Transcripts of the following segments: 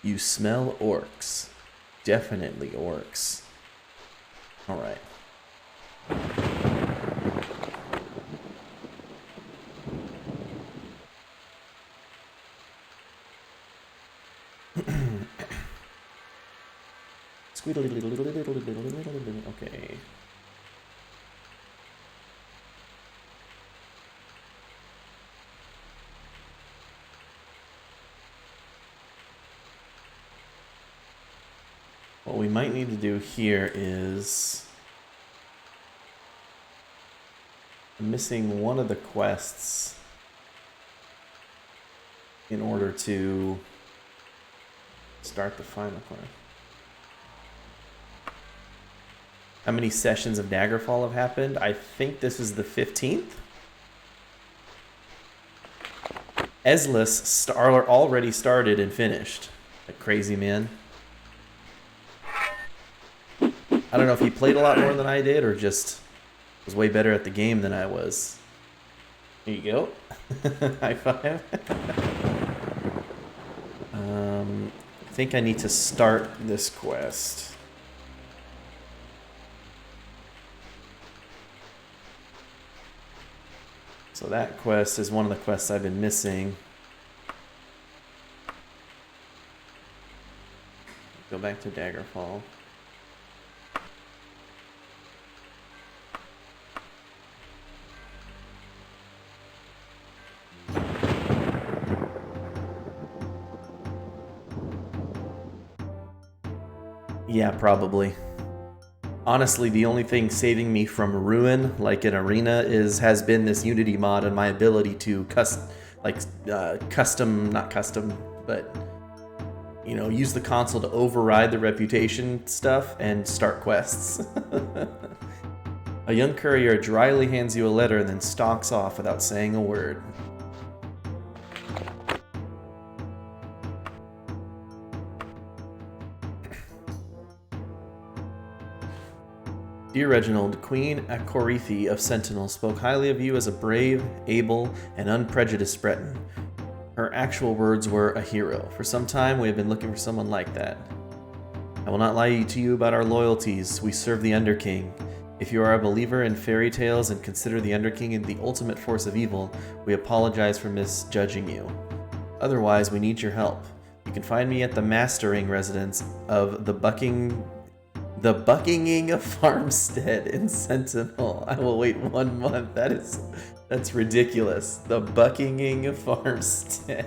You smell orcs. Definitely orcs. Alright. Okay. What we might need to do here is... I'm missing one of the quests in order to start the final quest. How many sessions of Daggerfall have happened? I think this is the 15th. Eslis already started and finished. That crazy man. I don't know if he played a lot more than I did or just was way better at the game than I was. Here you go. High five. I think I need to start this quest. So that quest is one of the quests I've been missing. Go back to Daggerfall. Yeah, probably. Honestly, the only thing saving me from ruin, like an arena, has been this Unity mod and my ability to use the console to override the reputation stuff and start quests. A young courier dryly hands you a letter and then stalks off without saying a word. Dear Reginald, Queen Akorithi of Sentinel spoke highly of you as a brave, able, and unprejudiced Breton. Her actual words were a hero. For some time, we have been looking for someone like that. I will not lie to you about our loyalties. We serve the Underking. If you are a believer in fairy tales and consider the Underking the ultimate force of evil, we apologize for misjudging you. Otherwise, we need your help. You can find me at the mastering residence of the Buckinging Farmstead in Sentinel. I will wait 1 month. That's ridiculous. The Buckinging Farmstead.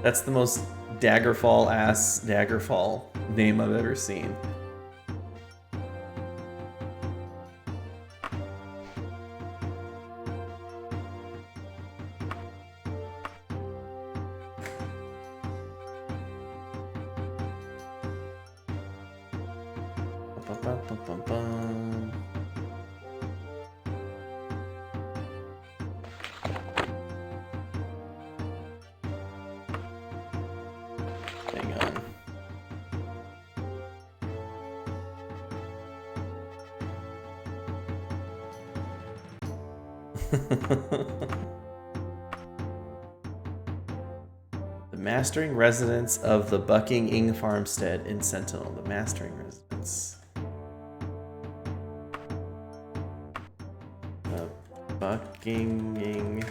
That's the most Daggerfall-ass Daggerfall name I've ever seen. Hang on. The mastering residence of the Buckinging Farmstead in Sentinel. The mastering residence. The Buckinging.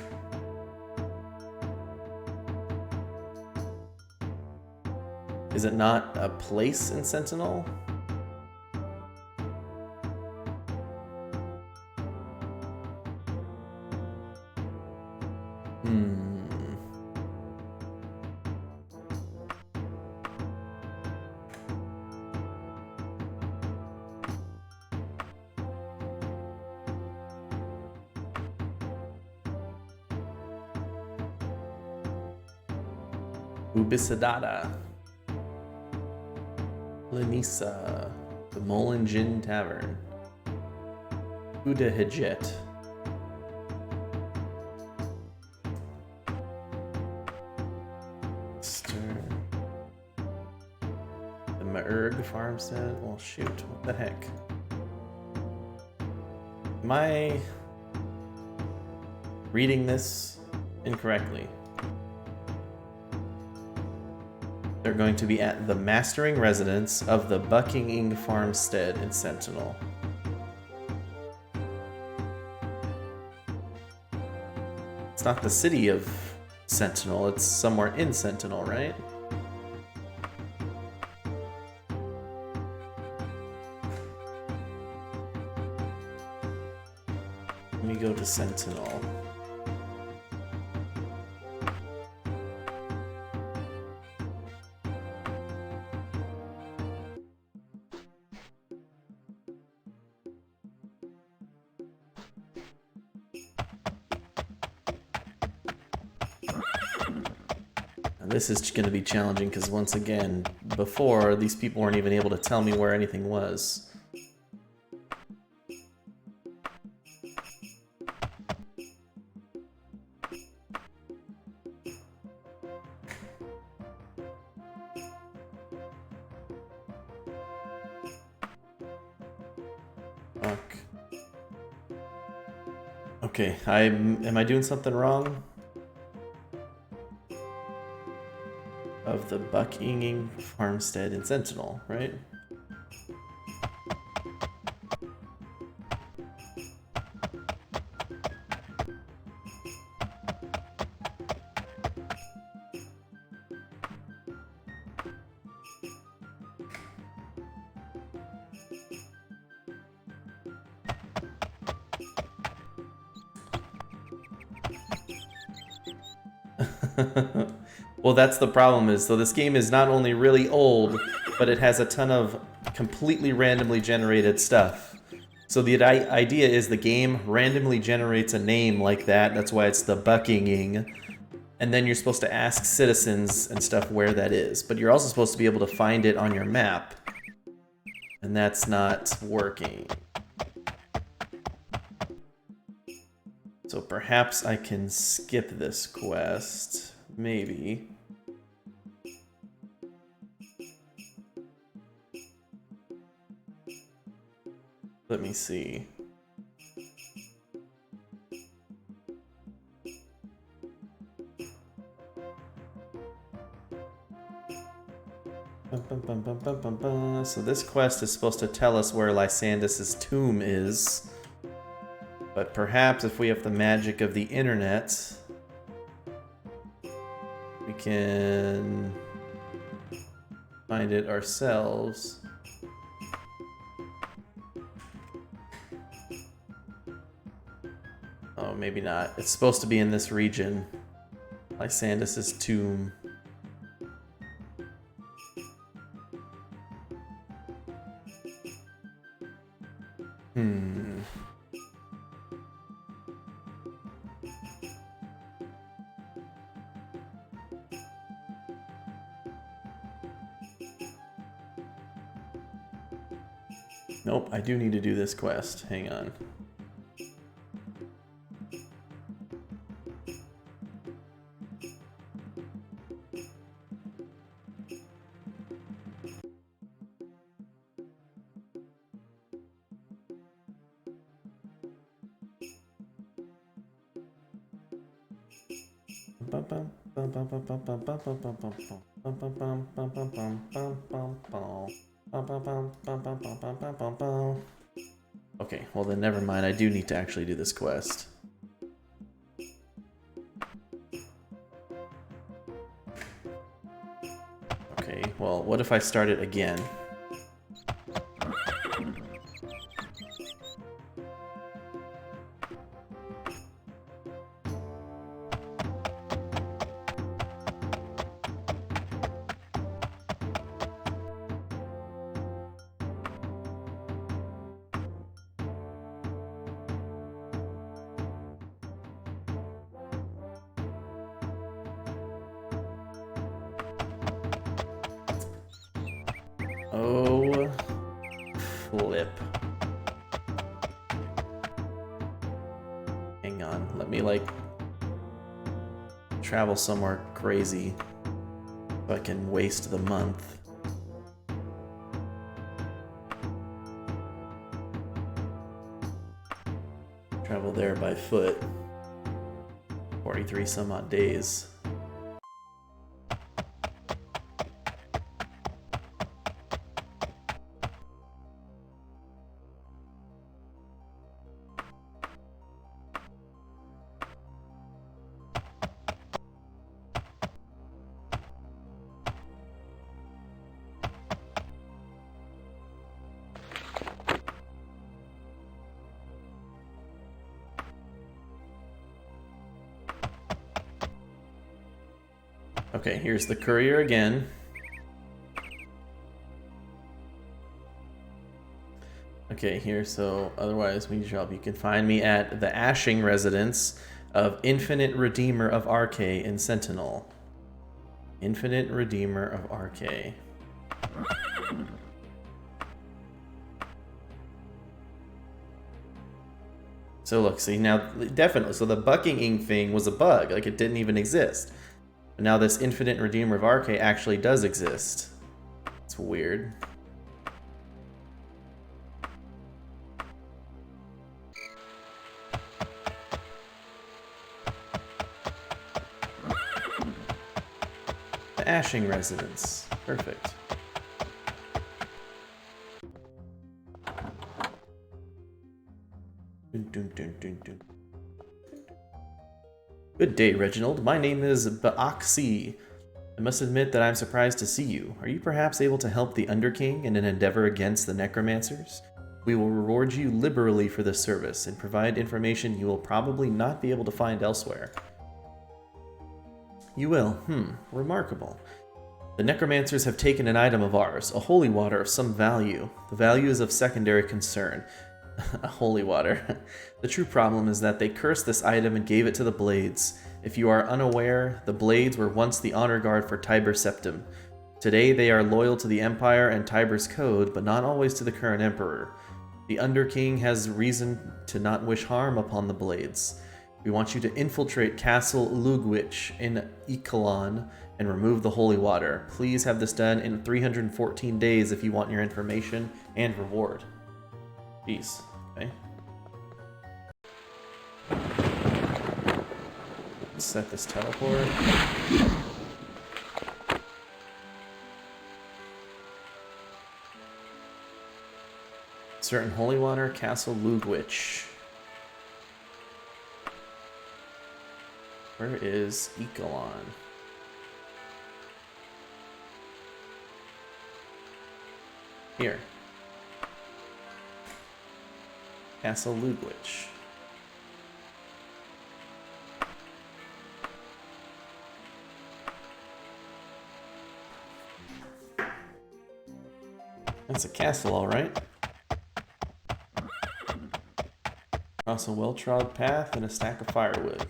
Is it not a place in Sentinel? Ubisadata. Lanisa. The Molin Gin Tavern. Udahijet. The Maerg Farmstead. Well, shoot. What the heck? Am I reading this incorrectly? They're going to be at the mastering residence of the Bucking Farmstead in Sentinel. It's not the city of Sentinel, it's somewhere in Sentinel, right? Let me go to Sentinel. This is going to be challenging because, once again, before, these people weren't even able to tell me where anything was. Fuck. Okay, am I doing something wrong? Of the Bucking Farmstead in Sentinel, right? Well, that's the problem is, so this game is not only really old, but it has a ton of completely randomly generated stuff. So the idea is the game randomly generates a name like that, that's why it's the Bucking, and then you're supposed to ask citizens and stuff where that is. But you're also supposed to be able to find it on your map, and that's not working. So perhaps I can skip this quest, maybe. Let me see. So this quest is supposed to tell us where Lysandas's tomb is. But perhaps if we have the magic of the internet, we can find it ourselves. Oh, maybe not. It's supposed to be in this region. Lysandas's tomb. Nope, I do need to do this quest. Hang on. Okay, well then never mind. I do need to actually do this quest. Okay, well, what if I start it again? Oh, flip. Hang on, let me, like, travel somewhere crazy so I can waste the month. Travel there by foot. 43 some odd days. Okay, here's the courier again. Okay, here, so otherwise we need your help. You can find me at the Ashing residence of Infinite Redeemer of Arcay in Sentinel. Infinite Redeemer of Arcay. So look, see now, definitely, so the bucking ink thing was a bug, like it didn't even exist. But now this Infinite Redeemer of Arcay actually does exist. It's weird. The Ashing residence. Perfect. Dun, dun, dun, dun, dun. Good day, Reginald. My name is Baaxi. I must admit that I'm surprised to see you. Are you perhaps able to help the Underking in an endeavor against the Necromancers? We will reward you liberally for this service and provide information you will probably not be able to find elsewhere. You will? Remarkable. The Necromancers have taken an item of ours, a holy water of some value. The value is of secondary concern. A holy water. The true problem is that they cursed this item and gave it to the Blades. If you are unaware, the Blades were once the honor guard for Tiber Septim. Today they are loyal to the Empire and Tiber's code, but not always to the current Emperor. The Underking has reason to not wish harm upon the Blades. We want you to infiltrate Castle Lugwich in Ikalan and remove the holy water. Please have this done in 314 days if you want your information and reward. Jeez. Okay. Let's set this teleport. Certain holy water, Castle Lugwich. Where is Ikalan? Here. Castle Lugwich. That's a castle, all right. Across a well-trod path and a stack of firewood.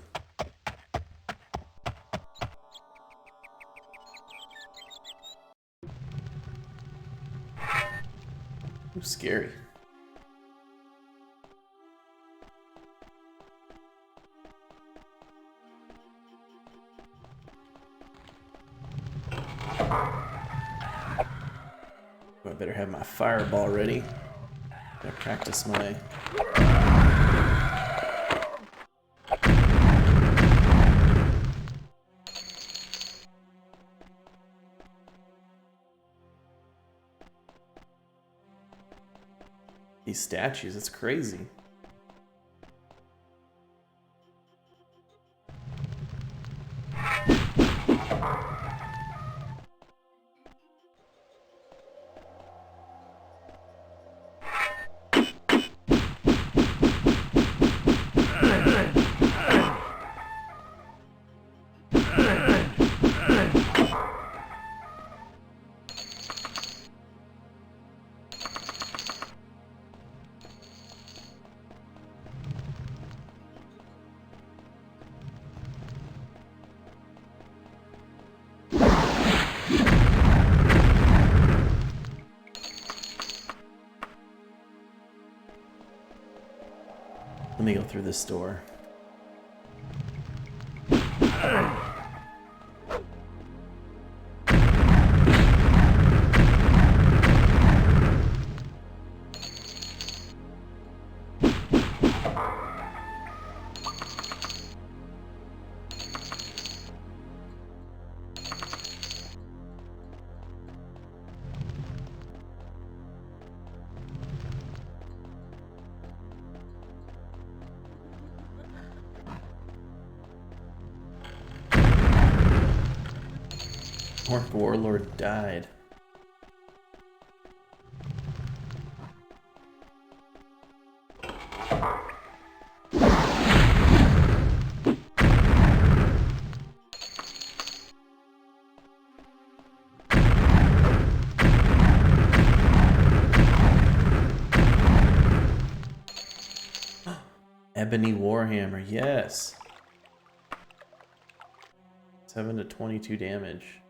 Ooh, scary. I better have my fireball ready. Gotta practice my... These statues, it's crazy. Let me go through this door. Orc warlord died. Ebony Warhammer, yes. 7 to 22 damage.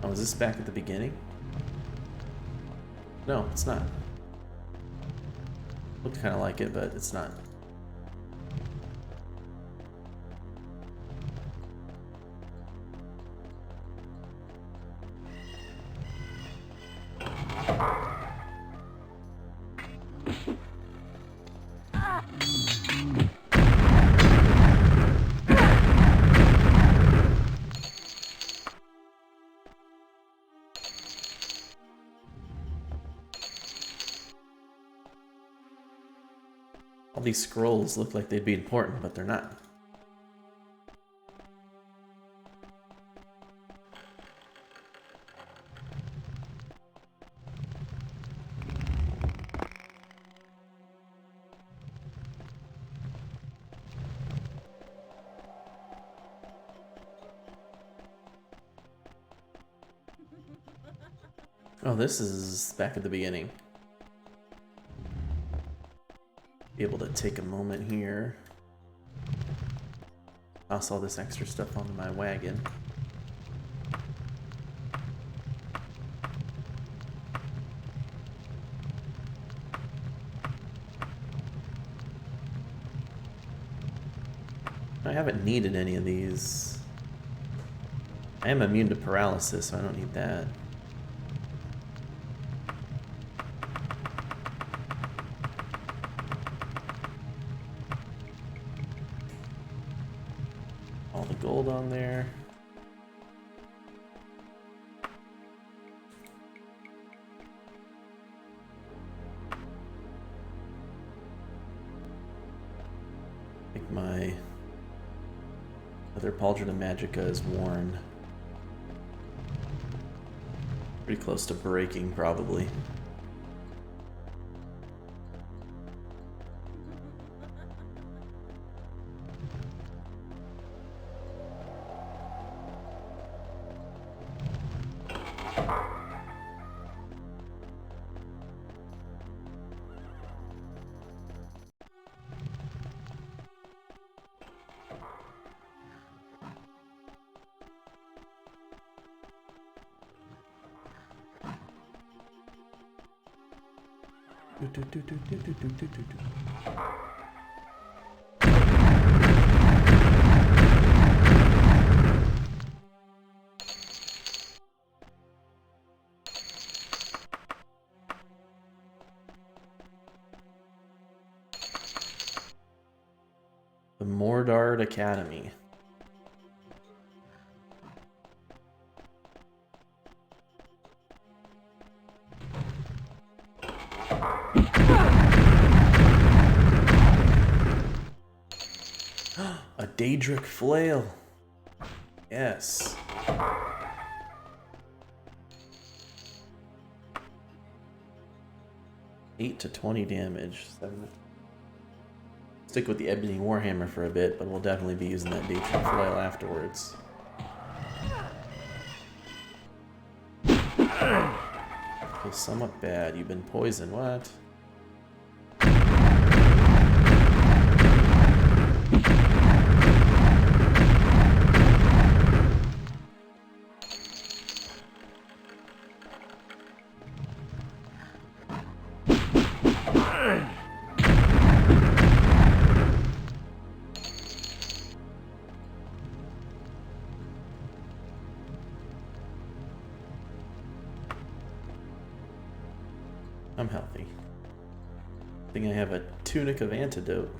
Oh, is this back at the beginning? No, it's not. Looked kind of like it, but it's not. All these scrolls look like they'd be important, but they're not. Oh, this is back at the beginning. Be able to take a moment here. Toss all this extra stuff onto my wagon. I haven't needed any of these. I am immune to paralysis, so I don't need that. All the gold on there. I think my other Pauldron of Magicka is worn. Pretty close to breaking, probably. The Mordard Academy. A Daedric Flail. Yes. 8 to 20 damage. 7. Stick with the Ebony Warhammer for a bit, but we'll definitely be using that Daedric Flail afterwards. Feels somewhat bad. You've been poisoned. What? I'm healthy. I think I have a tunic of antidote.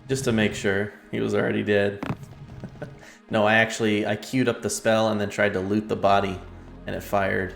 Just to make sure he was already dead. No, I queued up the spell and then tried to loot the body and it fired.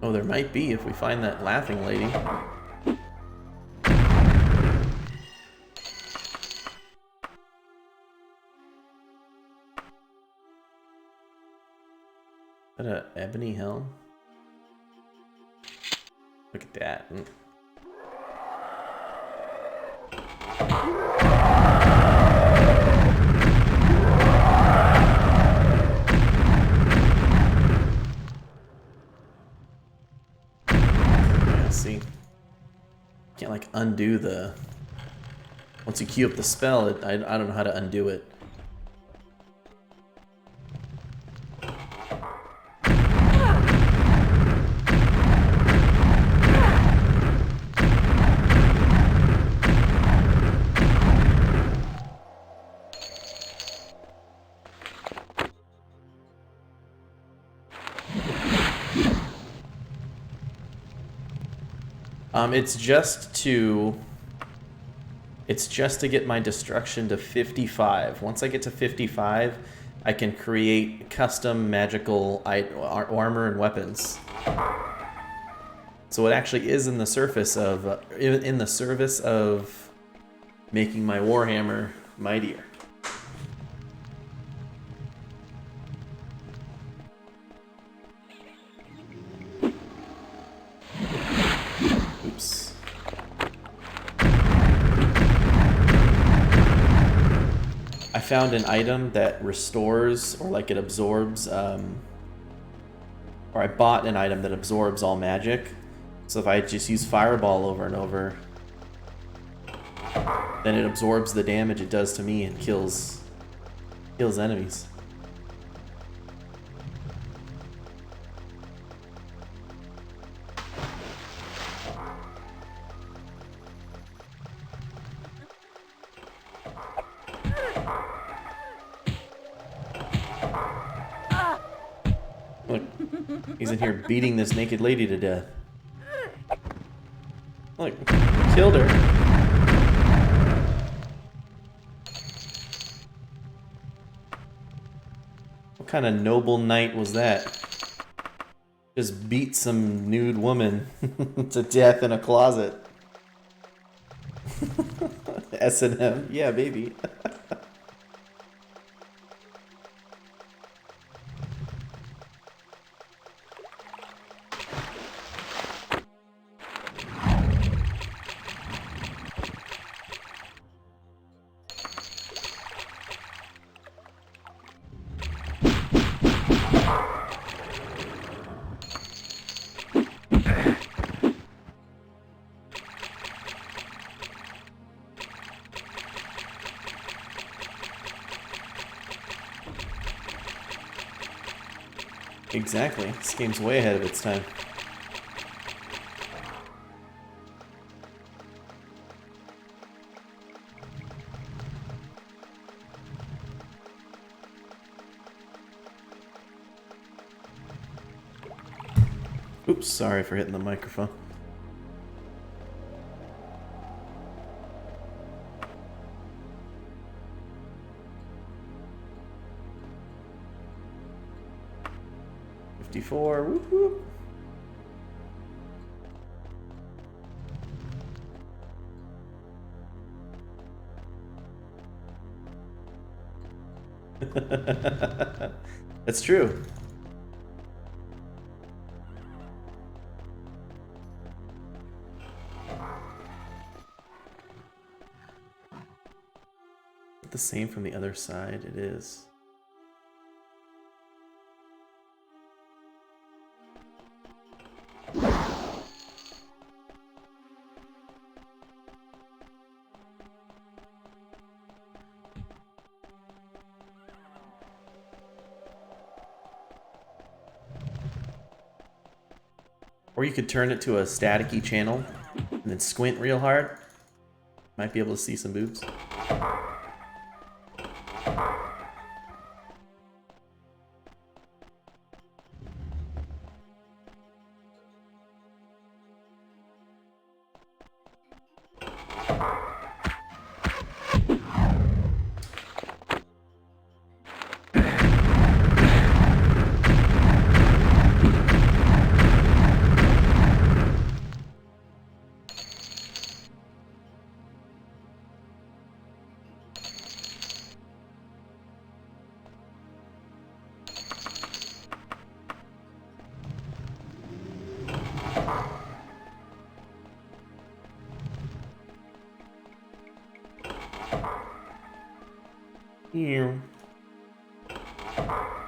Oh, there might be if we find that laughing lady. Is that an ebony helm? Look at that. See, can't like undo the. Once you queue up the spell, I don't know how to undo it. It's just to get my destruction to 55. Once I get to 55, I can create custom magical armor and weapons. So it actually is in the service of making my Warhammer mightier. Oops. I found an item that restores, or like it absorbs, or I bought an item that absorbs all magic. So if I just use Fireball over and over, then it absorbs the damage it does to me and kills enemies. Look, he's in here beating this naked lady to death. Look, killed her. What kind of noble knight was that? Just beat some nude woman to death in a closet. S&M, yeah, baby. Exactly. This game's way ahead of its time. Oops, sorry for hitting the microphone. Whoop whoop. That's true. The same from the other side, it is. Or you could turn it to a staticky channel and then squint real hard. Might be able to see some boobs.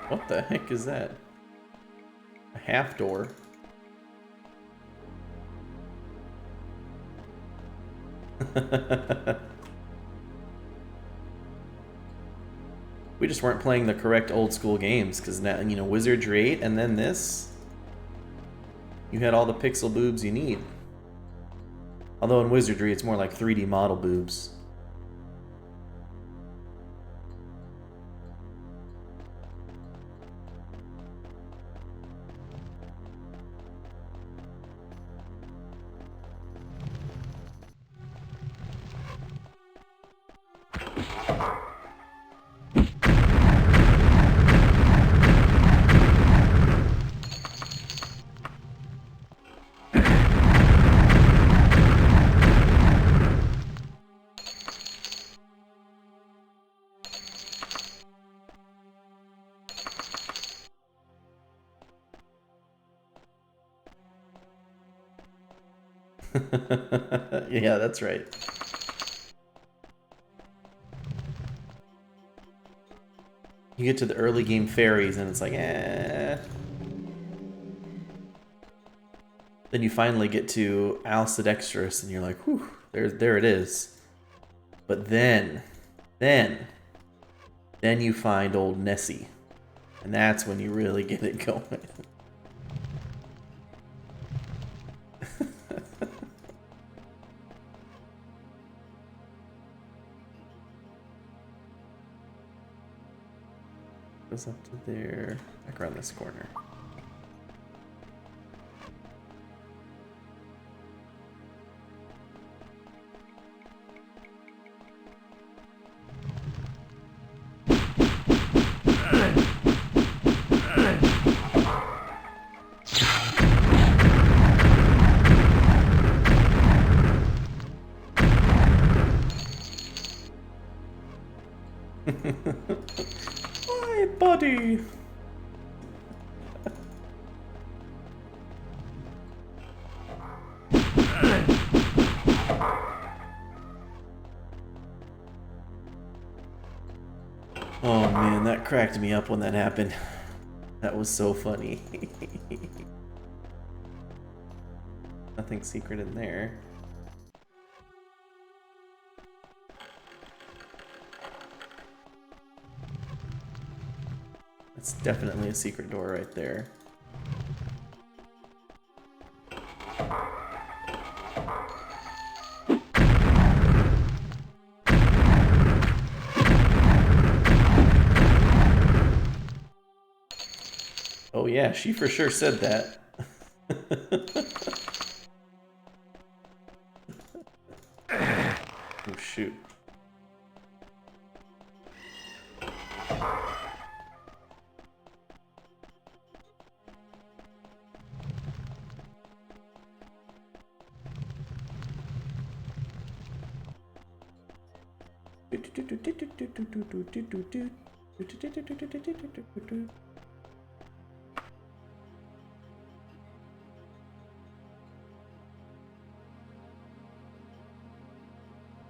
What the heck is that? A half door. We just weren't playing the correct old school games, because now, you know, Wizardry 8 and then this, you had all the pixel boobs you need. Although in Wizardry it's more like 3D model boobs. Yeah, that's right. You get to the early game fairies and it's like, eh. Then you finally get to Alcedextrus and you're like, whew, there it is. But then you find old Nessie. And that's when you really get it going. Goes up to there, back around this corner. body! Oh man, that cracked me up when that happened. That was so funny. Nothing secret in there. That's definitely a secret door right there. Oh yeah, she for sure said that. Oh shoot.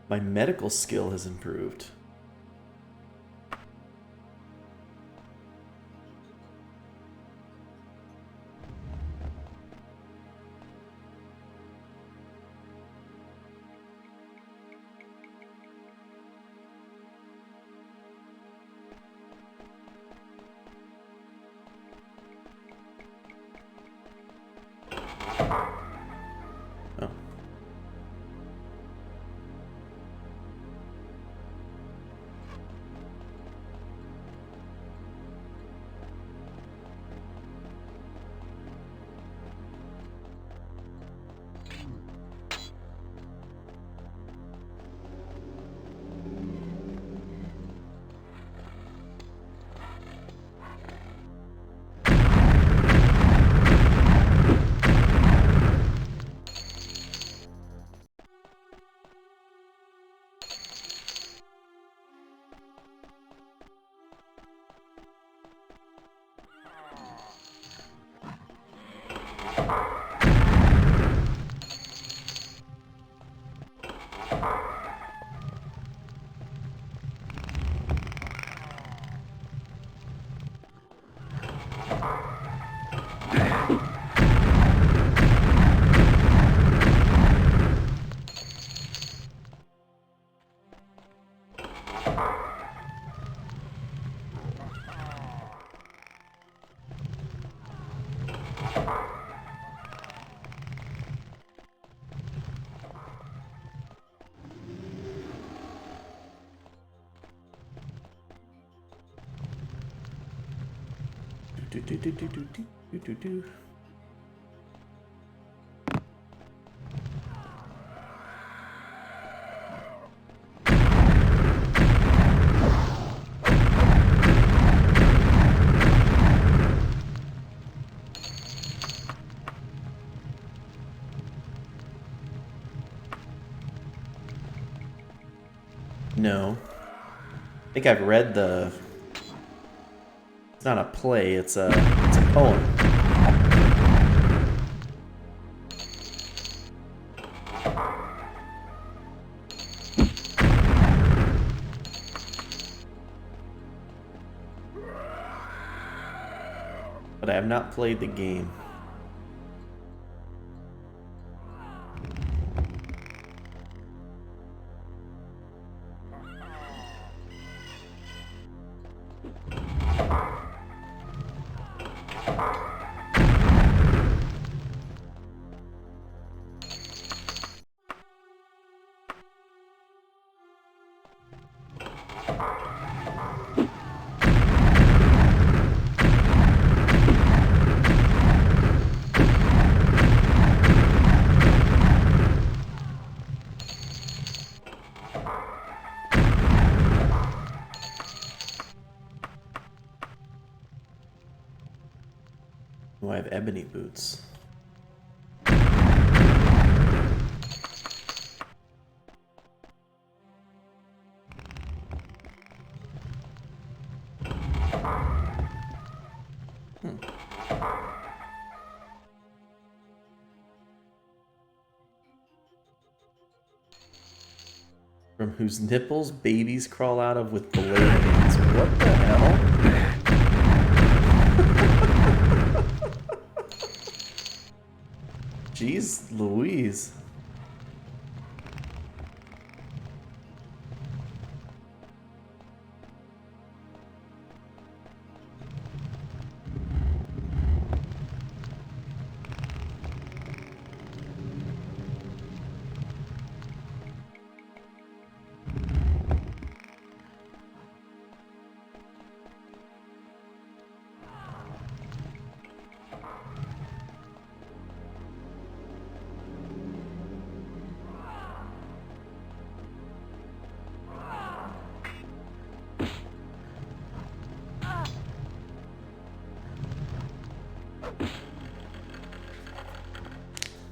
My medical skill has improved. Oh. No. I think I've read the... It's not a play, it's a poem. But I have not played the game. Oh, I have ebony boots. From whose nipples babies crawl out of with belayed hands. What the hell? Jeez Louise.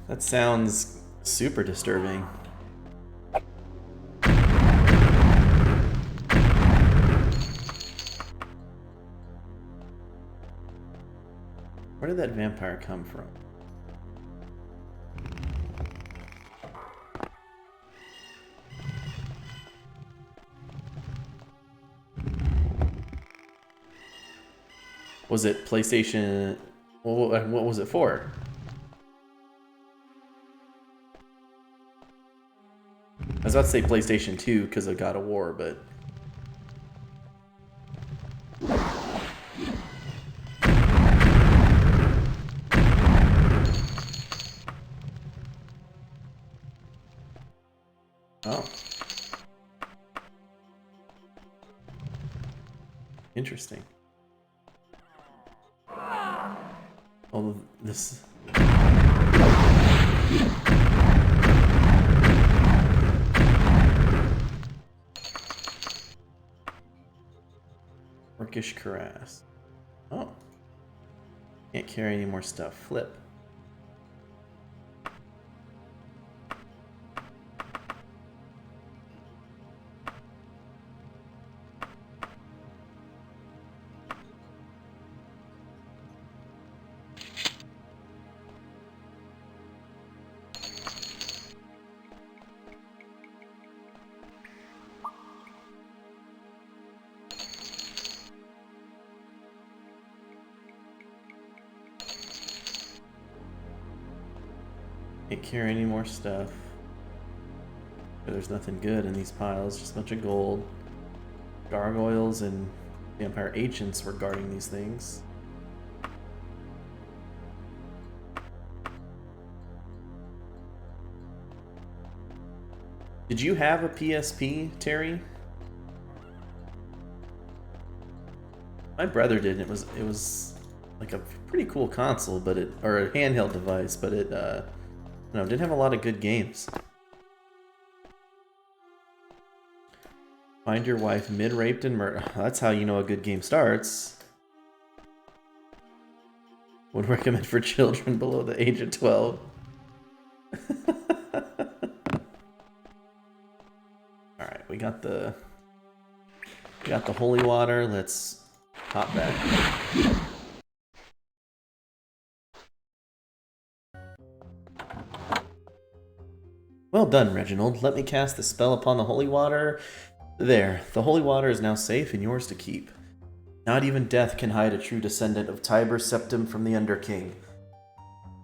That sounds super disturbing. Where did that vampire come from? Was it PlayStation? What was it for? I was about to say PlayStation 2 because of God of War, but... Oh. Interesting. Oh, this... Orcish Cuirass. Oh. Can't carry any more stuff. Flip. Can't carry any more stuff. There's nothing good in these piles, just a bunch of gold. Gargoyles and vampire ancients were guarding these things. Did you have a PSP, Terry? My brother did. It was like a pretty cool console, but or a handheld device, but it no, didn't have a lot of good games. Find your wife mid-raped and murdered. That's how you know a good game starts. Would recommend for children below the age of 12. Alright, we got the holy water. Let's hop back. Well done, Reginald. Let me cast the spell upon the holy water. There, the holy water is now safe and yours to keep. Not even death can hide a true descendant of Tiber Septim from the Underking.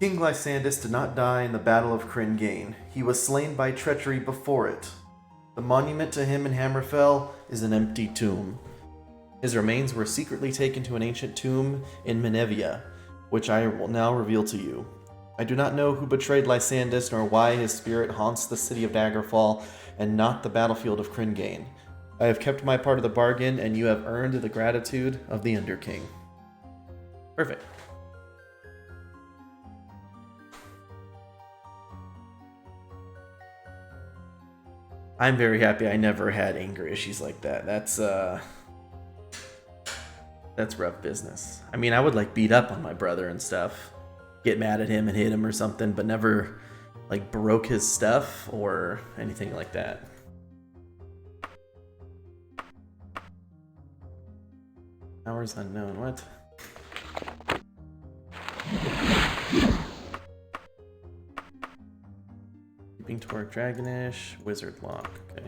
King Lysandus did not die in the Battle of Cringane. He was slain by treachery before it. The monument to him in Hammerfell is an empty tomb. His remains were secretly taken to an ancient tomb in Menevia, which I will now reveal to you. I do not know who betrayed Lysandus nor why his spirit haunts the city of Daggerfall and not the battlefield of Cringane. I have kept my part of the bargain, and you have earned the gratitude of the Underking. Perfect. I'm very happy I never had anger issues like that. That's rough business. I mean, I would like beat up on my brother and stuff, get mad at him and hit him or something, but never like broke his stuff or anything like that. Hours unknown. What? Keeping Torque Dragonish, Wizard Lock. Okay.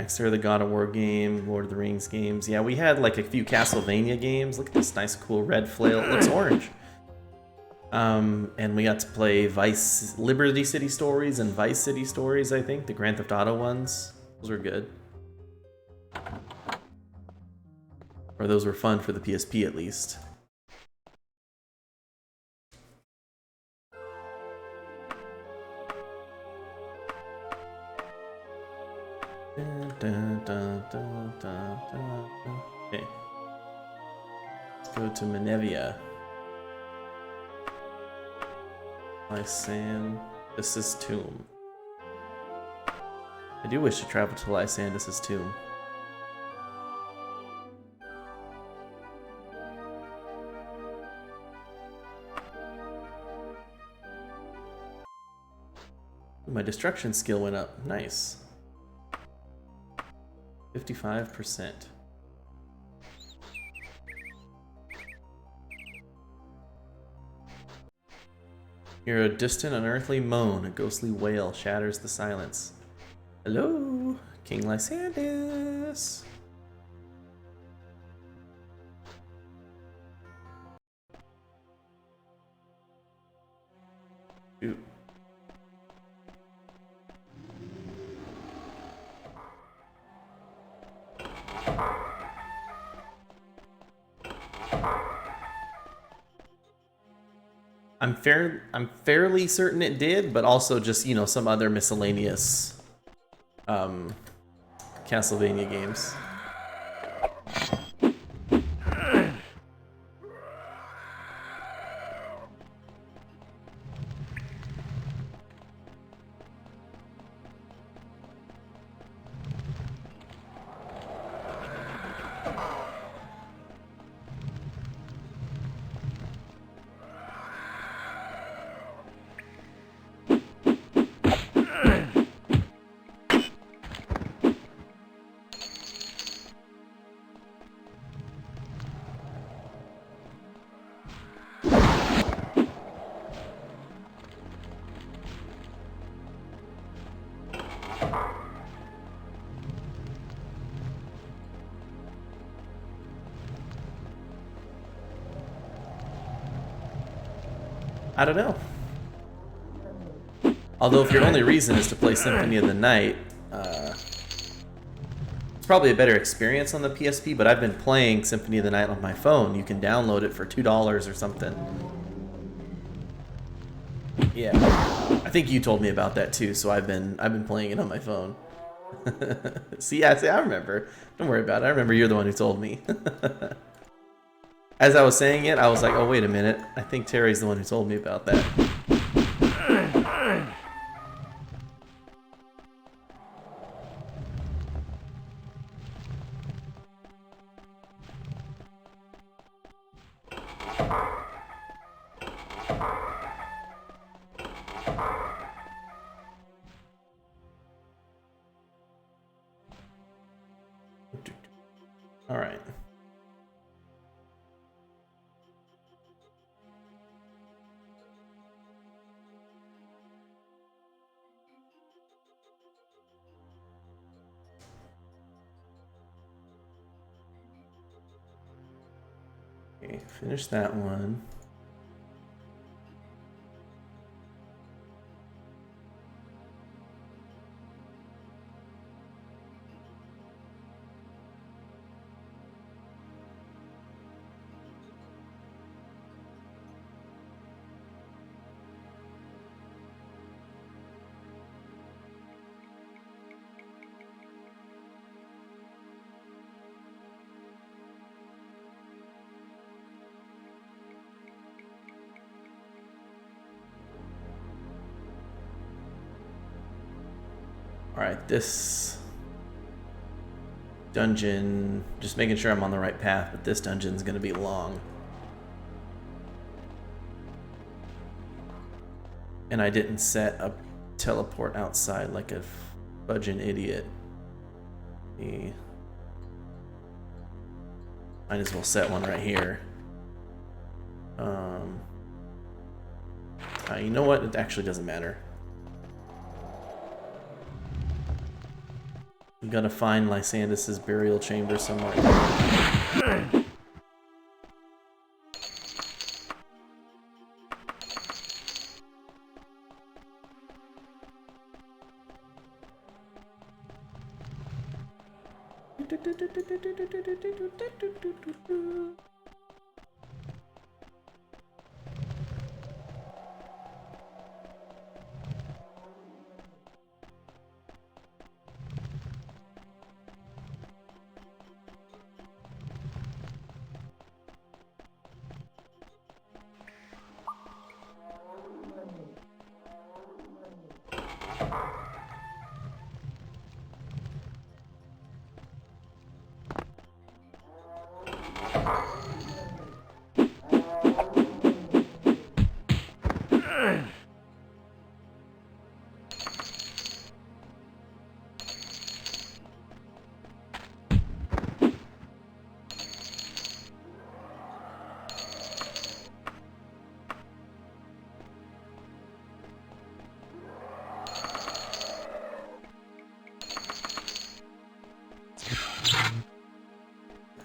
Dexter, the God of War game, Lord of the Rings games. Yeah, we had like a few Castlevania games. Look at this nice, cool red flail. It looks orange. And we got to play Liberty City Stories and Vice City Stories, I think. The Grand Theft Auto ones. Those were good. Or those were fun for the PSP at least. Okay. Let's go to Menevia. Lysandus' tomb. I do wish to travel to Lysandus' tomb. My destruction skill went up. Nice. 55%. Hear a distant, unearthly moan. A ghostly wail shatters the silence. Hello, King Lysandus. Shoot. I'm fairly certain it did, but also just, you know, some other miscellaneous Castlevania games. I don't know. Although if your only reason is to play Symphony of the Night, it's probably a better experience on the PSP, but I've been playing Symphony of the Night on my phone. You can download it for $2 or something. Yeah. I think you told me about that too, so I've been playing it on my phone. See, I remember. Don't worry about it. I remember you're the one who told me. As I was saying it, I was like, oh, wait a minute. I think Terry's the one who told me about that. All right. Okay, finish that one. Alright, this dungeon, just making sure I'm on the right path, but this dungeon's gonna be long. And I didn't set a teleport outside like a fudging idiot. Might as well set one right here. You know what? It actually doesn't matter. I'm gonna find Lysandus's burial chamber somewhere.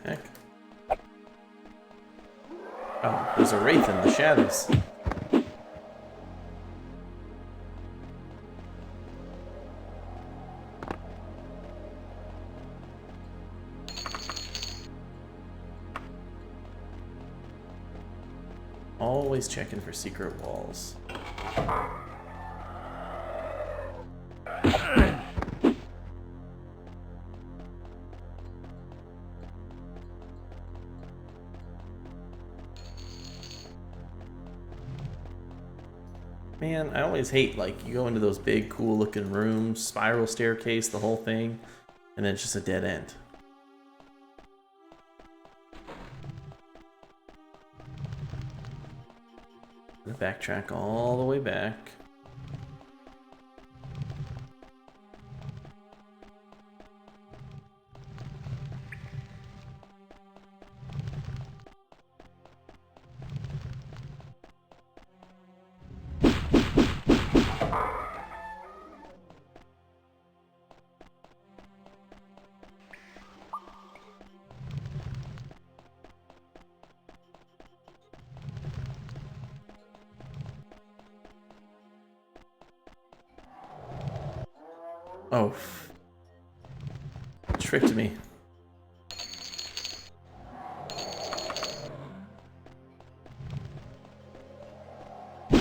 Heck. Oh, there's a wraith in the shadows. Always checking for secret walls. Man, I always hate, like, you go into those big, cool-looking rooms, spiral staircase, the whole thing, and then it's just a dead end. I'm gonna backtrack all the way back. Oh. Tricked me. I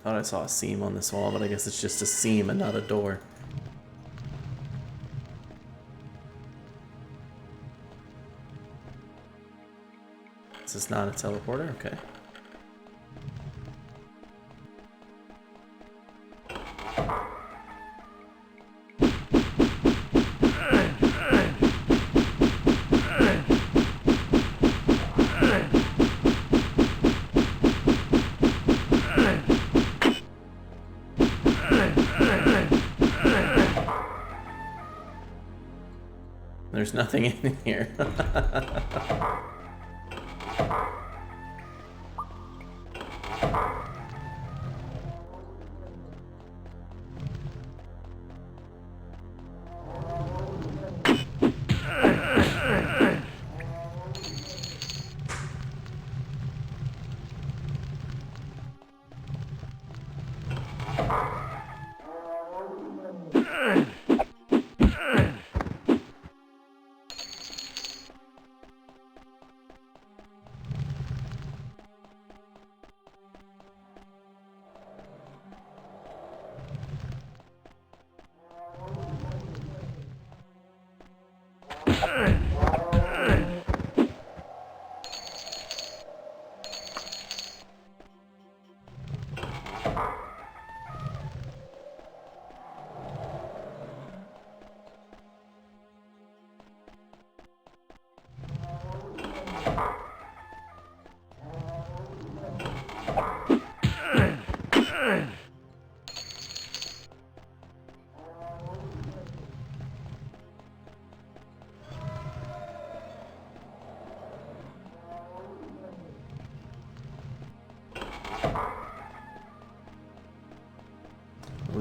thought I saw a seam on this wall, but I guess it's just a seam and not a door. This is not a teleporter? Okay. There's nothing in here.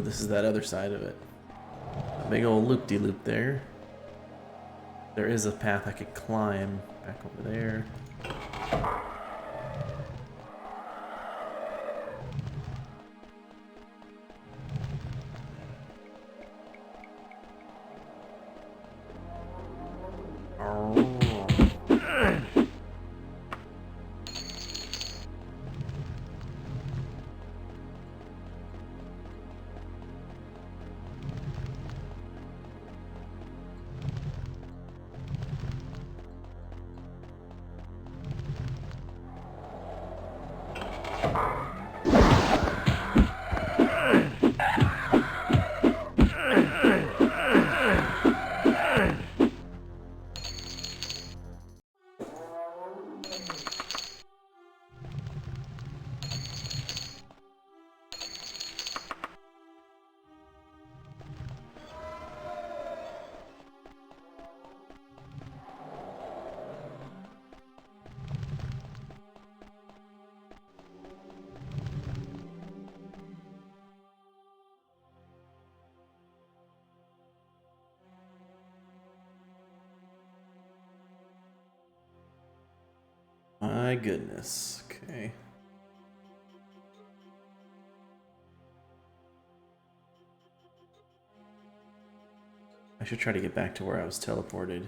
this is that other side of it. A big old loop-de-loop there. There is a path I could climb back over there. My goodness. Okay. I should try to get back to where I was teleported.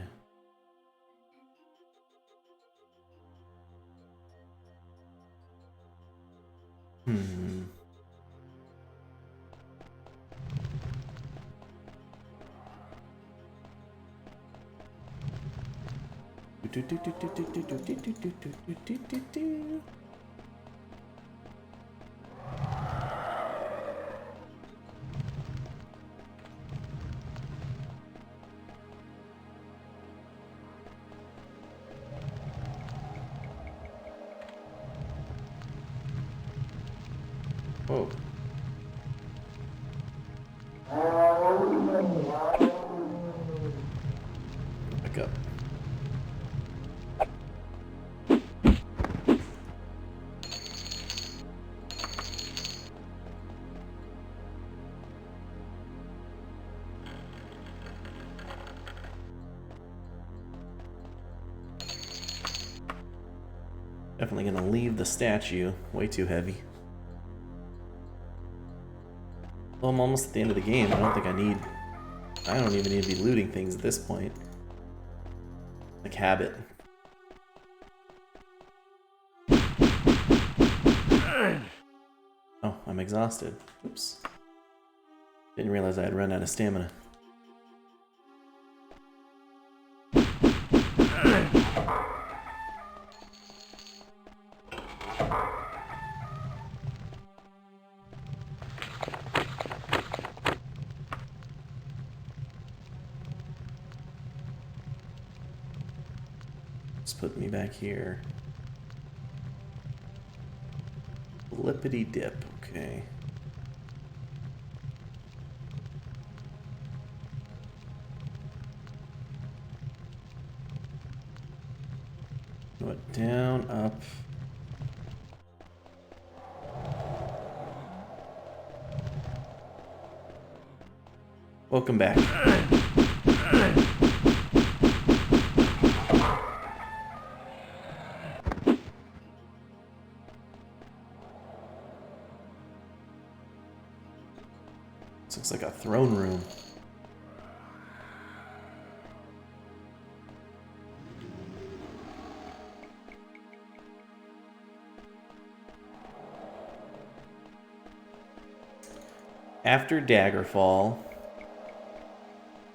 Whoa. Back up. Definitely gonna leave the statue. Way too heavy. Well, I'm almost at the end of the game. I don't even need to be looting things at this point. Like habit. Oh, I'm exhausted. Oops. Didn't realize I had run out of stamina. Put me back here. Flippity dip, okay. What, down, up. Welcome back. Looks like a throne room. After Daggerfall,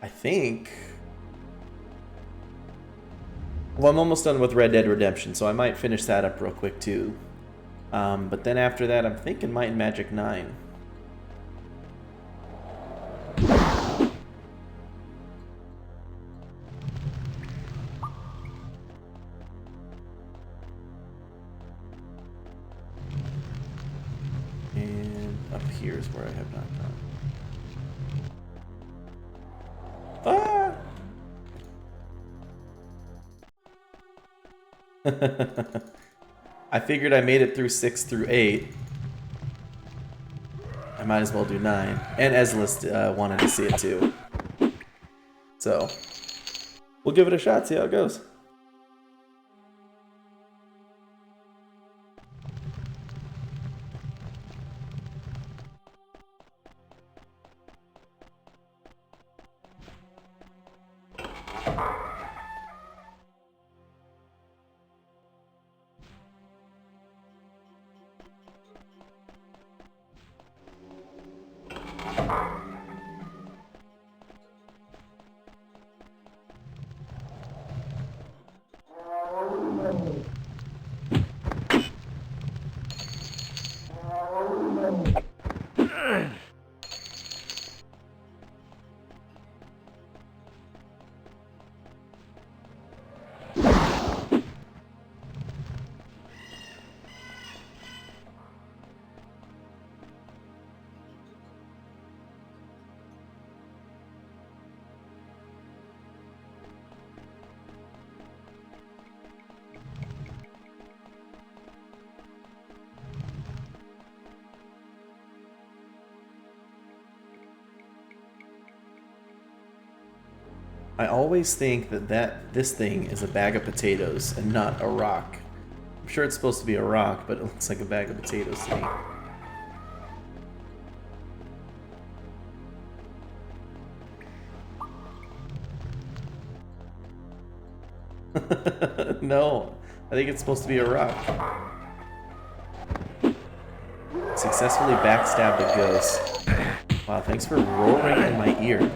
I think... Well, I'm almost done with Red Dead Redemption, so I might finish that up real quick too. But then after that, I'm thinking Might and Magic 9. Up here is where I have not gone. Ah! I figured I made it through 6 through 8. I might as well do 9. And Ezlist wanted to see it too. So, we'll give it a shot, see how it goes. I always think that this thing is a bag of potatoes and not a rock. I'm sure it's supposed to be a rock, but it looks like a bag of potatoes to me. No, I think it's supposed to be a rock. Successfully backstabbed the ghost. Wow, thanks for roaring in my ear.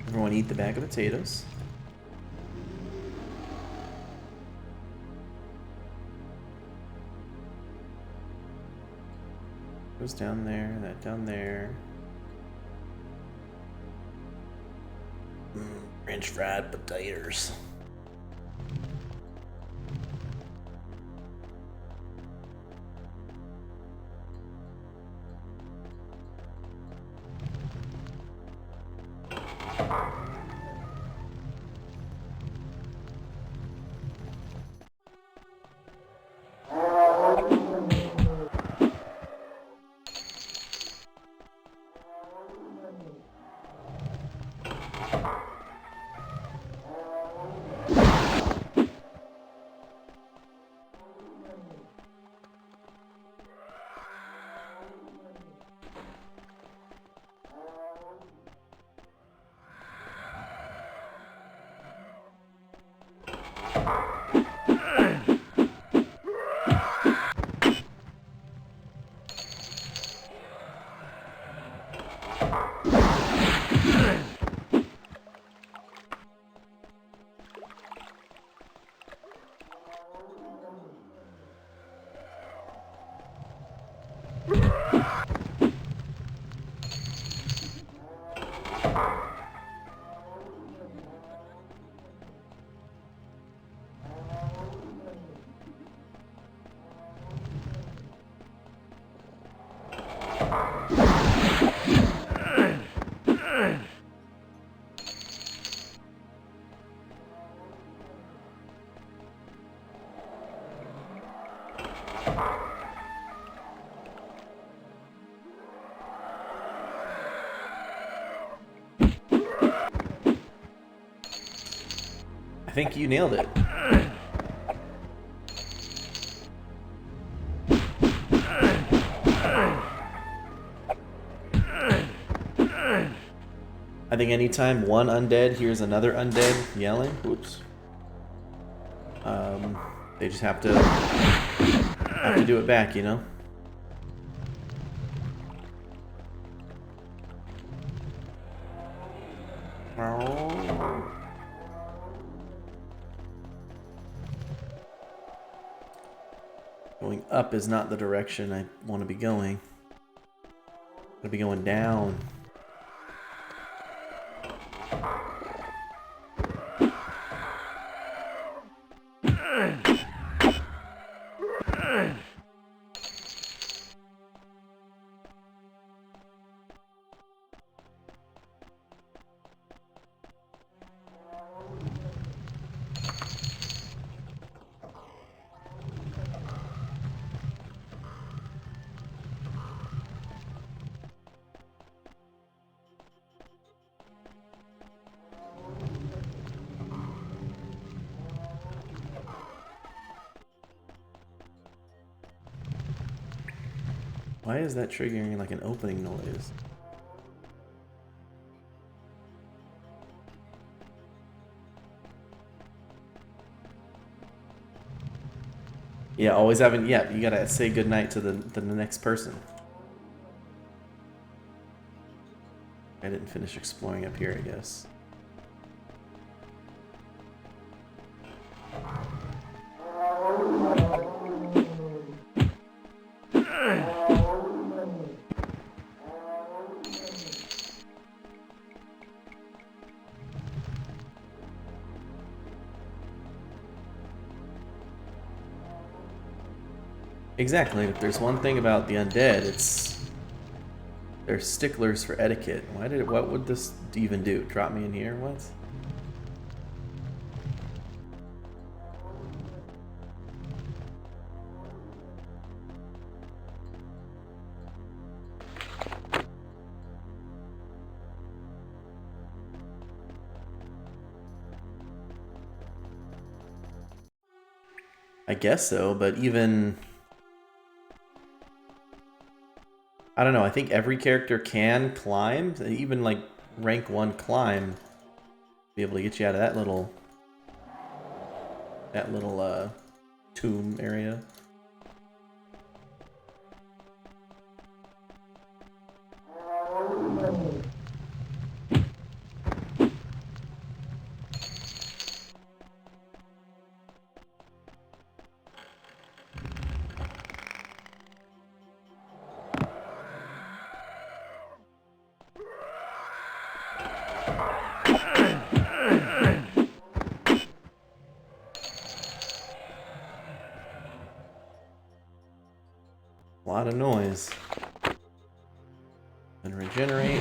Everyone eat the bag of potatoes. Goes down there, that down there. French fried potatoes. think you nailed it. I think anytime one undead hears another undead yelling, oops, they just have to do it back, you know? Going up is not the direction I want to be going. I'm gonna be going down. Why is that triggering like an opening noise? Yeah, always having, yeah, you gotta say goodnight to the next person. I didn't finish exploring up here, I guess. Exactly. If there's one thing about the undead, it's they're sticklers for etiquette. What would this even do? Drop me in here? What? I guess so, but even I don't know, I think every character can climb, even like rank 1 climb, be able to get you out of that little tomb area. A lot of noise. And regenerate.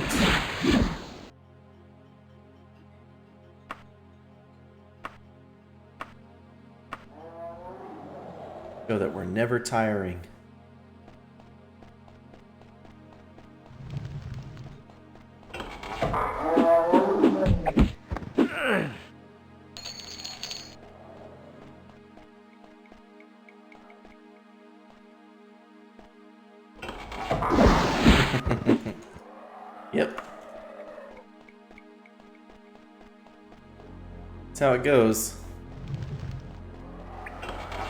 Show that we're never tiring. Yep. That's how it goes.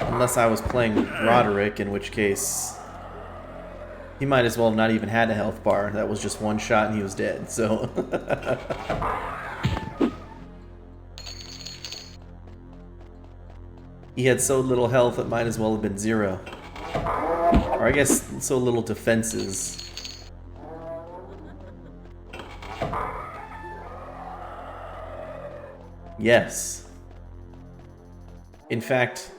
Unless I was playing Roderick, in which case he might as well have not even had a health bar. That was just one shot and he was dead, so... He had so little health it might as well have been 0. Or I guess so little defenses. Yes. In fact,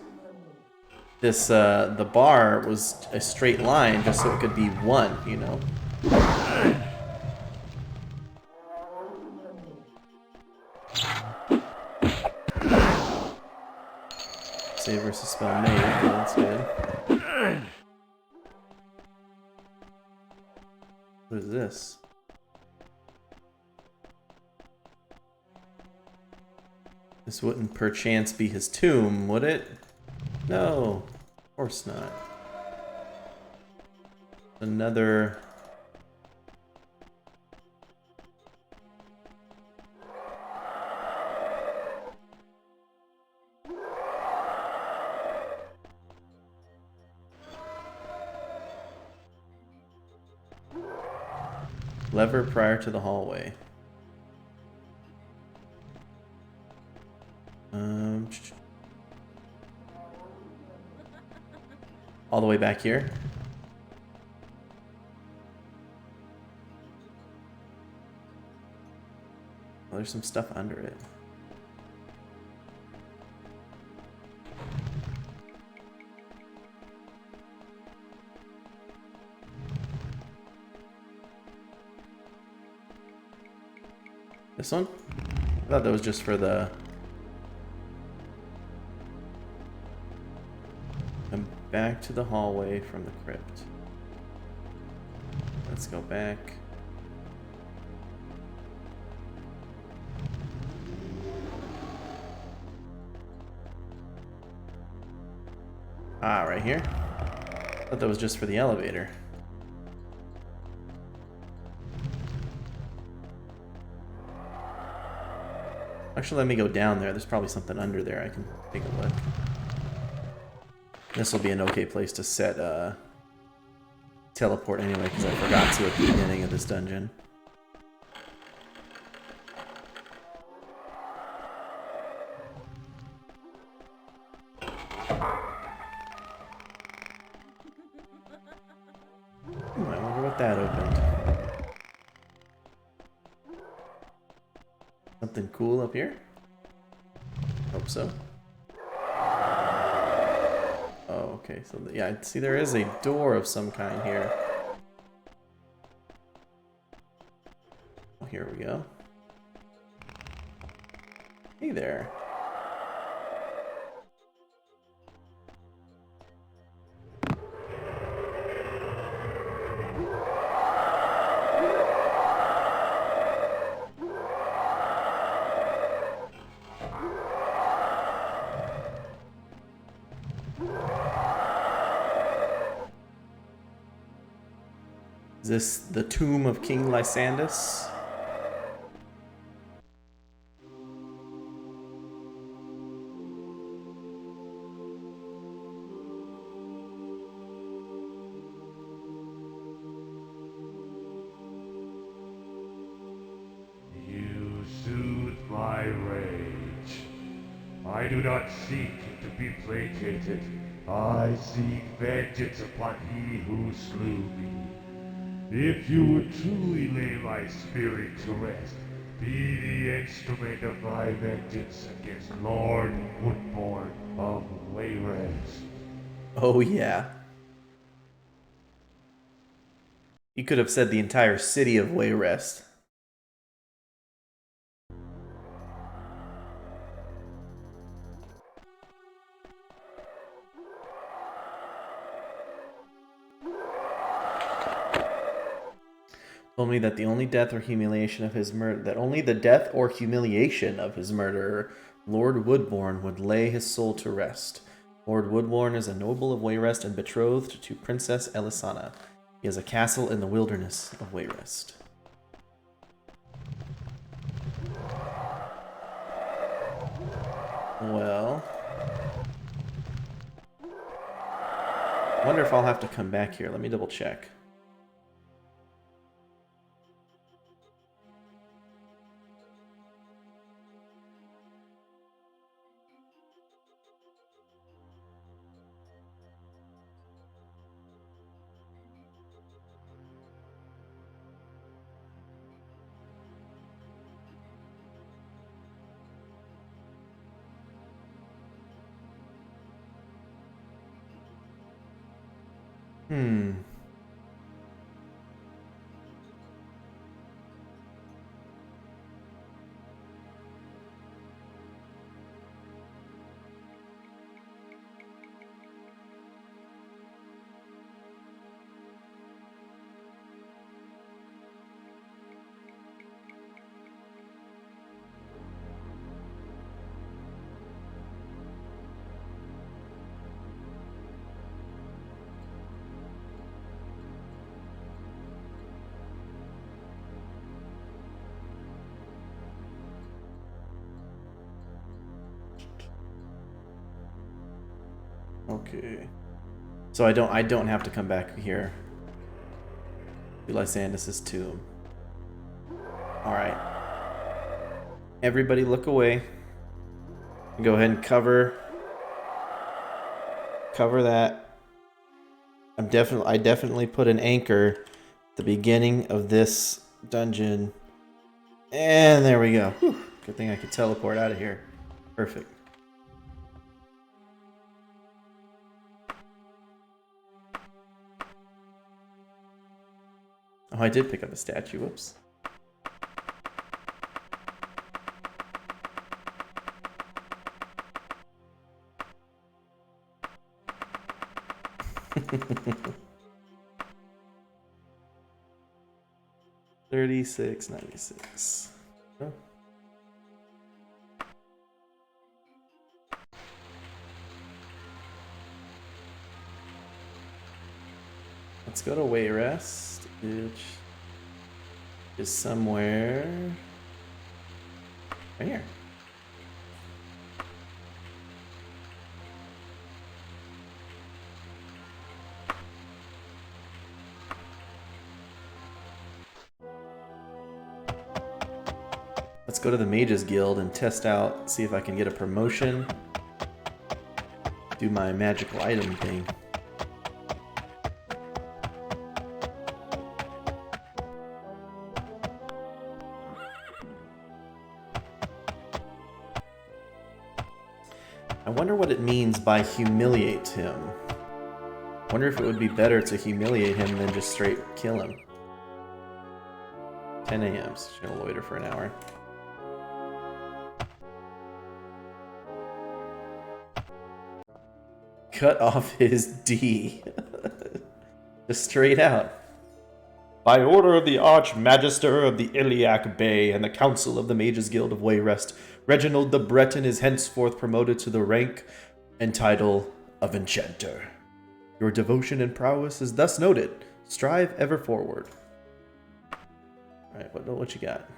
this the bar was a straight line just so it could be 1, you know. Save versus spell made, okay, that's good. What is this? This wouldn't perchance be his tomb, would it? No, of course not. Another... lever prior to the hallway. All the way back here. Oh, there's some stuff under it. This one? I thought that was just for the... Come back to the hallway from the crypt. Let's go back. Ah, right here? I thought that was just for the elevator. Actually, let me go down there. There's probably something under there. I can take a look. This will be an okay place to set teleport anyway, because I forgot to at the beginning of this dungeon. I wonder what that opened. Something cool up here? Hope so. Oh, okay. So, yeah, I see there is a door of some kind here. Oh, here we go. Hey there. Is this the tomb of King Lysandus? You soothe my rage. I do not seek to be placated. I seek vengeance upon he who slew me. If you would truly lay my spirit to rest, be the instrument of my vengeance against Lord Woodborn of Wayrest. Oh, yeah. You could have said the entire city of Wayrest. Told me that the only death or humiliation of his murder, murderer, Lord Woodbourne, would lay his soul to rest. Lord Woodbourne is a noble of Wayrest and betrothed to Princess Elisana. He has a castle in the wilderness of Wayrest. Well, I wonder if I'll have to come back here. Let me double check. Okay. So I don't have to come back here to Lysandus' tomb. Alright. Everybody look away. Go ahead and cover that. I definitely put an anchor at the beginning of this dungeon. And there we go. Whew. Good thing I could teleport out of here. Perfect. Oh, I did pick up a statue. Whoops. $36.96. Oh. Let's go to Wayrest, which is somewhere right here. Let's go to the Mages Guild and test out, see if I can get a promotion. Do my magical item thing. I wonder what it means by humiliate him. I wonder if it would be better to humiliate him than just straight kill him. 10 a.m. So she's gonna loiter for an hour. Cut off his D. Just straight out. By order of the Archmagister of the Iliac Bay and the Council of the Mages Guild of Wayrest, Reginald the Breton is henceforth promoted to the rank and title of Enchanter. Your devotion and prowess is thus noted. Strive ever forward. Alright, what you got?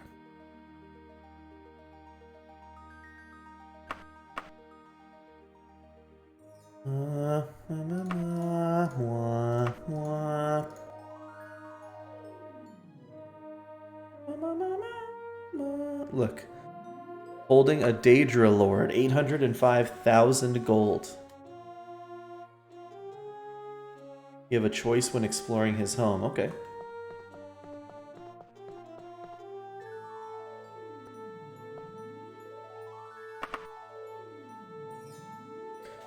Look. Holding a Daedra Lord, 805,000 gold. You have a choice when exploring his home. Okay.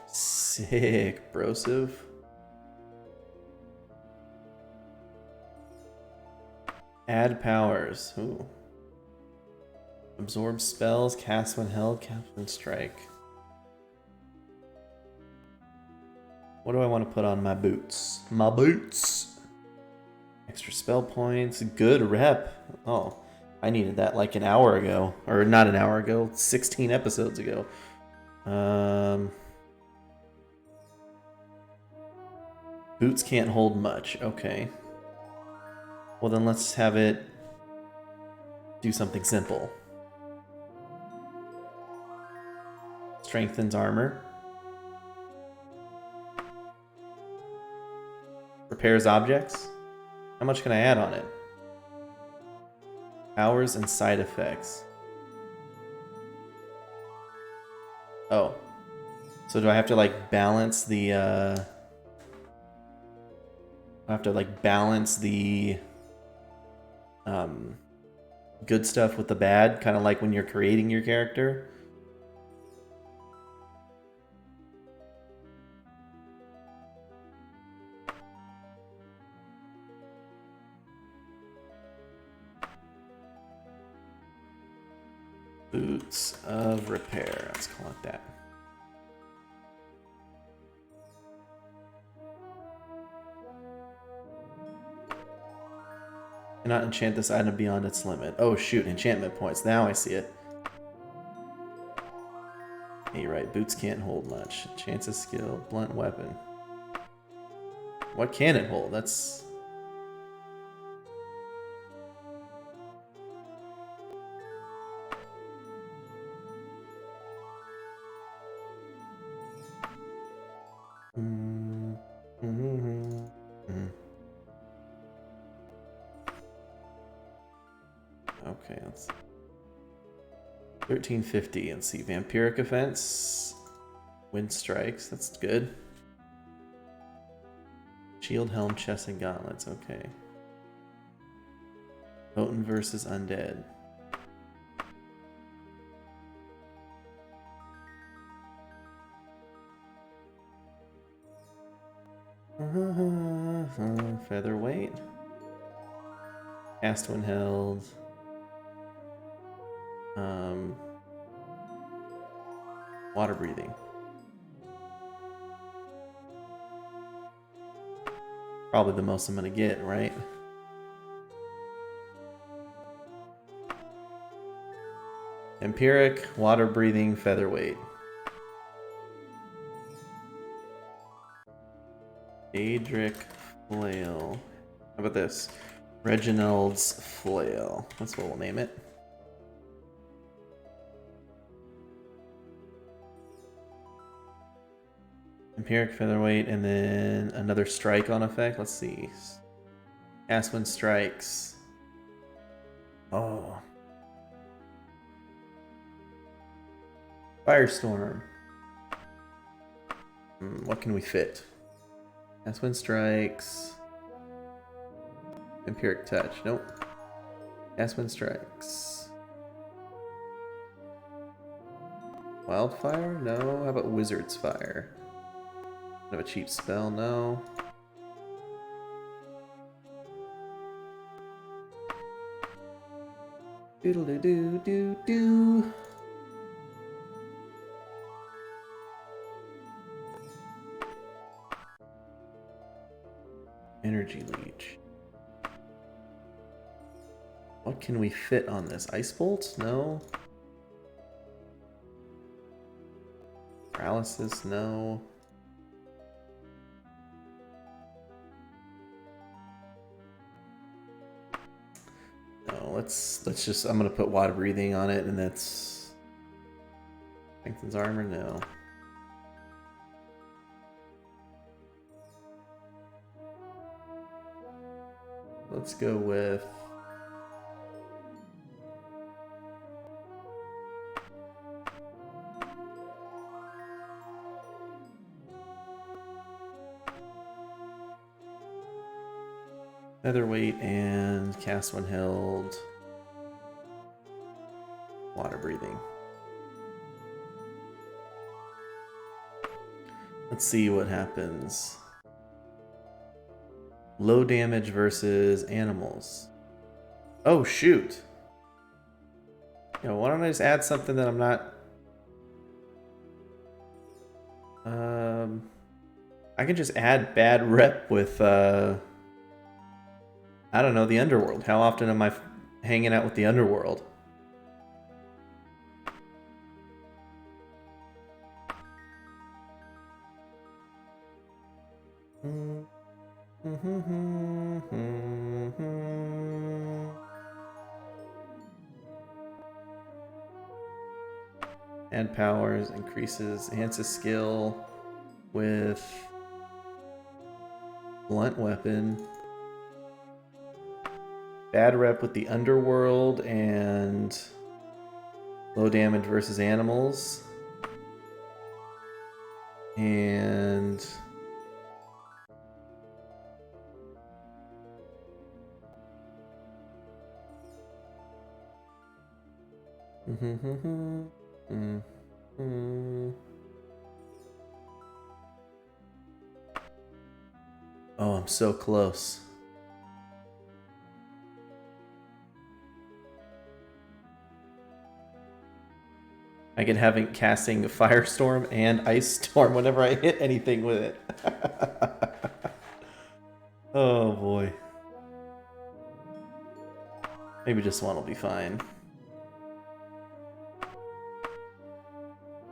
Sick, brosive. Add powers. Ooh. Absorb spells, cast when held, cast when strike. What do I want to put on my boots? My boots! Extra spell points, good rep. Oh, I needed that like an hour ago. Or not an hour ago, 16 episodes ago. Boots can't hold much, okay. Well then let's have it do something simple. Strengthens armor. Repairs objects. How much can I add on it? Powers and side effects. Oh. So do I have to like balance the I have to like balance the good stuff with the bad, kind of like when you're creating your character? Boots of repair, let's call it that. Cannot enchant this item beyond its limit. Oh shoot, enchantment points. Now I see it. Hey, you're right, boots can't hold much. Chance of skill, blunt weapon. What can it hold? That's... Okay, let's 1350. Let's see. Vampiric offense. Wind strikes. That's good. Shield, helm, chest, and gauntlets. Okay. Potent versus undead. Featherweight. Cast when held. Water breathing. Probably the most I'm gonna get, right? Empiric, water breathing, featherweight. Daedric flail. How about this? Reginald's flail. That's what we'll name it. Empiric, featherweight, and then another strike on effect. Let's see. Cast when strikes. Oh. Firestorm. What can we fit? Cast when strikes. Empiric touch. Nope. Cast when strikes. Wildfire? No. How about Wizard's Fire? Have a cheap spell? No. Doodle doo doo doo doo. Energy leech. What can we fit on this? Ice bolt? No. Paralysis? No. No, let's just, I'm gonna put water breathing on it, and that's strengthens armor. No. Let's go with featherweight and cast when held. Water breathing. Let's see what happens. Low damage versus animals. Oh shoot. Yeah, why don't I just add something that I'm not... I can just add bad rep with I don't know, the underworld. How often am I hanging out with the underworld? Add powers, enhances skill with blunt weapon. Bad rep with the underworld and low damage versus animals. And oh, I'm so close. I can have it casting Firestorm and Ice Storm whenever I hit anything with it. Oh boy. Maybe just one will be fine.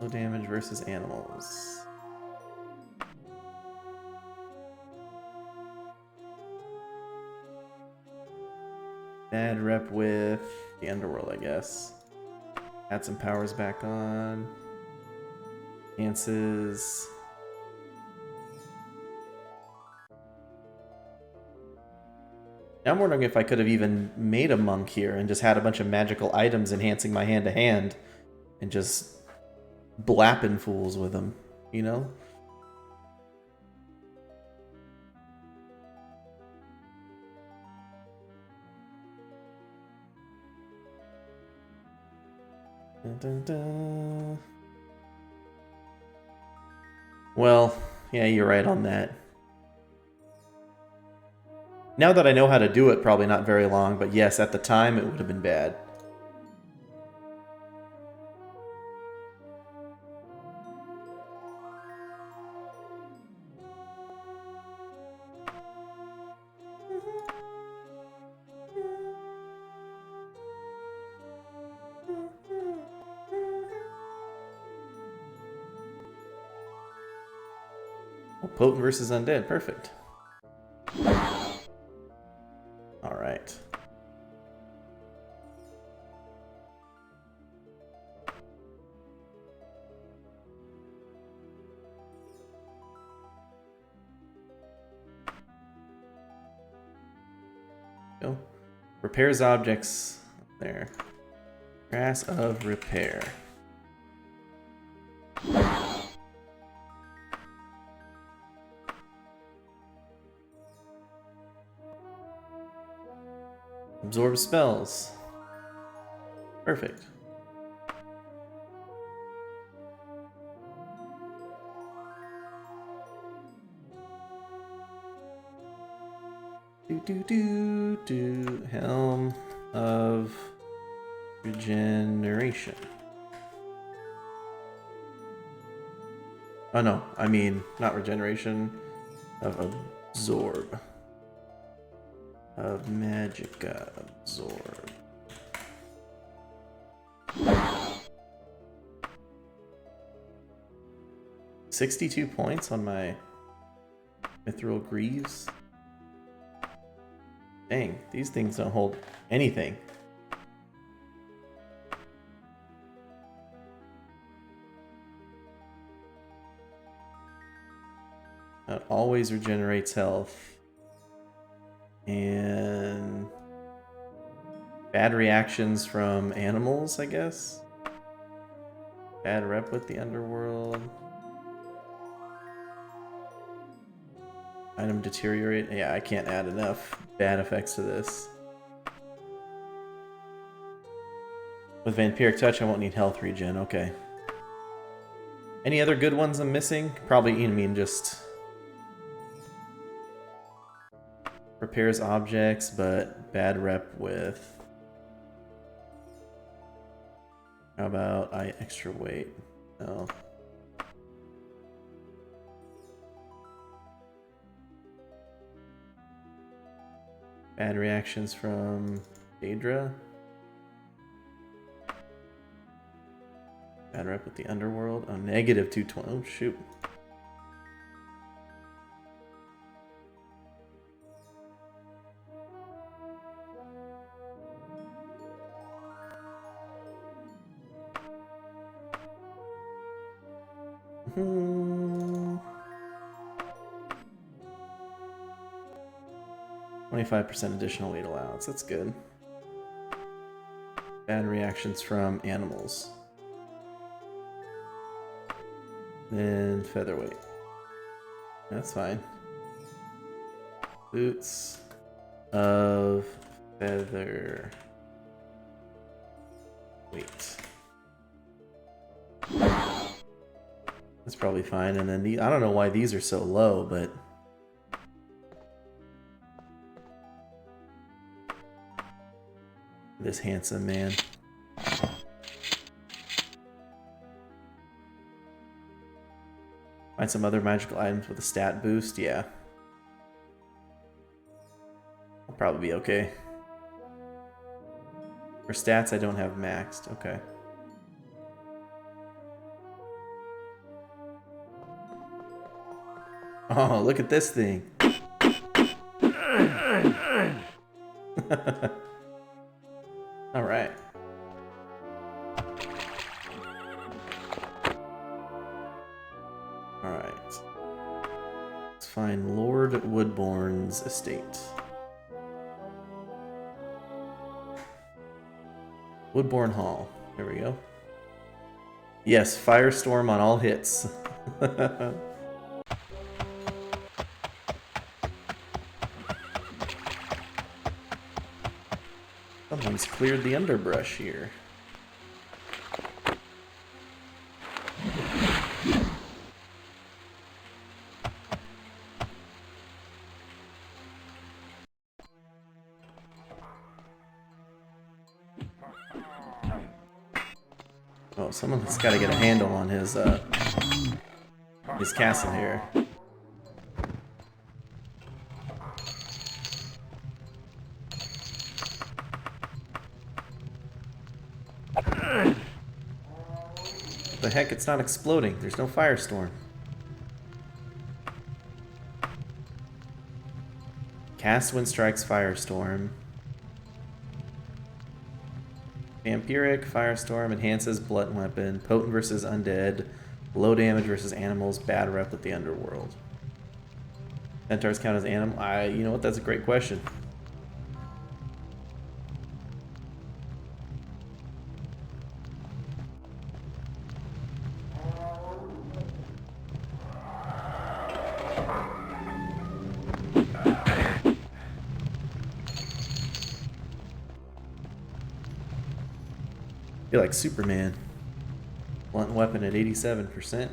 Low damage versus animals. Bad rep with the underworld, I guess. Add some powers back on. Enhances. Now I'm wondering if I could have even made a monk here and just had a bunch of magical items enhancing my hand-to-hand and just blapping fools with them, you know? Dun, dun, dun. Well, yeah, you're right on that. Now that I know how to do it, probably not very long, but yes, at the time it would have been bad. Oh, potent versus undead, perfect. Alright. Go. Repairs objects. There. Grass of repair. Absorb spells. Perfect. Helm of Regeneration. Oh no, I mean, not regeneration. Of absorb. Of magicka. Absorb. $62 points on my mithril greaves. Dang, these things don't hold anything. That always regenerates health. And bad reactions from animals, I guess. Bad rep with the underworld. Item deteriorate. Yeah, I can't add enough bad effects to this. With Vampiric Touch, I won't need health regen. Okay. Any other good ones I'm missing? Probably, I mean, just repairs objects, but bad rep with. How about extra weight? No. Bad reactions from Daedra. Bad rep with the underworld. Oh, negative 220. Oh, shoot. Hmm. 25% additional weight allowance. That's good. Bad reactions from animals. Then featherweight. That's fine. Boots of feather weight. That's probably fine. And then I don't know why these are so low, but this handsome man. Find some other magical items with a stat boost. Yeah. I'll probably be okay. For stats, I don't have maxed. Okay. Oh, look at this thing. All right. All right. Let's find Lord Woodbourne's estate. Woodbourne Hall. There we go. Yes, Firestorm on all hits. Someone's cleared the underbrush here. Oh, someone's got to get a handle on his castle here. What the heck? It's not exploding. There's no firestorm. Cast when strikes firestorm. Vampiric, Firestorm, enhances blunt weapon, potent versus undead, low damage versus animals, bad rep with the underworld. Centaurs count as animal? You know what? That's a great question. I feel like Superman. Blunt weapon at 87%.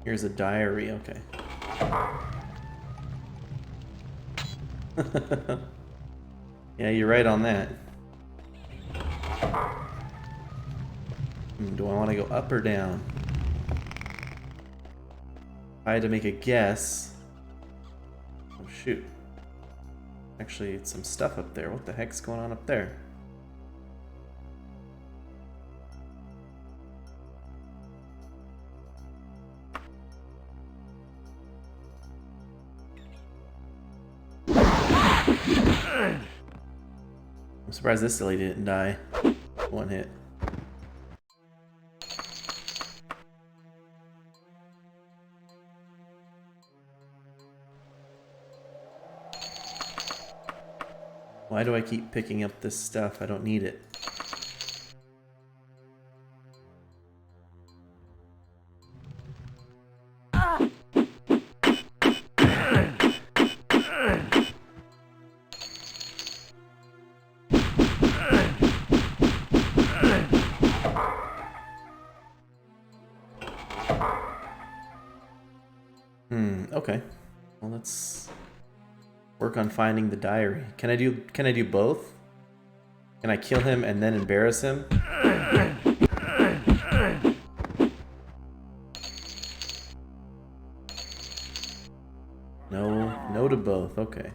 Here's a diary, okay. Yeah, you're right on that. Do I want to go up or down? If I had to make a guess. Oh shoot. Actually, it's some stuff up there. What the heck's going on up there? I'm surprised this silly didn't die. One hit. Why do I keep picking up this stuff? I don't need it. Okay. Well, let's work on finding the diary. Can I do both? Can I kill him and then embarrass him? No to both. Okay.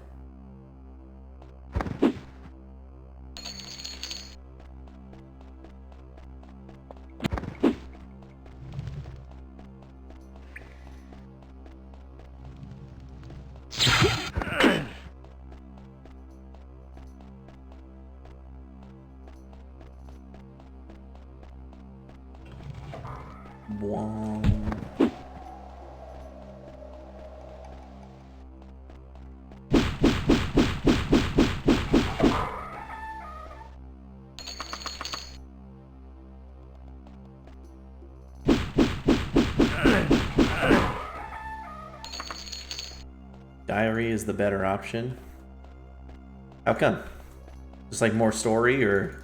Diary is the better option. How come? Just like more story, or?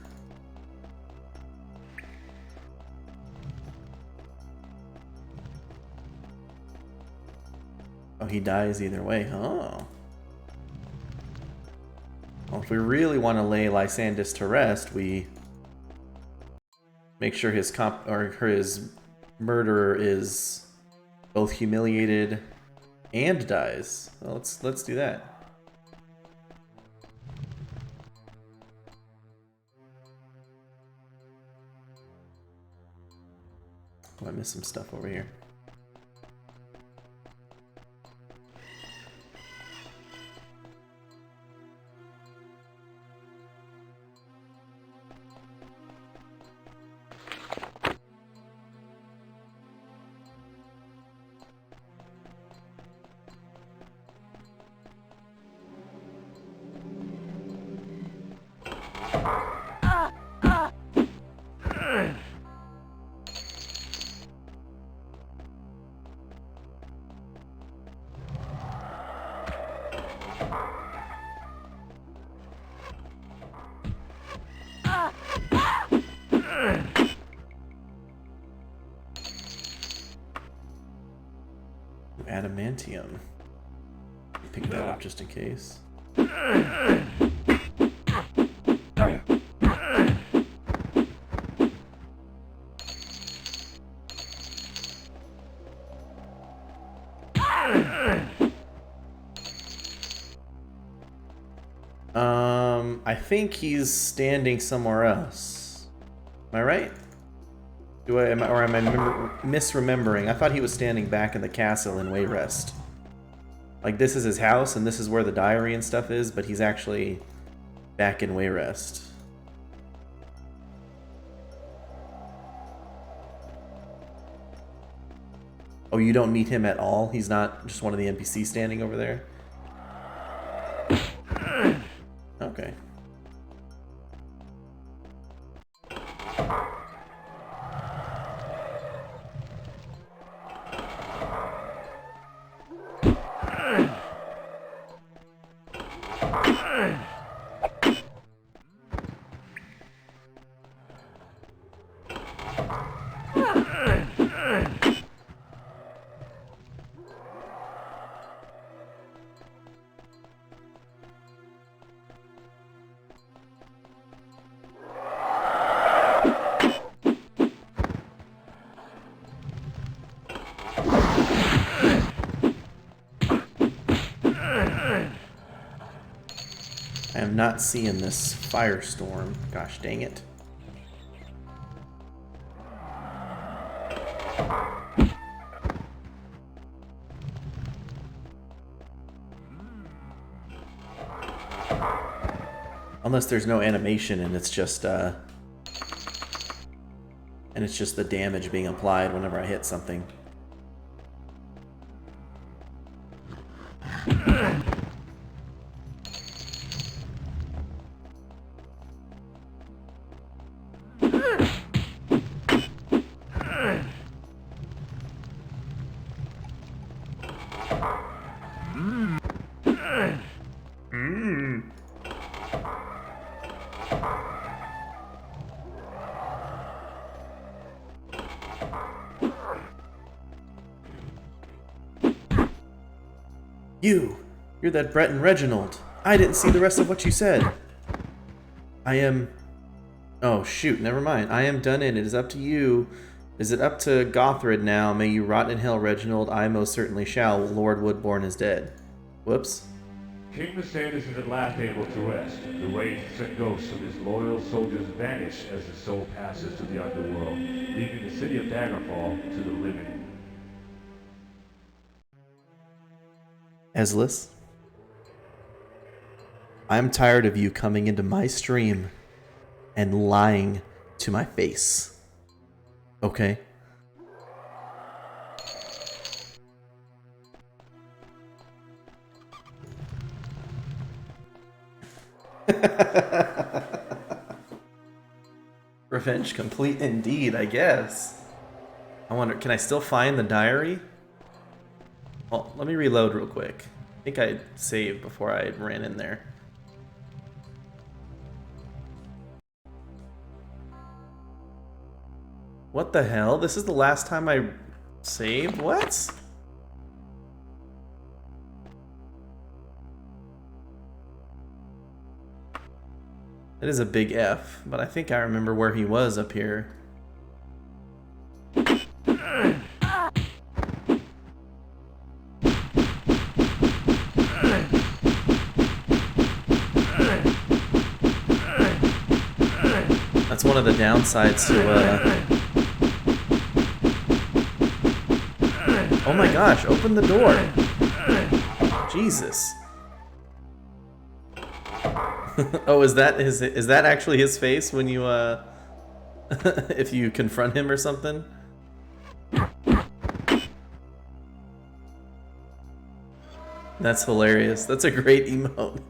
Oh, he dies either way. Oh. Well, if we really want to lay Lysandus to rest, we make sure his murderer is both humiliated and dies. Well, let's do that. Oh, I missed some stuff over here. adamantium. Pick that up just in case. I think he's standing somewhere else. Am I right? Am I misremembering? I thought he was standing back in the castle in Wayrest. Like, this is his house, and this is where the diary and stuff is, but he's actually back in Wayrest. Oh, you don't meet him at all? He's not just one of the NPCs standing over there? Okay. I am not seeing this firestorm. Gosh dang it. Unless there's no animation and it's just the damage being applied whenever I hit something. You're that Brett and Reginald. I didn't see the rest of what you said. I am... Oh, shoot, never mind. I am done in. It is up to you. Is it up to Gothred now? May you rot in hell, Reginald. I most certainly shall. Lord Woodbourne is dead. Whoops. King Mistandis is at last able to rest. The wraiths and ghosts of his loyal soldiers vanish as the soul passes to the underworld, leaving the city of Daggerfall to the living. Eslis, I'm tired of you coming into my stream and lying to my face. Okay? Revenge complete indeed, I guess. I wonder, can I still find the diary? Well, let me reload real quick. I think I saved before I ran in there. What the hell? This is the last time I saved? What? That is a big F, but I think I remember where he was up here. That's one of the downsides to, Oh my gosh, open the door! Jesus. Oh, is that actually his face when you, if you confront him or something? That's hilarious. That's a great emote.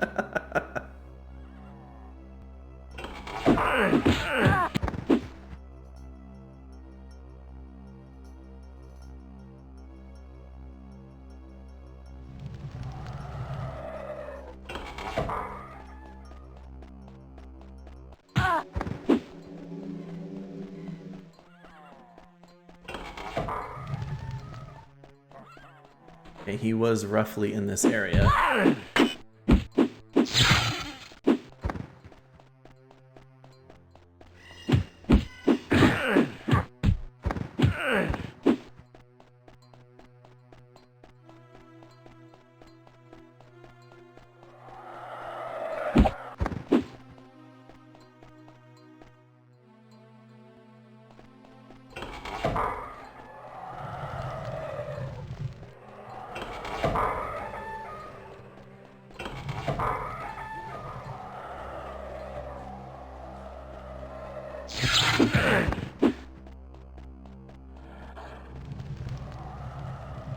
Okay, he was roughly in this area.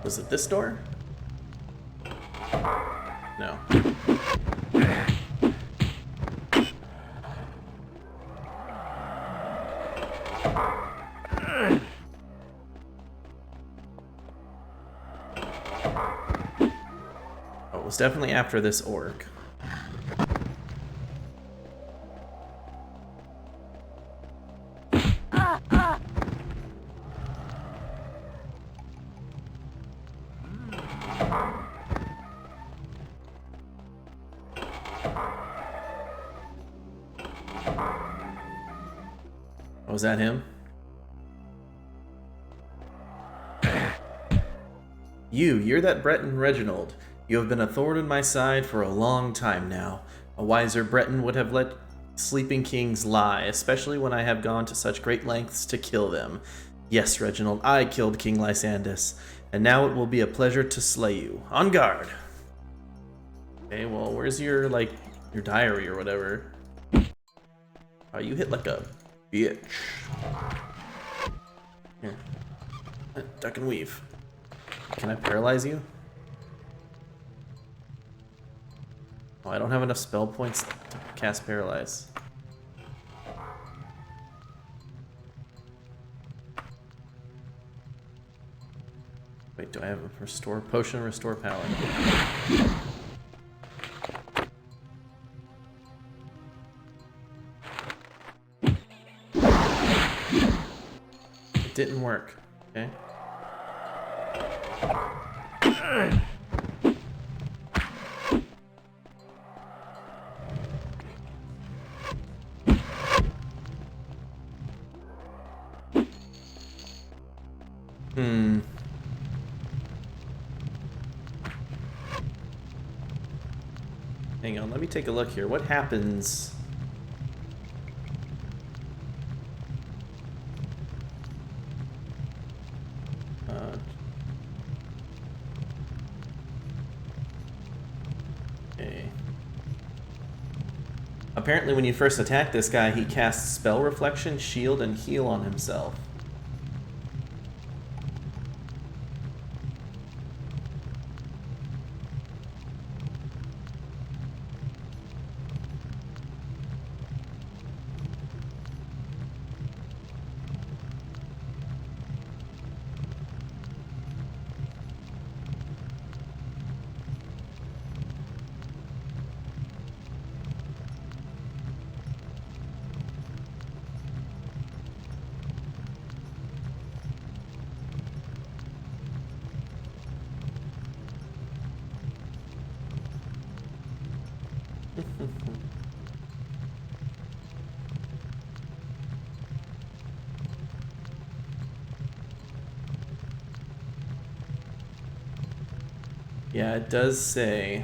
Was it this door? No. Oh, it was definitely after this orc. Was that him? You're that Breton Reginald. You have been a thorn in my side for a long time now. A wiser Breton would have let sleeping kings lie, especially when I have gone to such great lengths to kill them. Yes, Reginald, I killed King Lysandus, and now it will be a pleasure to slay you. On guard! Okay, well, where's your diary or whatever? Oh, you hit like a bitch. Here. Duck and weave. Can I paralyze you? Oh, I don't have enough spell points to cast paralyze. Wait, do I have a restore potion, restore power? It didn't work. Okay. Hang on, let me take a look here. What happens? Okay. Apparently when you first attack this guy, he casts Spell Reflection, Shield, and Heal on himself. Yeah, it does say...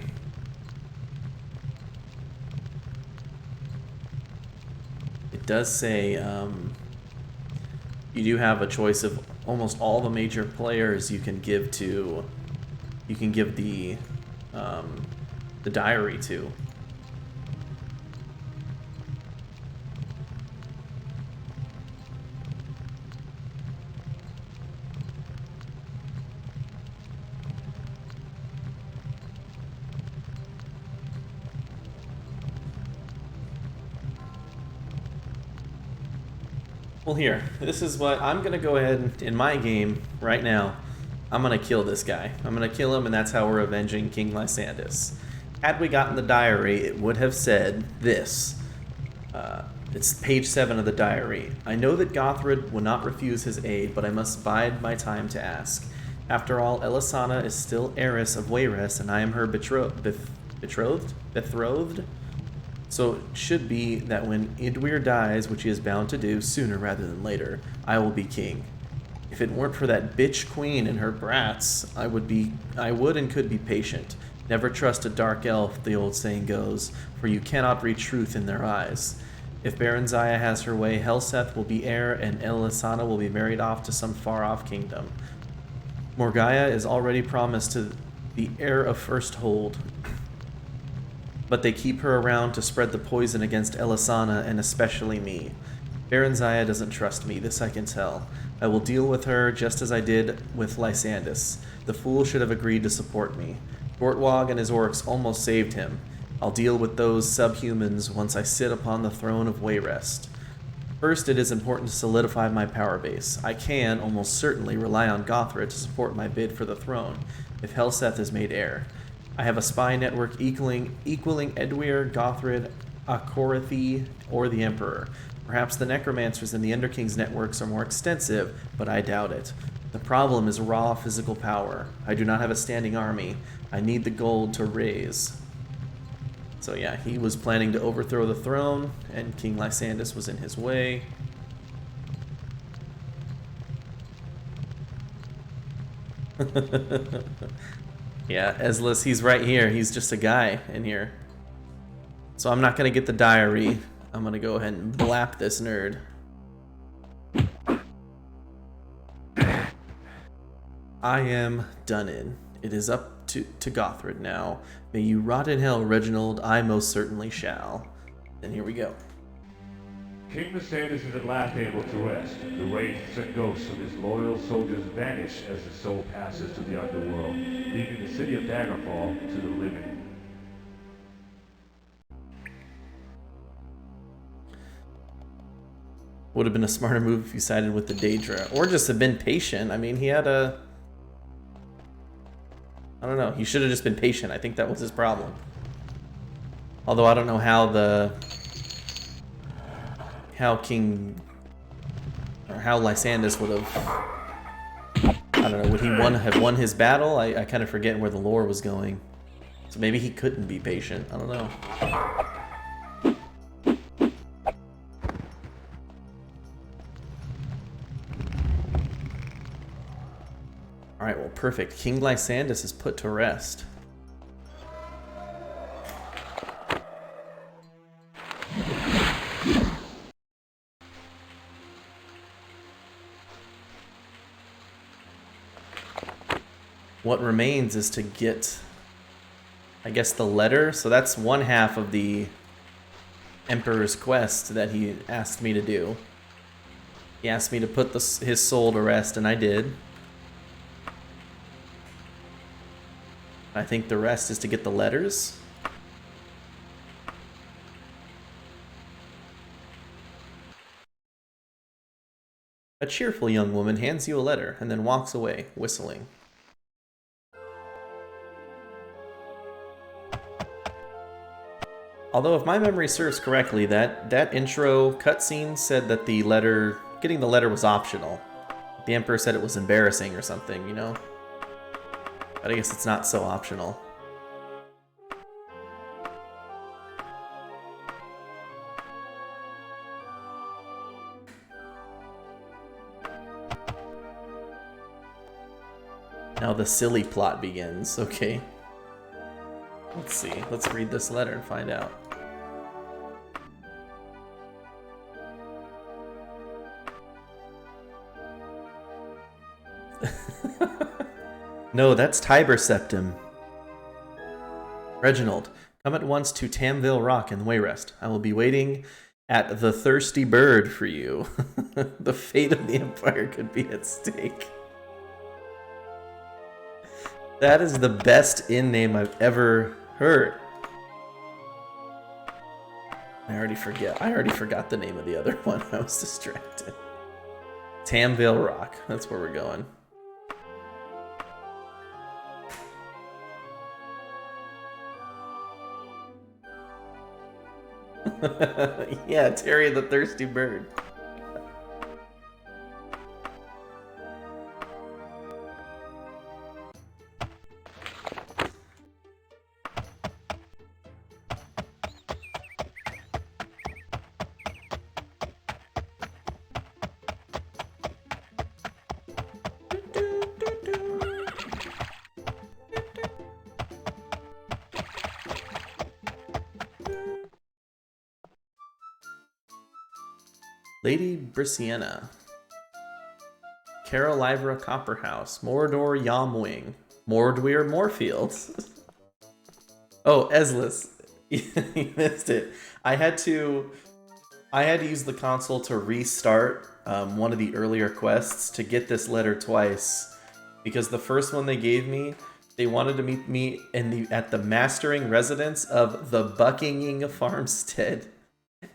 It does say you do have a choice of almost all the major players you can give to... You can give the diary to. Well, here, this is what I'm gonna go ahead in my game right now. I'm gonna kill this guy. I'm gonna kill him, and that's how we're avenging King Lysandus. Had we gotten the diary, it would have said this. It's page 7 of the diary. I know that Gothred will not refuse his aid, but I must bide my time to ask. After all, Elisana is still heiress of Wayrest, and I am her betrothed? So it should be that when Idwir dies, which he is bound to do sooner rather than later, I will be king. If it weren't for that bitch queen and her brats, I would and could be patient. Never trust a dark elf, the old saying goes, for you cannot read truth in their eyes. If Baronziah has her way, Helseth will be heir, and Elisana will be married off to some far-off kingdom. Morgaya is already promised to the heir of First Hold, but they keep her around to spread the poison against Elisana and especially me. Baronziah doesn't trust me, this I can tell. I will deal with her just as I did with Lysandus. The fool should have agreed to support me. Gortwog and his orcs almost saved him. I'll deal with those subhumans once I sit upon the throne of Wayrest. First, it is important to solidify my power base. I can, almost certainly, rely on Gothra to support my bid for the throne, if Helseth is made heir. I have a spy network equaling Edwir, Gothrid, Akorathi, or the Emperor. Perhaps the Necromancers and the Underking's networks are more extensive, but I doubt it. The problem is raw physical power. I do not have a standing army. I need the gold to raise. So yeah, he was planning to overthrow the throne, and King Lysandus was in his way. Yeah, Eslis, he's right here. He's just a guy in here. So I'm not going to get the diary. I'm going to go ahead and blap this nerd. I am done in. It is up to Gothrid now. May you rot in hell, Reginald. I most certainly shall. And here we go. King Lysandus is at last able to rest. The wraiths and ghosts of his loyal soldiers vanish as the soul passes to the underworld, leaving the city of Daggerfall to the living. Would have been a smarter move if you sided with the Daedra. Or just have been patient. I mean, he had a... I don't know. He should have just been patient. I think that was his problem. Although I don't know how how Lysandus would have... I don't know. Would he have won his battle? I kind of forget where the lore was going. So maybe he couldn't be patient. I don't know. Alright, well, perfect. King Lysandus is put to rest. What remains is to get, I guess, the letter. So that's one half of the Emperor's quest that he asked me to do. He asked me to put his soul to rest, and I did. I think the rest is to get the letters. A cheerful young woman hands you a letter and then walks away, whistling. Although if my memory serves correctly, that intro cutscene said that getting the letter was optional. The Emperor said it was embarrassing or something, you know? But I guess it's not so optional. Now the silly plot begins, okay. Let's see, let's read this letter and find out. No, that's Tiber Septim. Reginald, come at once to Tamville Rock in Wayrest. I will be waiting at the Thirsty Bird for you. The fate of the Empire could be at stake. That is the best inn name I've ever heard. I already forgot the name of the other one. I was distracted. Tamville Rock. That's where we're going. Yeah, Terry the Thirsty Bird. Lady Brissiana. Carolivra Copperhouse. Mordor Yamwing. Mordweir Moorfields. Oh, Eslis. You missed it. I had to use the console to restart one of the earlier quests to get this letter twice, because the first one they gave me, they wanted to meet me at the mastering residence of the Buckingham Farmstead,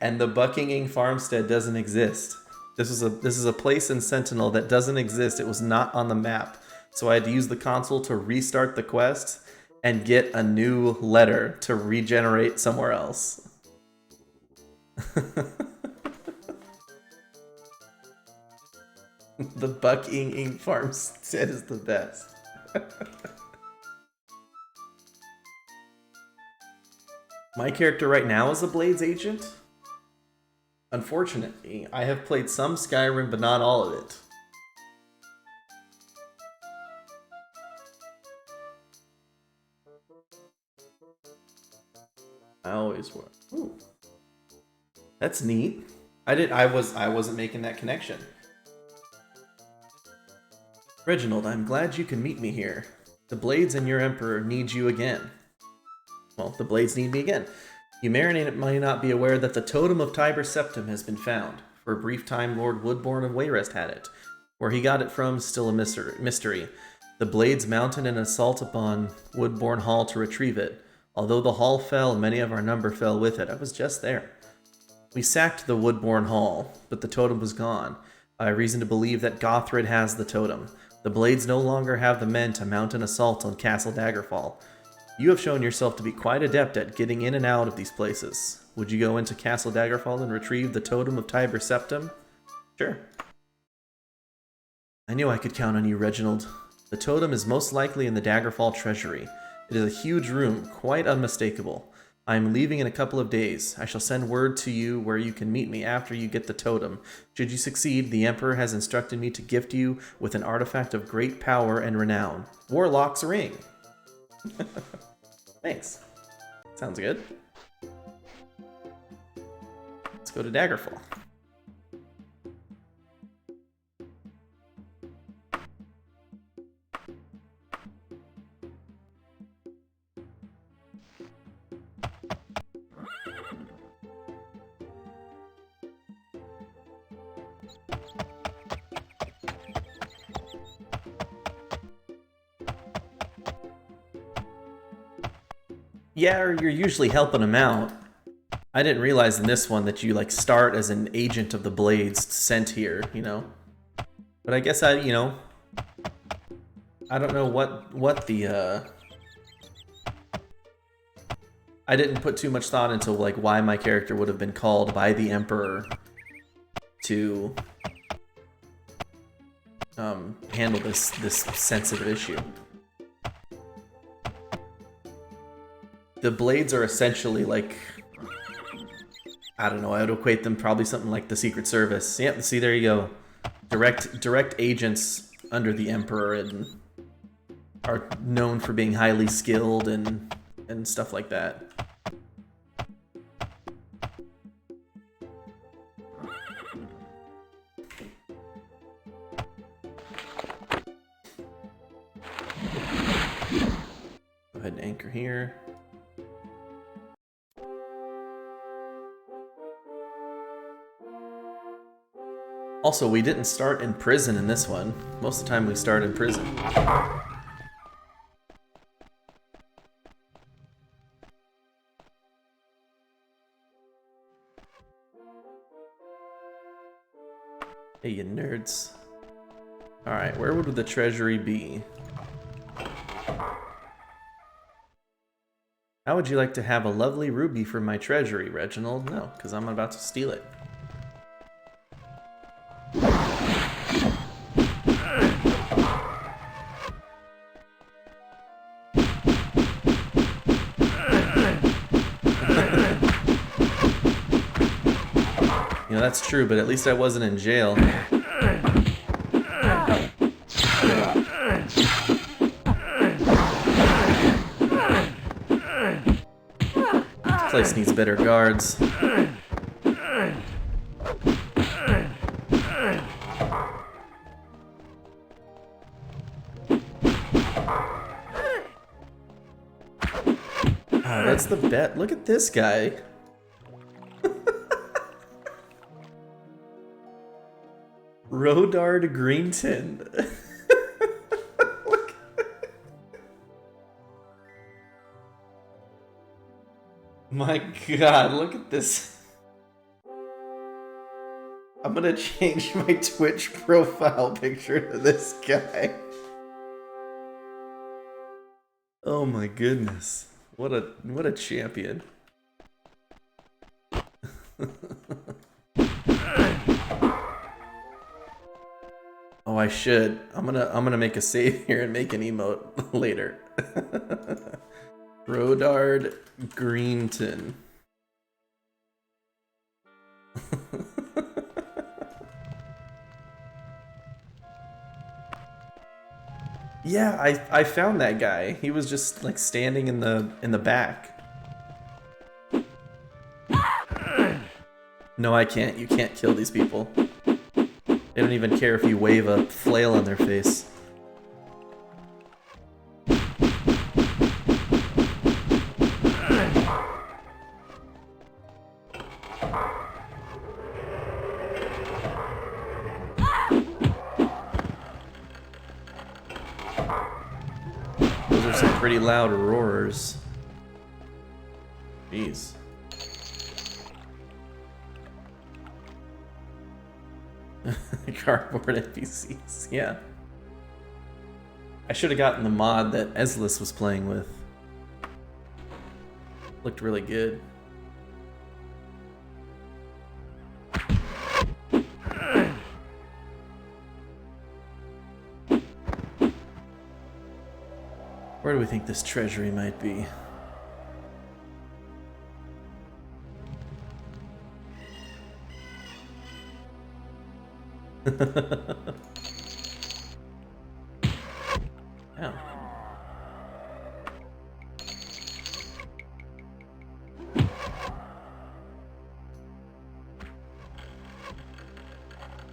and the Buckingham Farmstead doesn't exist. This is a place in Sentinel that doesn't exist. It was not on the map, so I had to use the console to restart the quest and get a new letter to regenerate somewhere else. The Buckingham Farmstead is the best. My character right now is a Blades agent. Unfortunately, I have played some Skyrim, but not all of it. I always were. Ooh. That's neat. I wasn't making that connection. Reginald, I'm glad you can meet me here. The Blades and your Emperor need you again. Well, the Blades need me again. You may or may not be aware that the Totem of Tiber Septim has been found. For a brief time, Lord Woodbourne of Wayrest had it. Where he got it from is still a mystery. The Blades mounted an assault upon Woodbourne Hall to retrieve it. Although the hall fell, many of our number fell with it. I was just there. We sacked the Woodbourne Hall, but the totem was gone. I have reason to believe that Gothrid has the totem. The Blades no longer have the men to mount an assault on Castle Daggerfall. You have shown yourself to be quite adept at getting in and out of these places. Would you go into Castle Daggerfall and retrieve the Totem of Tiber Septim? Sure. I knew I could count on you, Reginald. The totem is most likely in the Daggerfall treasury. It is a huge room, quite unmistakable. I am leaving in a couple of days. I shall send word to you where you can meet me after you get the totem. Should you succeed, the Emperor has instructed me to gift you with an artifact of great power and renown. Warlock's Ring. Thanks. Sounds good. Let's go to Daggerfall. Yeah, or you're usually helping them out. I didn't realize in this one that you like start as an agent of the Blades sent here, you know. But I guess I don't know what the I didn't put too much thought into like why my character would have been called by the Emperor to handle this sensitive issue. The Blades are essentially like, I don't know, I would equate them probably something like the Secret Service. Yep, see, there you go. Direct agents under the Emperor and are known for being highly skilled and stuff like that. Go ahead and anchor here. Also, we didn't start in prison in this one. Most of the time we start in prison. Hey, you nerds. Alright, where would the treasury be? How would you like to have a lovely ruby from my treasury, Reginald? No, because I'm about to steal it. You know, that's true, but at least I wasn't in jail. This place needs better guards. That's the bet. Look at this guy. Rodard Greenton. Look. My God, look at this. I'm gonna change my Twitch profile picture to this guy. Oh my goodness. What a champion. Oh, I should. I'm gonna make a save here and make an emote later. Rodard Greenton. Yeah, I found that guy. He was just like standing in the back. No, I can't. You can't kill these people. They don't even care if you wave a flail on their face. Those are some pretty loud roars. Jeez. Cardboard NPCs, yeah. I should have gotten the mod that Eslis was playing with. Looked really good. Where do we think this treasury might be? Ow.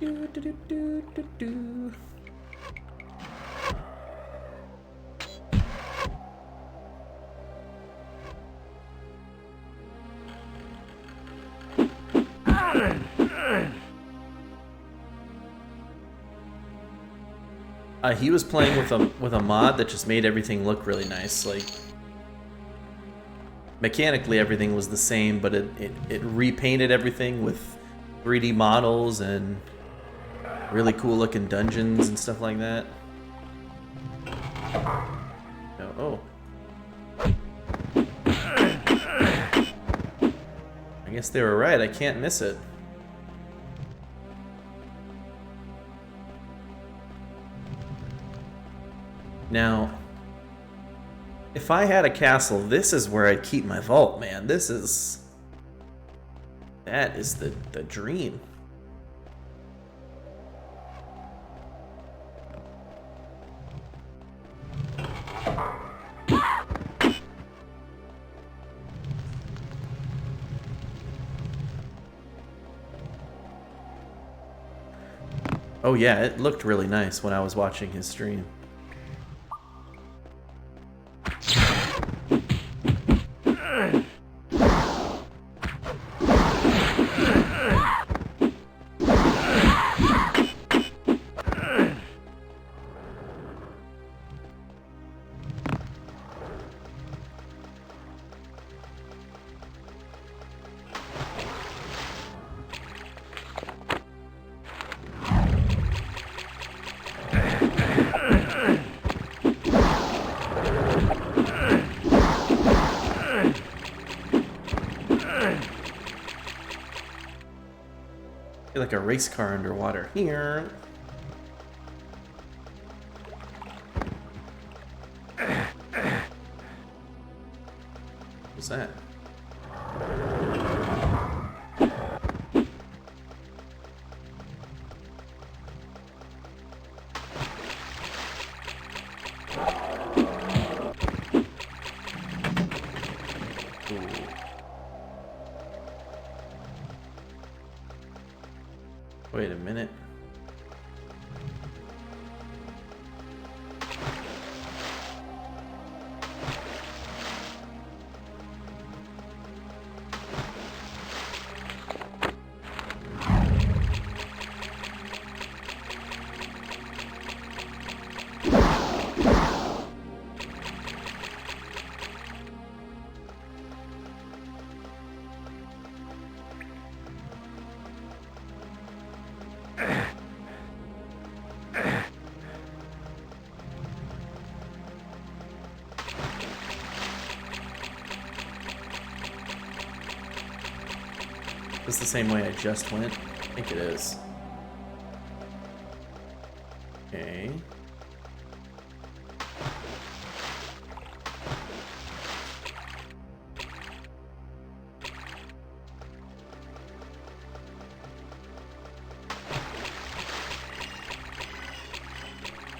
Do, do, do, do, do, do. He was playing with a mod that just made everything look really nice. Like mechanically, everything was the same, but it repainted everything with 3D models and really cool looking dungeons and stuff like that. Oh. I guess they were right. I can't miss it. Now, if I had a castle, this is where I'd keep my vault, man. That is the dream. Oh yeah, it looked really nice when I was watching his stream. Like a race car underwater. Here. What's that? Wait a minute. Is this the same way I just went? I think it is. Okay.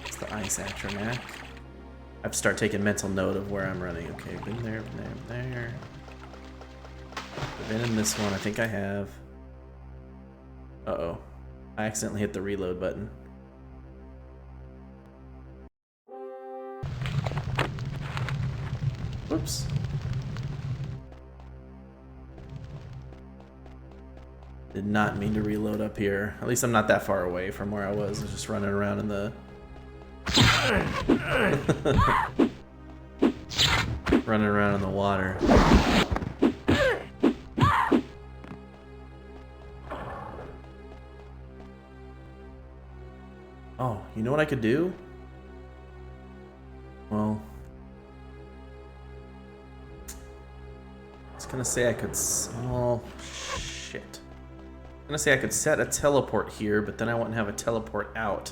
It's the ice atronac. I have to start taking mental note of where I'm running. Okay, been there, been there, been there. I've been in this one, I think I have. Uh-oh. I accidentally hit the reload button. Whoops. Did not mean to reload up here. At least I'm not that far away from where I was. I was just running around in the... running around in the water. Oh, you know what I could do? Well... I was gonna say I could... Oh, shit. I'm gonna say I could set a teleport here, but then I wouldn't have a teleport out.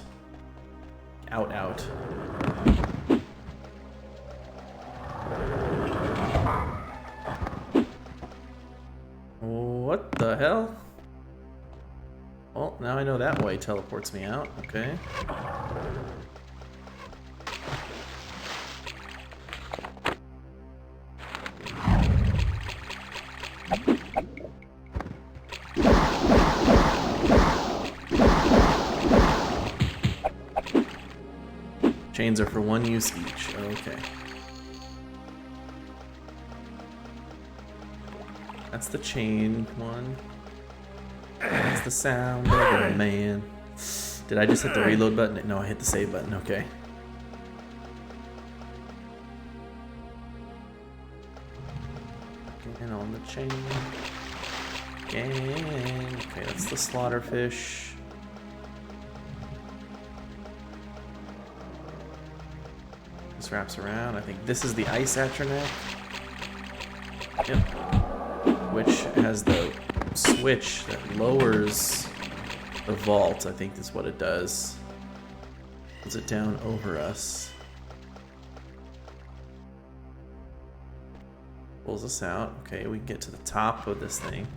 Out. What the hell? Well, now I know that way teleports me out. Okay. Chains are for one use each. Okay. That's the chain one. That's the sound of a man. Did I just hit the reload button? No, I hit the save button. Okay. Getting on the chain. Gang. Okay, that's the slaughterfish. This wraps around. I think this is the ice atronac. Yep. Which has the switch that lowers the vault. I think that's what it does. Pulls it down over us. Pulls us out. Okay, we can get to the top of this thing.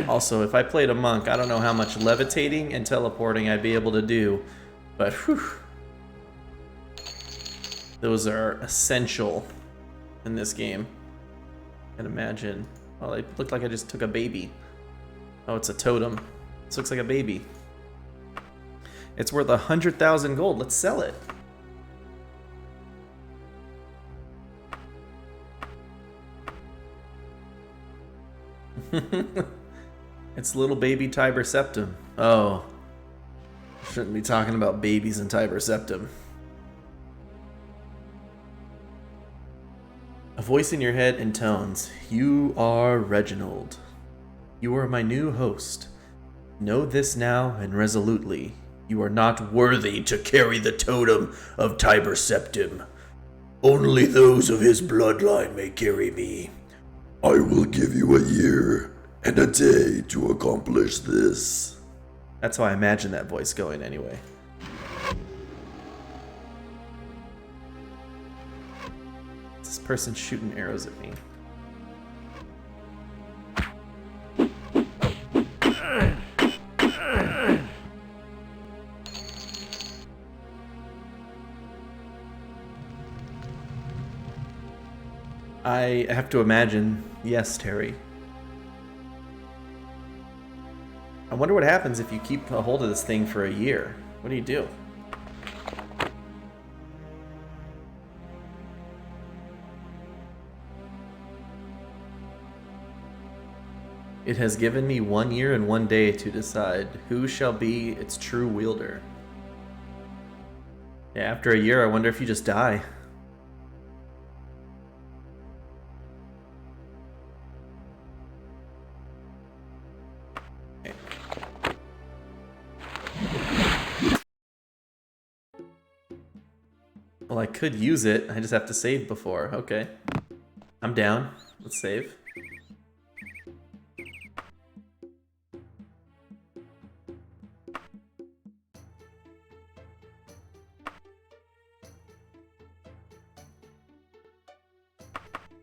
Also, if I played a monk, I don't know how much levitating and teleporting I'd be able to do, but whew, those are essential in this game. I can imagine. Well, it looked like I just took a baby. Oh, it's a totem. This looks like a baby. It's worth 100,000 gold. Let's sell it. It's little baby Tiber Septim. Oh. Shouldn't be talking about babies in Tiber Septim. A voice in your head intones, "You are Reginald. You are my new host. Know this now and resolutely. You are not worthy to carry the totem of Tiber Septim. Only those of his bloodline may carry me. I will give you a year and a day to accomplish this." That's how I imagine that voice going anyway. This person shooting arrows at me. I have to imagine, yes, Terry. I wonder what happens if you keep a hold of this thing for a year. What do you do? It has given me 1 year and 1 day to decide who shall be its true wielder. Yeah, after a year, I wonder if you just die. Well, I could use it. I just have to save before. Okay. I'm down. Let's save.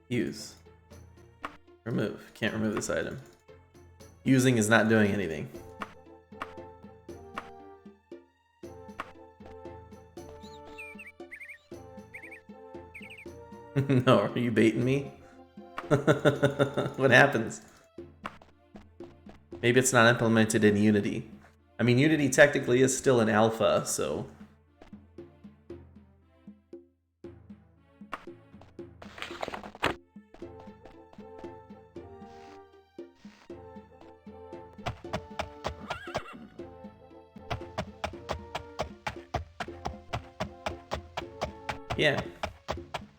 Use. Remove. Can't remove this item. Using is not doing anything. No, are you baiting me? What happens? Maybe it's not implemented in Unity. I mean, Unity technically is still an alpha, so... Yeah.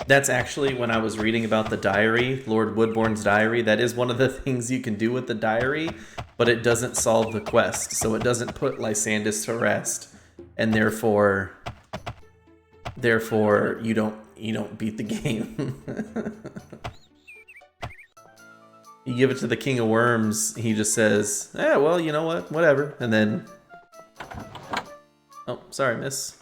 That's actually, when I was reading about the diary, Lord Woodbourne's diary, that is one of the things you can do with the diary, but it doesn't solve the quest, so it doesn't put Lysandus to rest, and therefore you don't beat the game. You give it to the King of Worms, he just says, well, you know what, whatever, and then... Oh, sorry, miss.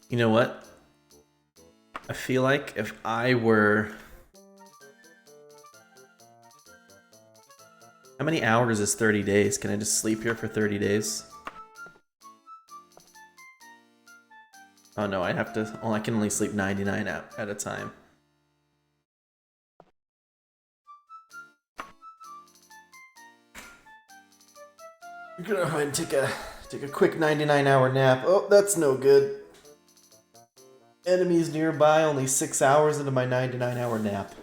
You know what? I feel like if I were... How many hours is 30 days? Can I just sleep here for 30 days? Oh no, I have to... Oh, I can only sleep 99 at a time. I'm gonna go ahead and take a quick 99-hour nap. Oh, that's no good. Enemies nearby, only 6 hours into my 99-hour nap.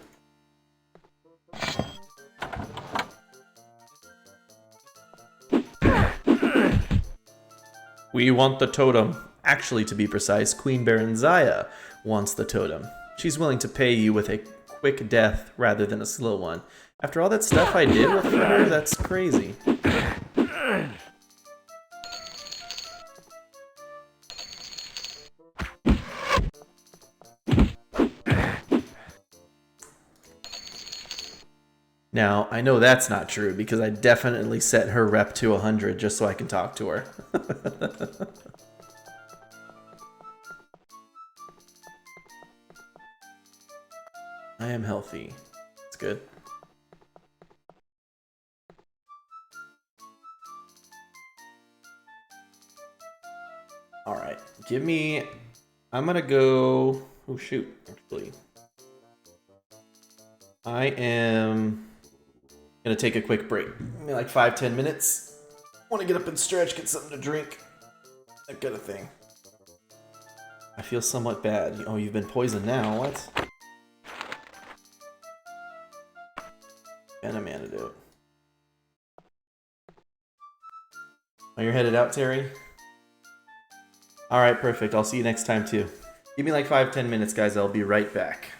We want the totem. Actually, to be precise, Queen Baron Zaya wants the totem. She's willing to pay you with a quick death rather than a slow one. After all that stuff I did with her, that's crazy. Now, I know that's not true because I definitely set her rep to 100 just so I can talk to her. I am healthy. It's good. Alright, give me... I'm gonna go... Oh shoot, actually. I am gonna take a quick break. Maybe like 5-10 minutes. Want to get up and stretch, get something to drink. That kind of thing. I feel somewhat bad. Oh, you've been poisoned now. What? Venom antidote. Oh, you're headed out, Terry? Alright, perfect. I'll see you next time, too. Give me like 5-10 minutes, guys. I'll be right back.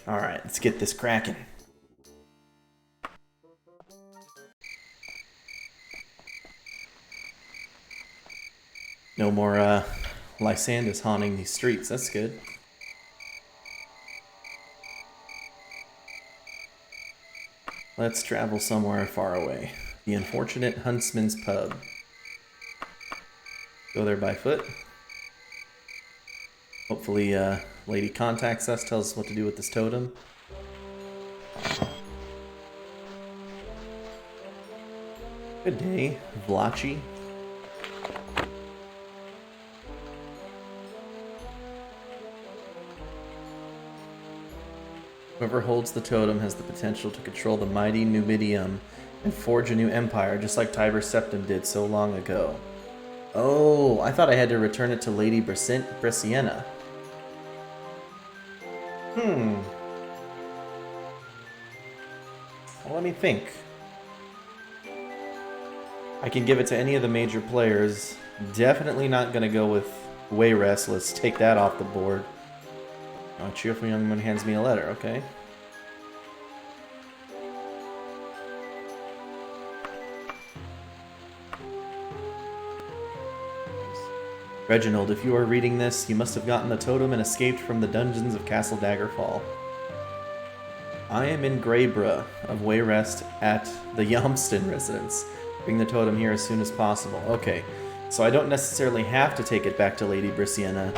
Alright, let's get this cracking. No more Lysandus haunting these streets, that's good. Let's travel somewhere far away. The Unfortunate Huntsman's Pub. Go there by foot. Hopefully, lady contacts us, tells us what to do with this totem. Good day, Vlachi. Whoever holds the totem has the potential to control the mighty Numidium and forge a new empire, just like Tiber Septim did so long ago. Oh, I thought I had to return it to Lady Bresciana. Well, let me think. I can give it to any of the major players. Definitely not going to go with Wayrest. Let's take that off the board. A cheerful young man hands me a letter, okay. Reginald, if you are reading this, you must have gotten the totem and escaped from the dungeons of Castle Daggerfall. I am in Greybra of Wayrest at the Yamston residence. Bring the totem here as soon as possible. Okay, so I don't necessarily have to take it back to Lady Bresciana.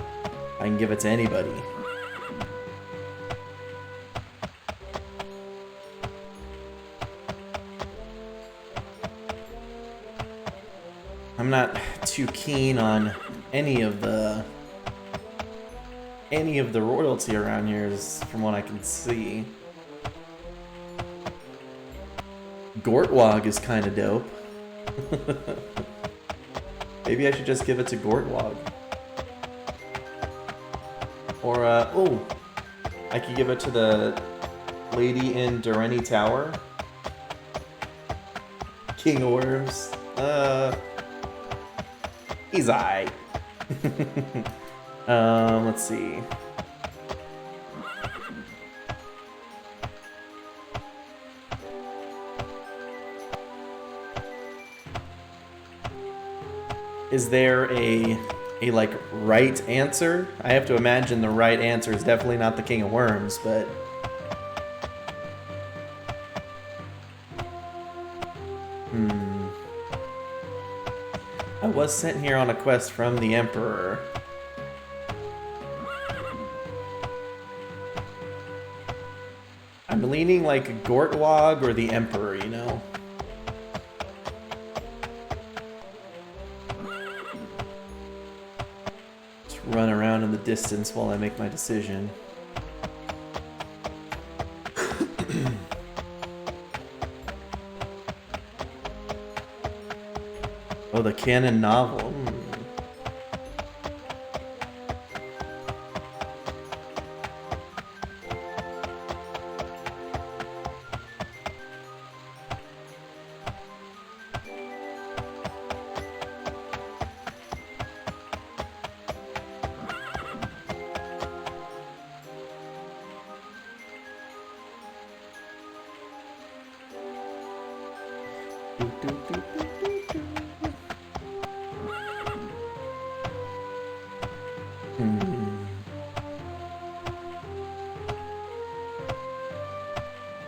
I can give it to anybody. I'm not too keen on any of the royalty around here, from what I can see. Gortwog is kind of dope. Maybe I should just give it to Gortwog. Or, oh, I could give it to the lady in Durrani Tower. King of Worms. He's aight. Let's see. Is there a like right answer? I have to imagine the right answer is definitely not the King of Worms, but I was sent here on a quest from the Emperor. I'm leaning like Gortwog or the Emperor, you know? Just run around in the distance while I make my decision. Oh, the canon novel.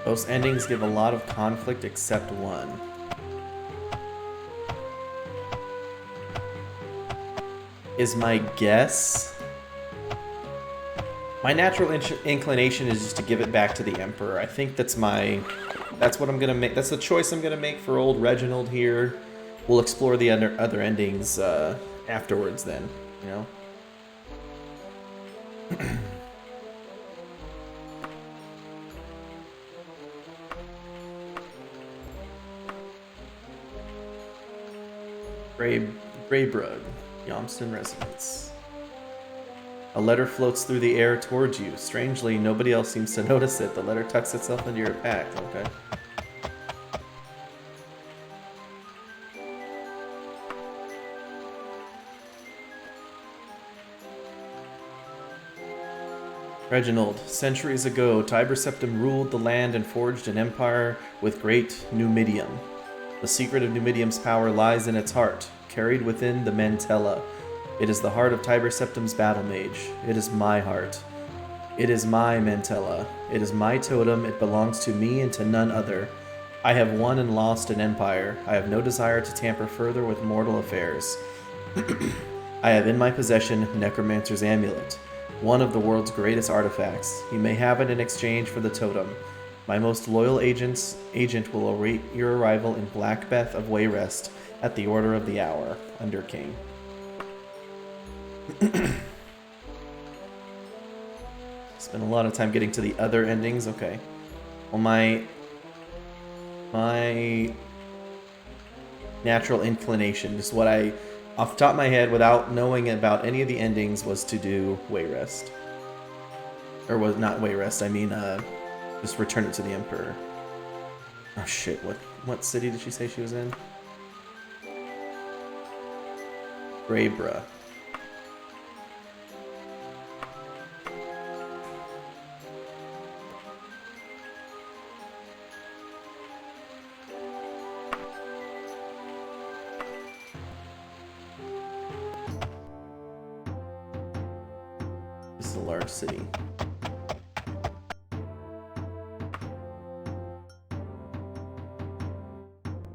Most endings give a lot of conflict except one. Is my guess. My natural inclination is just to give it back to the Emperor. I think that's what I'm gonna make. That's the choice I'm gonna make for old Reginald here. We'll explore the other endings afterwards then, you know? Greybrug, Yomston residence. A letter floats through the air towards you. Strangely, nobody else seems to notice it. The letter tucks itself into your pack. Okay. Reginald, centuries ago, Tiber Septim ruled the land and forged an empire with great Numidium. The secret of Numidium's power lies in its heart, carried within the Mantella. It is the heart of Tiber Septim's battle mage. It is my heart. It is my Mantella. It is my totem. It belongs to me and to none other. I have won and lost an empire. I have no desire to tamper further with mortal affairs. I have in my possession Necromancer's Amulet, one of the world's greatest artifacts. You may have it in exchange for the totem. My most loyal agent will await your arrival in Blackbeth of Wayrest at the order of the hour, Under King. Spent a lot of time getting to the other endings. Okay. Well, my natural inclination, just what I, off the top of my head, without knowing about any of the endings, was to do Wayrest. Or was not Wayrest, I mean, just return it to the Emperor. Oh shit, what city did she say she was in? Greybra. This is a large city.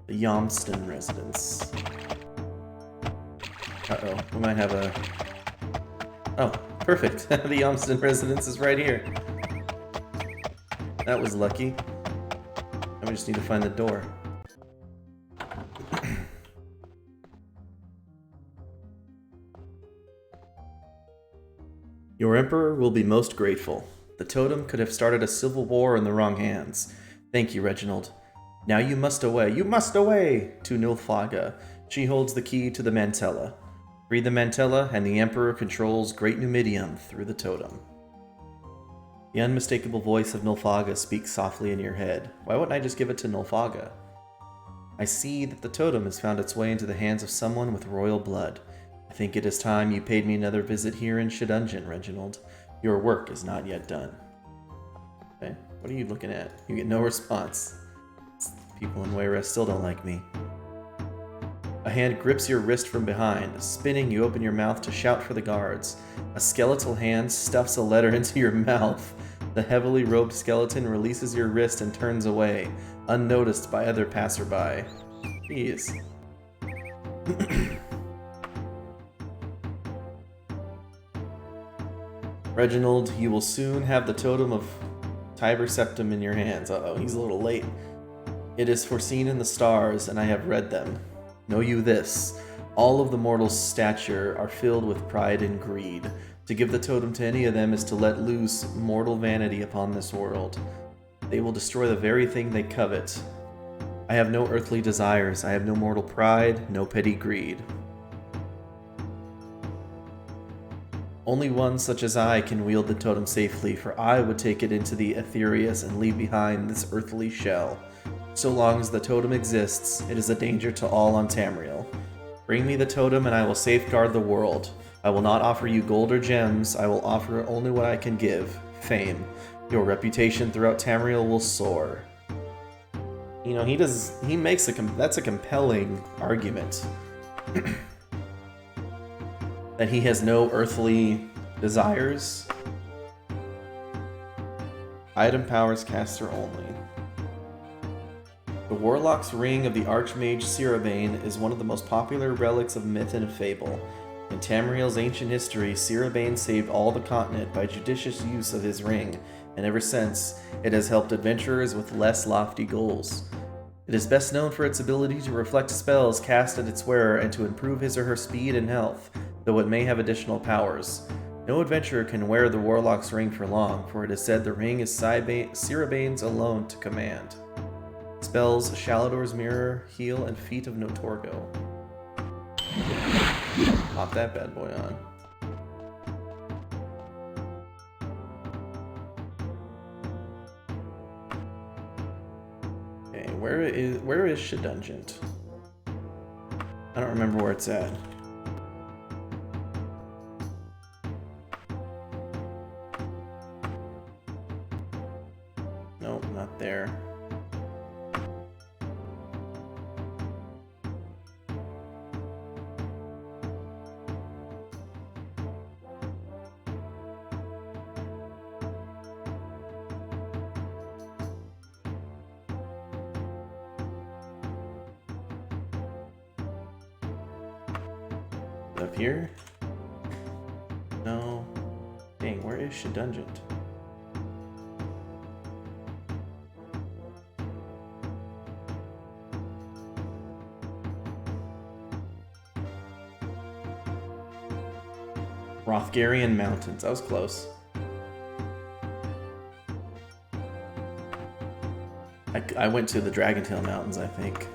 The Yomston residence. Uh-oh, we might have a... Oh, perfect. The Yomston residence is right here. That was lucky. And we just need to find the door. Your Emperor will be most grateful. The totem could have started a civil war in the wrong hands. Thank you, Reginald. Now you must away. You must away! To Nilfgaard. She holds the key to the Mantella. Free the Mantella, and the Emperor controls Great Numidium through the totem. The unmistakable voice of Nilfgaard speaks softly in your head. Why wouldn't I just give it to Nilfgaard? I see that the totem has found its way into the hands of someone with royal blood. I think it is time you paid me another visit here in Shedungeon, Reginald. Your work is not yet done. Okay, what are you looking at? You get no response. People in Wayrest still don't like me. A hand grips your wrist from behind. Spinning, you open your mouth to shout for the guards. A skeletal hand stuffs a letter into your mouth. The heavily robed skeleton releases your wrist and turns away, unnoticed by other passerby. Jeez. Reginald, you will soon have the totem of Tiber Septim in your hands. Uh-oh, he's a little late. It is foreseen in the stars, and I have read them. Know you this, all of the mortals' stature are filled with pride and greed. To give the totem to any of them is to let loose mortal vanity upon this world. They will destroy the very thing they covet. I have no earthly desires, I have no mortal pride, no petty greed. Only one such as I can wield the totem safely, for I would take it into the Aetherius and leave behind this earthly shell. So long as the totem exists, it is a danger to all on Tamriel. Bring me the totem and I will safeguard the world. I will not offer you gold or gems, I will offer only what I can give, fame. Your reputation throughout Tamriel will soar. You know, he makes that's a compelling argument. That he has no earthly desires. Item powers caster only. The Warlock's Ring of the Archmage Cirabane is one of the most popular relics of myth and fable. In Tamriel's ancient history, Cirabane saved all the continent by judicious use of his ring, and ever since, it has helped adventurers with less lofty goals. It is best known for its ability to reflect spells cast at its wearer and to improve his or her speed and health, though it may have additional powers. No adventurer can wear the Warlock's Ring for long, for it is said the ring is Cirabane's alone to command. Spells Shalador's Mirror, Heal, and Feet of Notorgo. Pop that bad boy on. Okay, where is Shedungent? I don't remember where it's at. Nope, not there. Up here? No. Dang, where is Shedungent? Rothgarian Mountains. I was close. I went to the Dragontail Mountains, I think.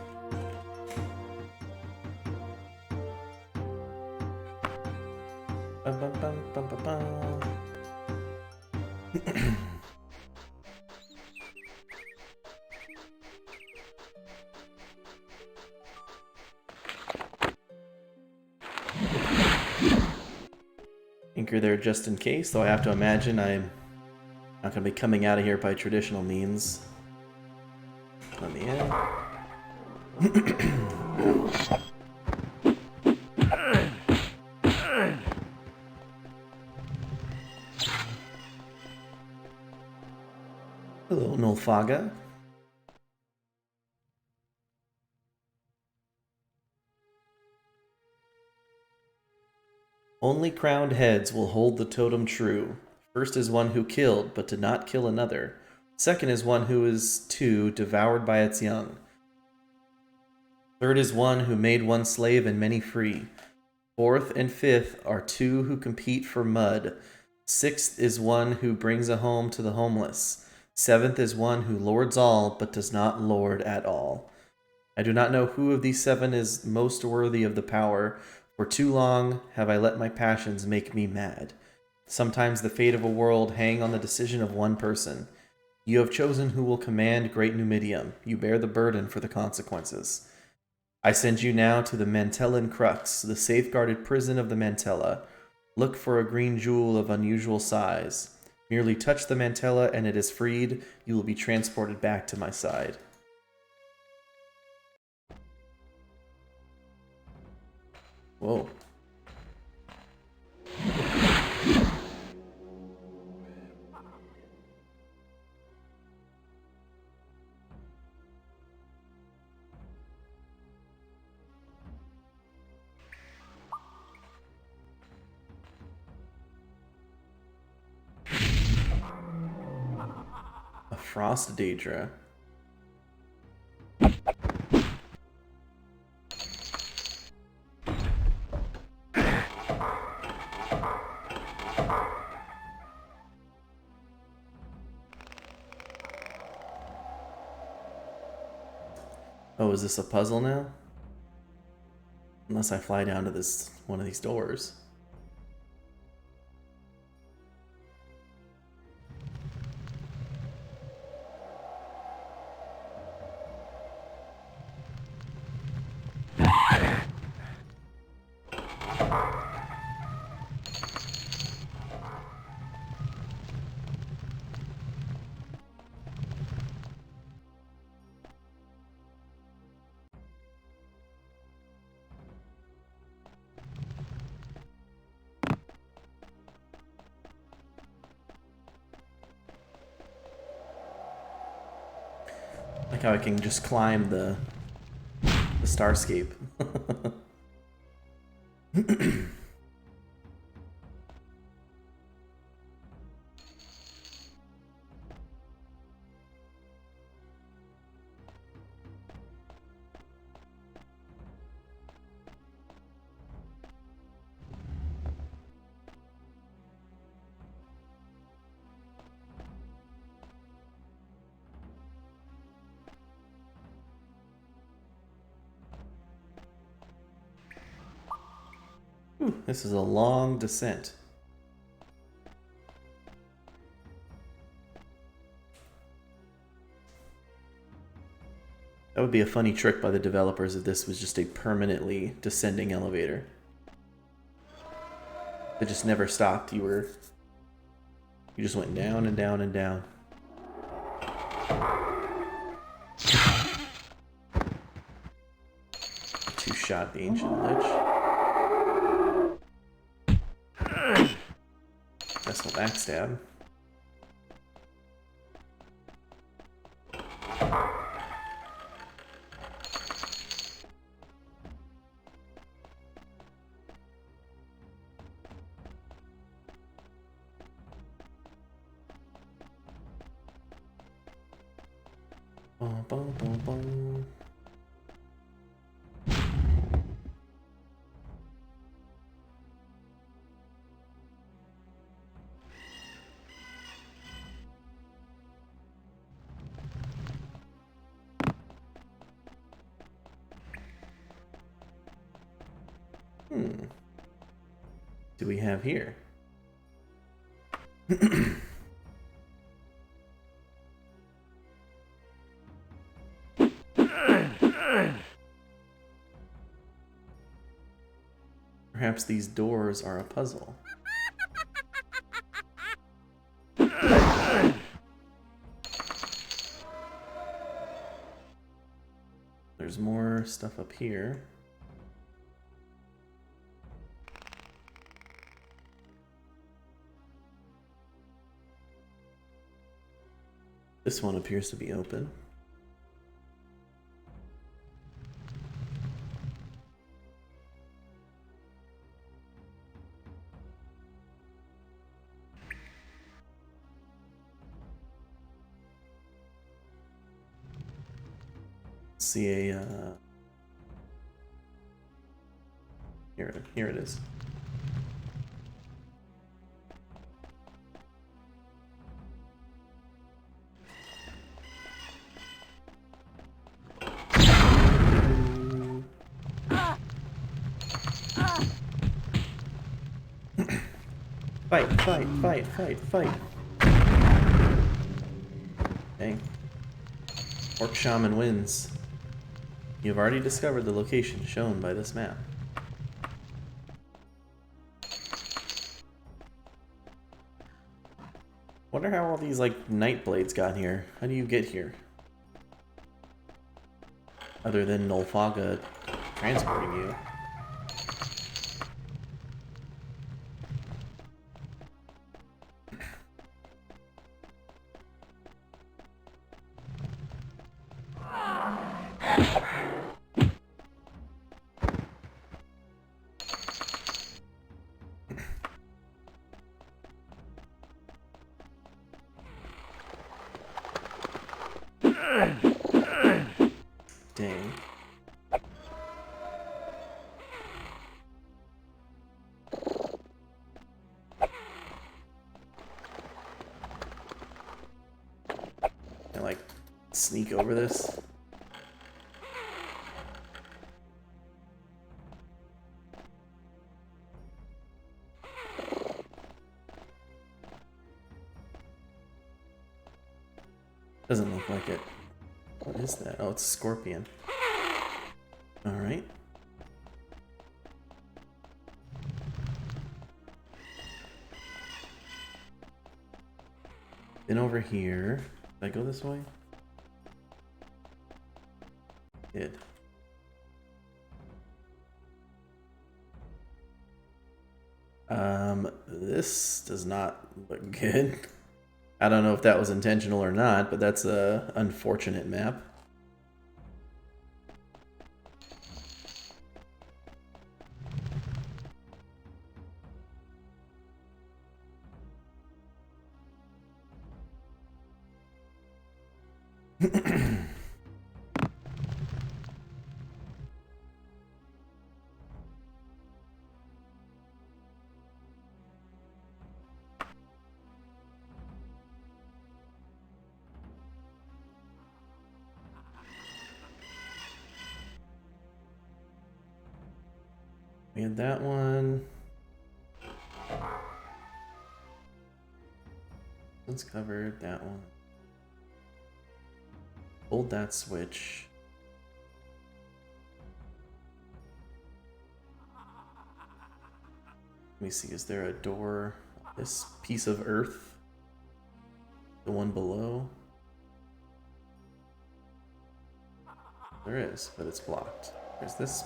Anchor there just in case, though I have to imagine I'm not going to be coming out of here by traditional means. Let me in. Hello, Nulfaga. Only crowned heads will hold the totem true. First is one who killed, but did not kill another. Second is one who is, too, devoured by its young. Third is one who made one slave and many free. Fourth and fifth are two who compete for mud. Sixth is one who brings a home to the homeless. Seventh is one who lords all, but does not lord at all. I do not know who of these seven is most worthy of the power. For too long have I let my passions make me mad. Sometimes the fate of a world hang on the decision of one person. You have chosen who will command Great Numidium. You bear the burden for the consequences. I send you now to the Mantellan Crux, the safeguarded prison of the Mantella. Look for a green jewel of unusual size. Merely touch the Mantella and it is freed. You will be transported back to my side. Whoa. A frost Daedra. Oh, is this a puzzle now? Unless I fly down to this one of these doors. Like how I can just climb the starscape. Ooh, this is a long descent. That would be a funny trick by the developers if this was just a permanently descending elevator. It just never stopped. You just went down and down and down. Two-shot the ancient lich. That's no backstab. Boom, boom, boom, boom. Do we have here? Perhaps these doors are a puzzle. There's more stuff up here. This one appears to be open. See a here it is. Fight. Dang. Orc Shaman wins. You've already discovered the location shown by this map. Wonder how all these, like, night blades got here. How do you get here? Other than Nolfaga transporting you. Dang. Can I, like, sneak over this? Doesn't look like it. What is that? Oh, it's a scorpion. Alright. Then over here. Did I go this way? Did. This does not look good. I don't know if that was intentional or not, but that's a unfortunate map. We had that one. One's covered, that one. Hold that switch. Let me see, is there a door? This piece of earth? The one below? There is, but it's blocked. There's this.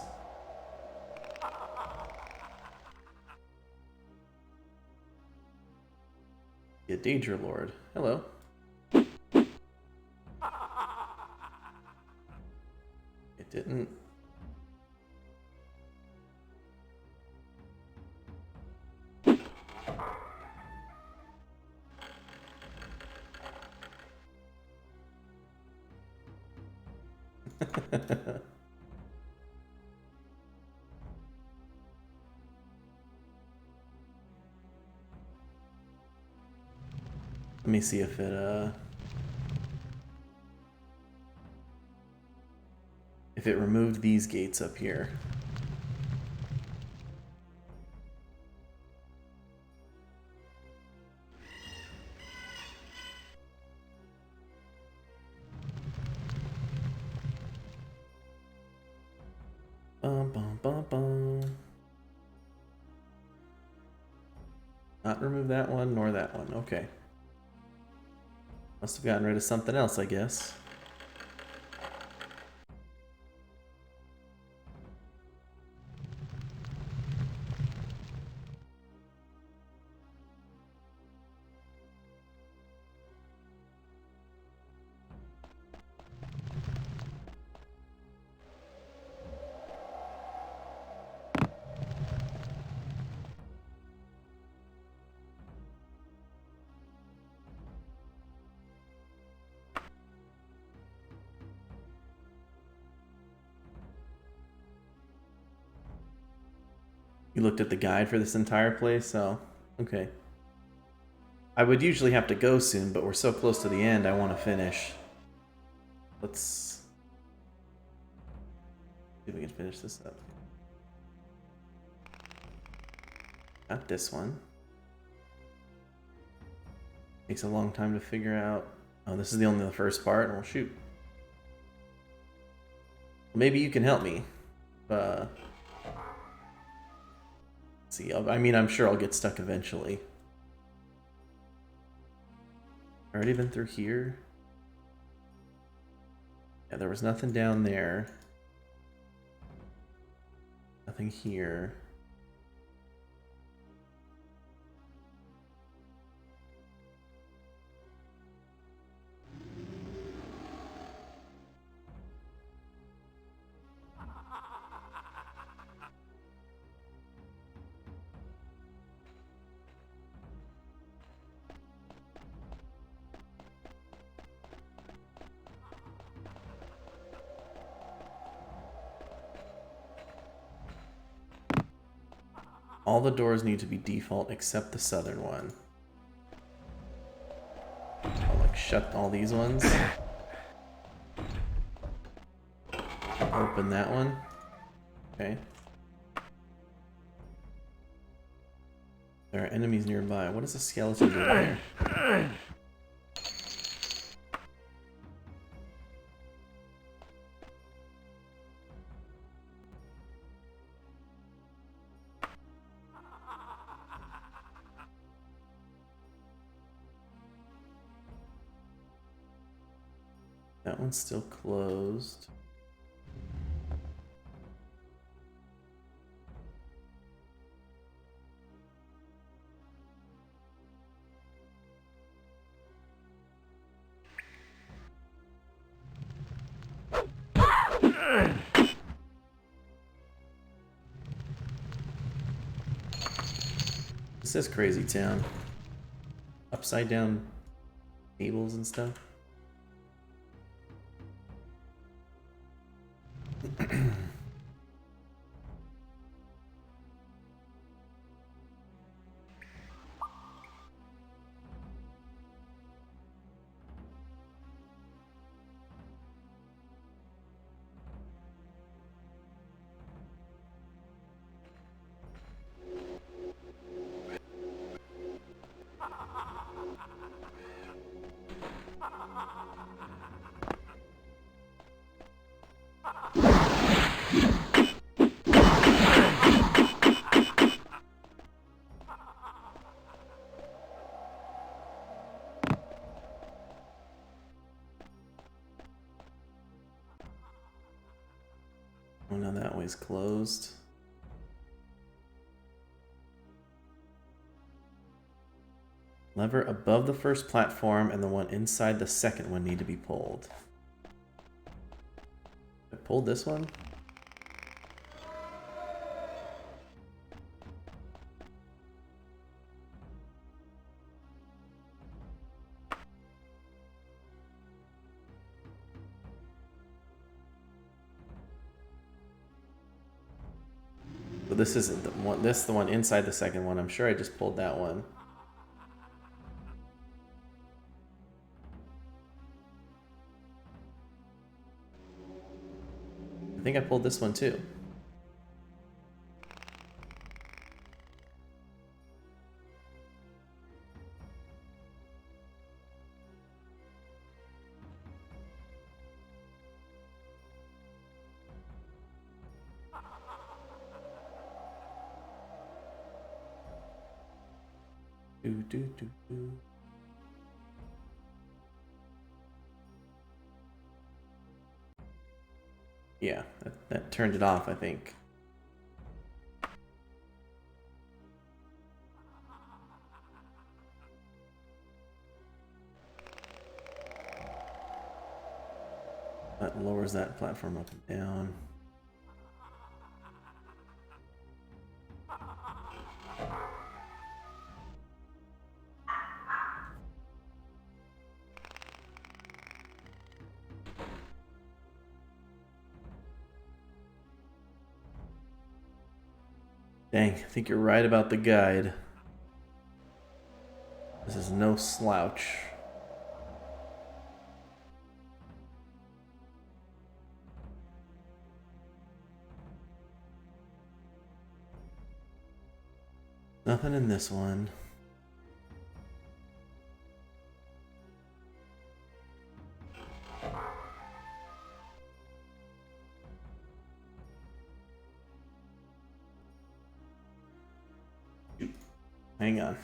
A Danger Lord. Hello. It didn't. Let me see if it removed these gates up here. Bum, bum, bum, bum. Not remove that one, nor that one. Okay. Must have gotten rid of something else, I guess. You looked at the guide for this entire place? Oh, okay. I would usually have to go soon, but we're so close to the end, I want to finish. Let's see if we can finish this up. Got this one. Takes a long time to figure out. Oh, this is only the first part. Well, shoot. Maybe you can help me. See, I mean, I'm sure I'll get stuck eventually. Already been through here. Yeah, there was nothing down there. Nothing here. All the doors need to be default except the southern one. I'll like shut all these ones. Open that one. Okay. There are enemies nearby. What is a skeleton doing there? That one's still closed. This is crazy town. Upside down tables and stuff. Oh no, that way's closed. Lever above the first platform and the one inside the second one need to be pulled. I pulled this one? But this isn't the one. This is the one inside the second one. I'm sure I just pulled that one. I think I pulled this one too. Do. Yeah, that turned it off, I think. That lowers that platform up and down. Dang, I think you're right about the guide. This is no slouch. Nothing in this one. Hang on.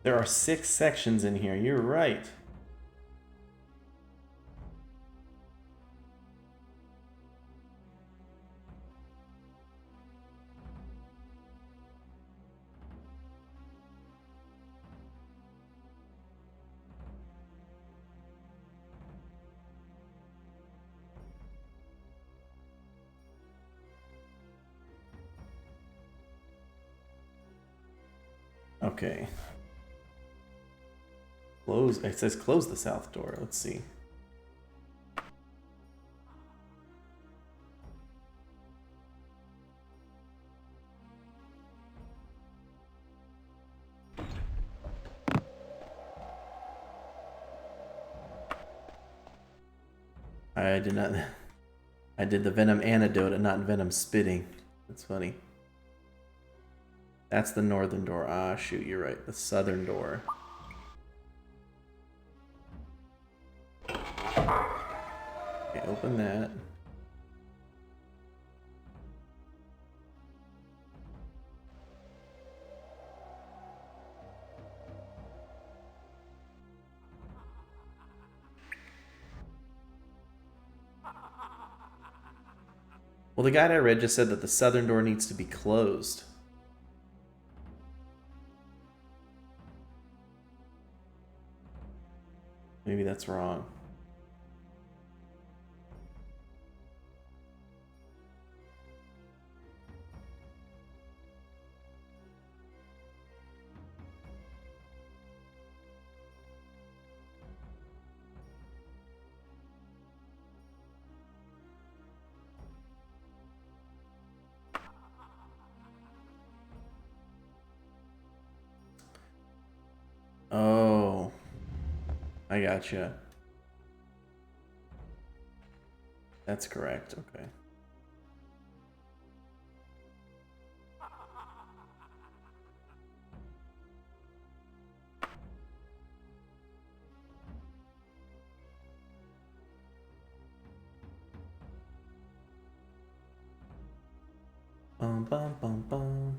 There are 6 sections in here. You're right. Okay. Close. It says close the south door. Let's see. I did not. I did the venom antidote and not venom spitting. That's funny. That's the northern door. Ah, shoot, you're right. The southern door. Okay, open that. Well, the guide I read just said that the southern door needs to be closed. Maybe that's wrong. Oh, I gotcha. That's correct. Okay. Bum bum bum bum.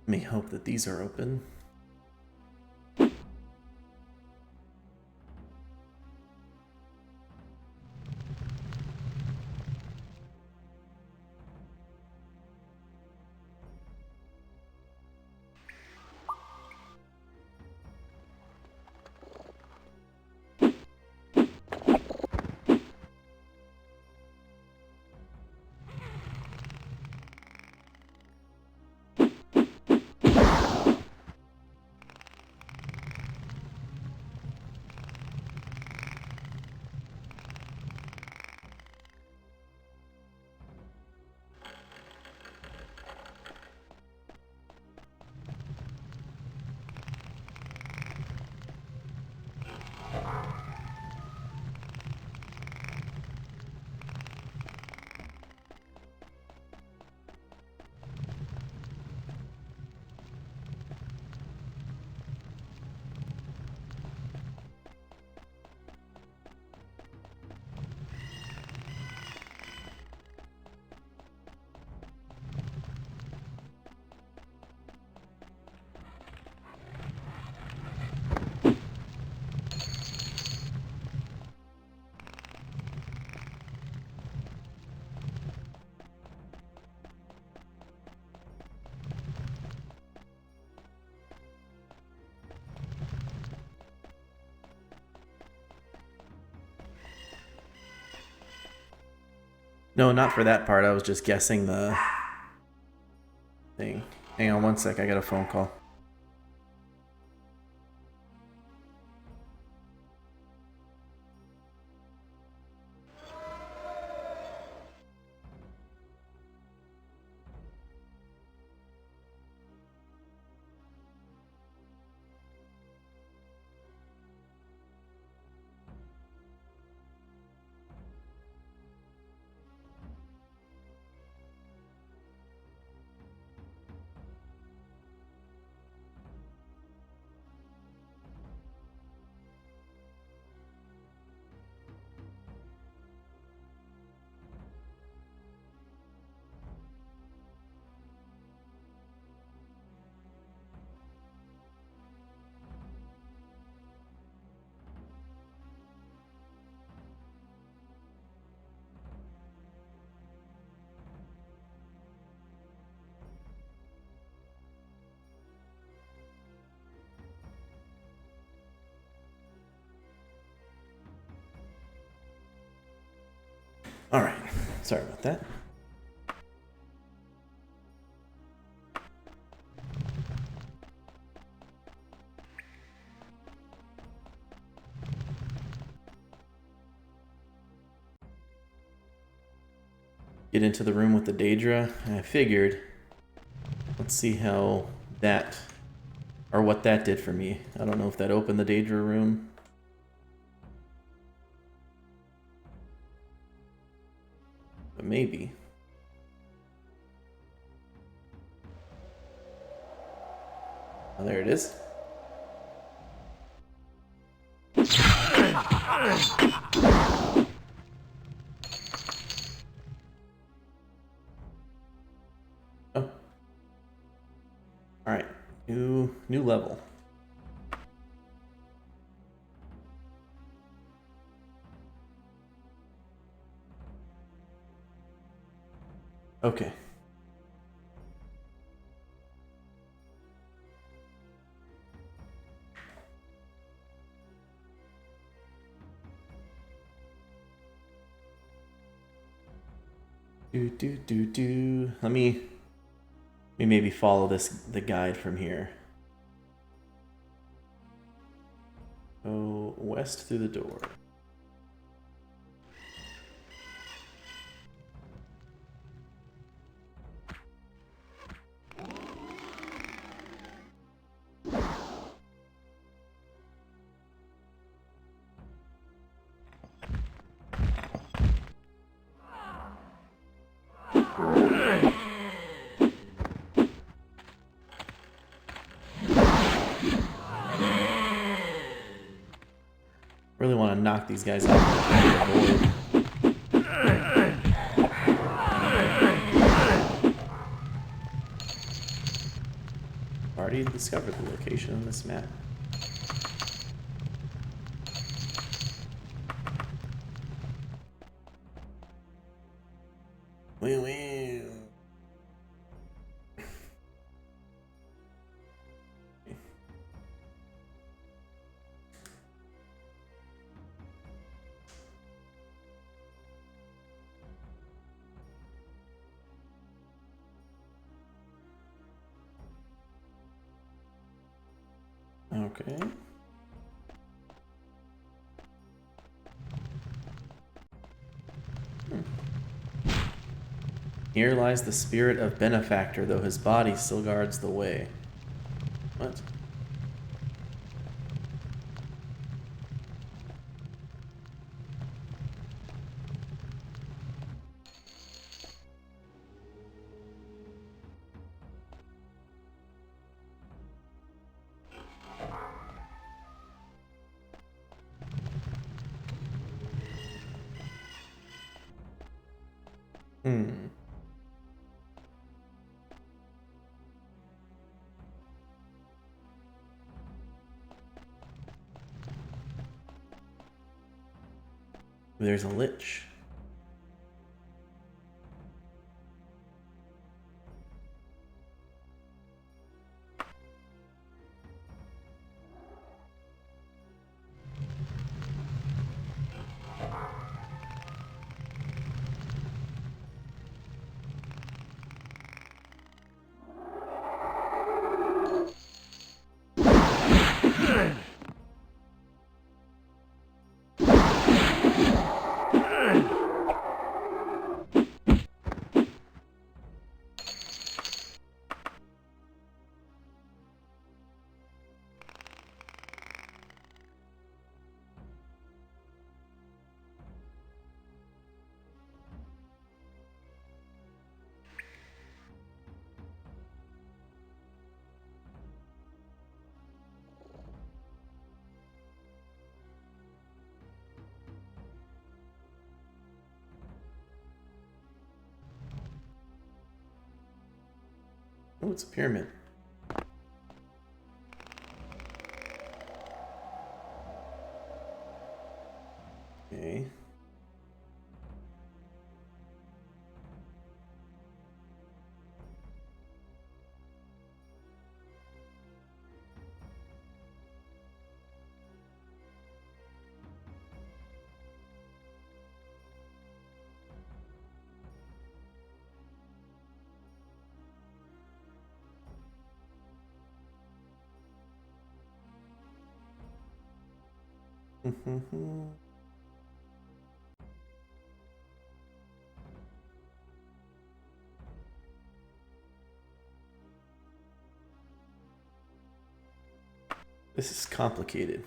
Let me hope that these are open. No, not for that part. I was just guessing the thing. Hang on one sec. I got a phone call. All right. Sorry about that. Get into the room with the Daedra. And I figured, let's see how that, or what that did for me. I don't know if that opened the Daedra room. But maybe. Oh, there it is. Oh. All right. New level. Okay. Let me maybe follow the guide from here. Go west through the door. to knock these guys out. Already discovered the location on this map. Wee wee. Okay. Here lies the spirit of Benefactor, though his body still guards the way. What? There's a lich. Oh, it's a pyramid. Okay. This is complicated.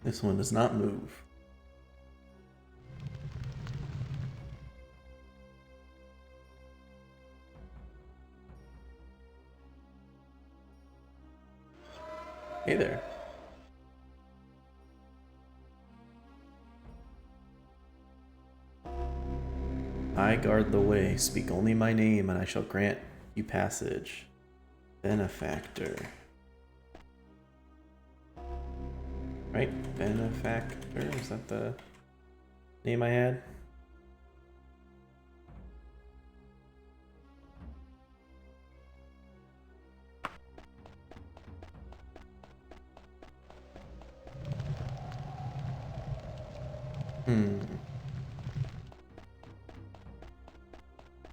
This one does not move. Hey there. I guard the way. Speak only my name, and I shall grant you passage. Benefactor. Right? Benefactor? Is that the name I had?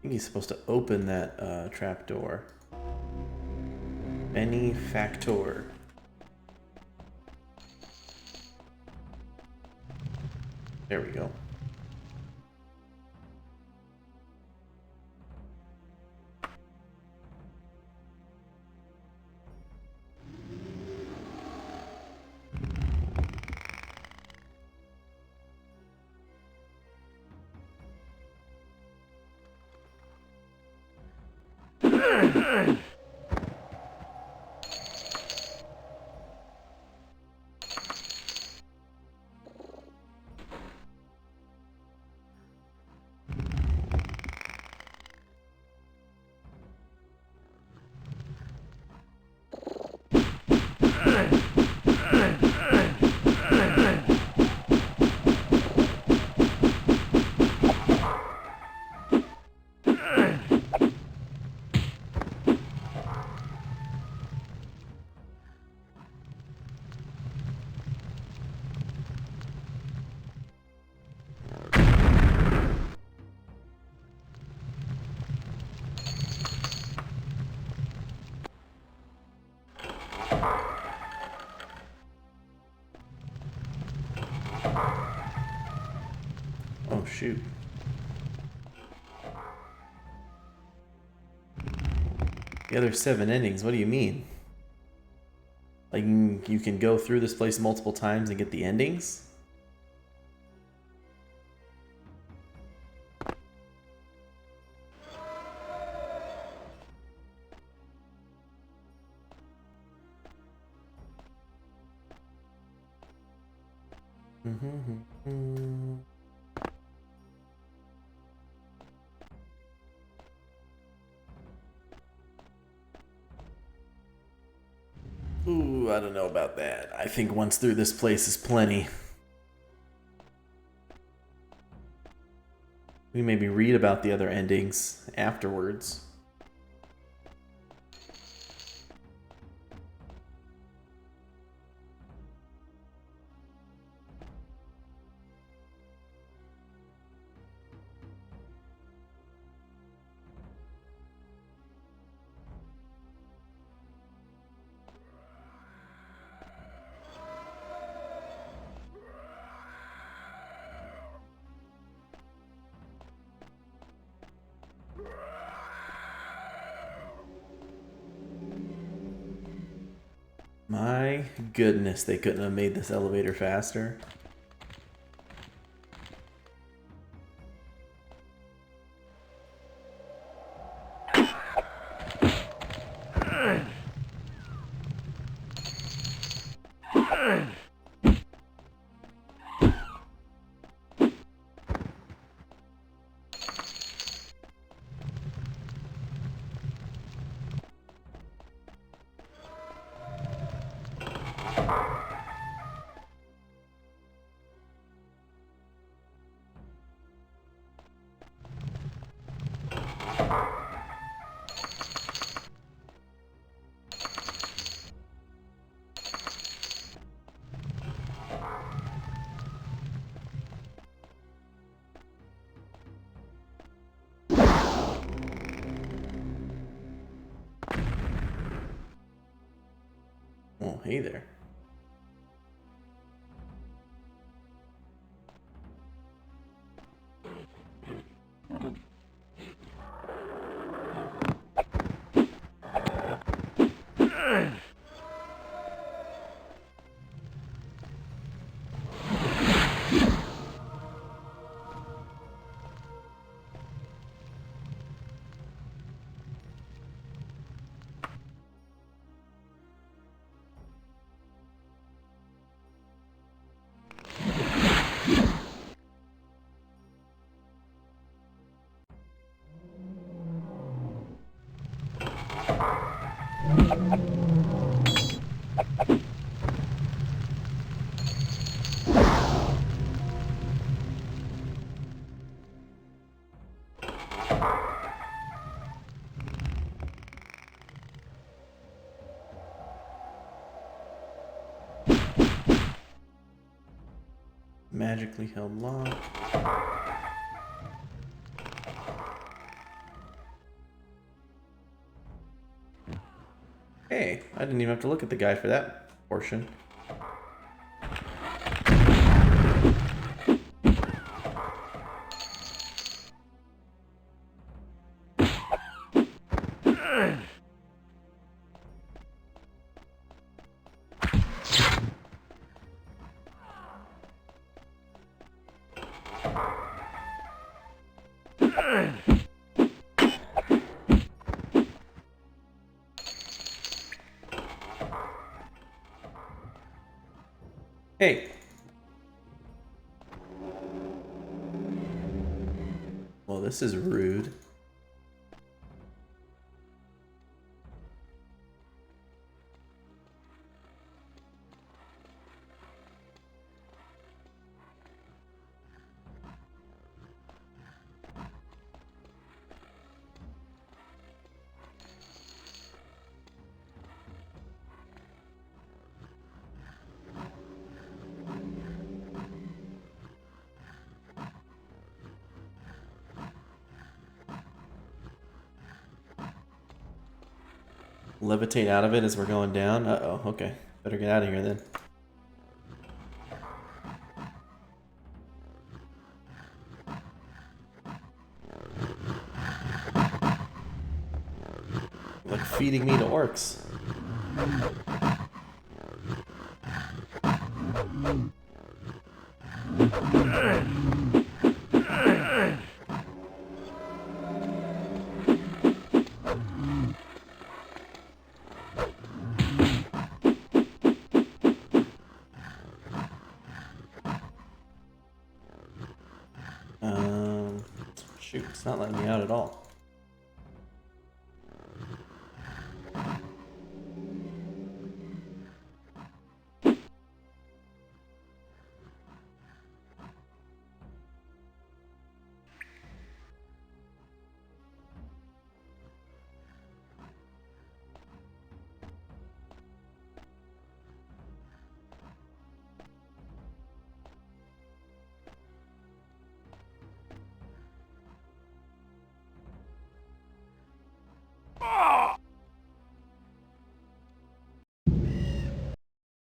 think he's supposed to open that trap door. Benefactor. There we go. Oh, shoot. The other 7 endings, what do you mean? Like, you can go through this place multiple times and get the endings? Ooh, I don't know about that. I think once through this place is plenty. We maybe read about the other endings afterwards. My goodness, they couldn't have made this elevator faster. Oh, hey there. Magically held lock. Hey, I didn't even have to look at the guy for that portion. Hey. Well, this is rude. Levitate out of it as we're going down? Uh-oh, okay. Better get out of here then. Like feeding me to orcs. Shoot, it's not letting me out at all.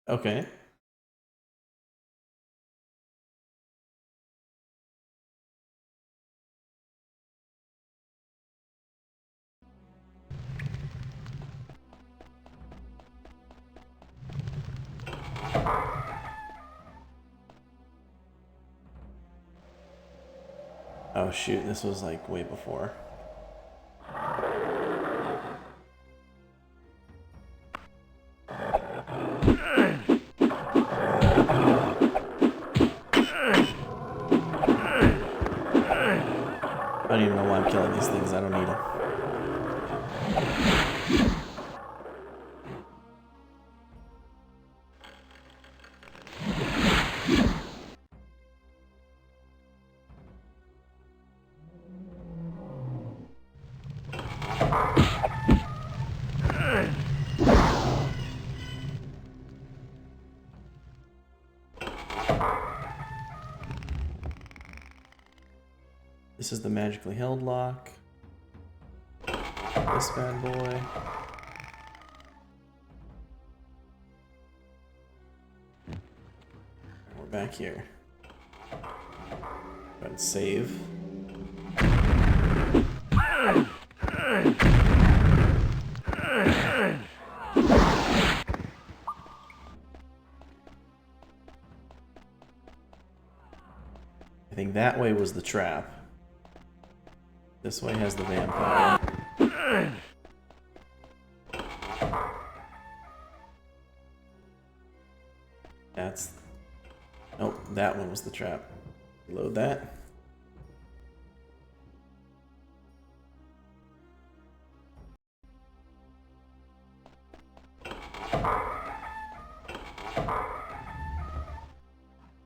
Okay. Oh shoot, this was like way before. I don't even know why I'm killing these things, I don't need them. This is the magically held lock. This bad boy. We're back here. Go ahead and save. I think that way was the trap. This way has the vampire. That's... Nope, that one was the trap. Load that.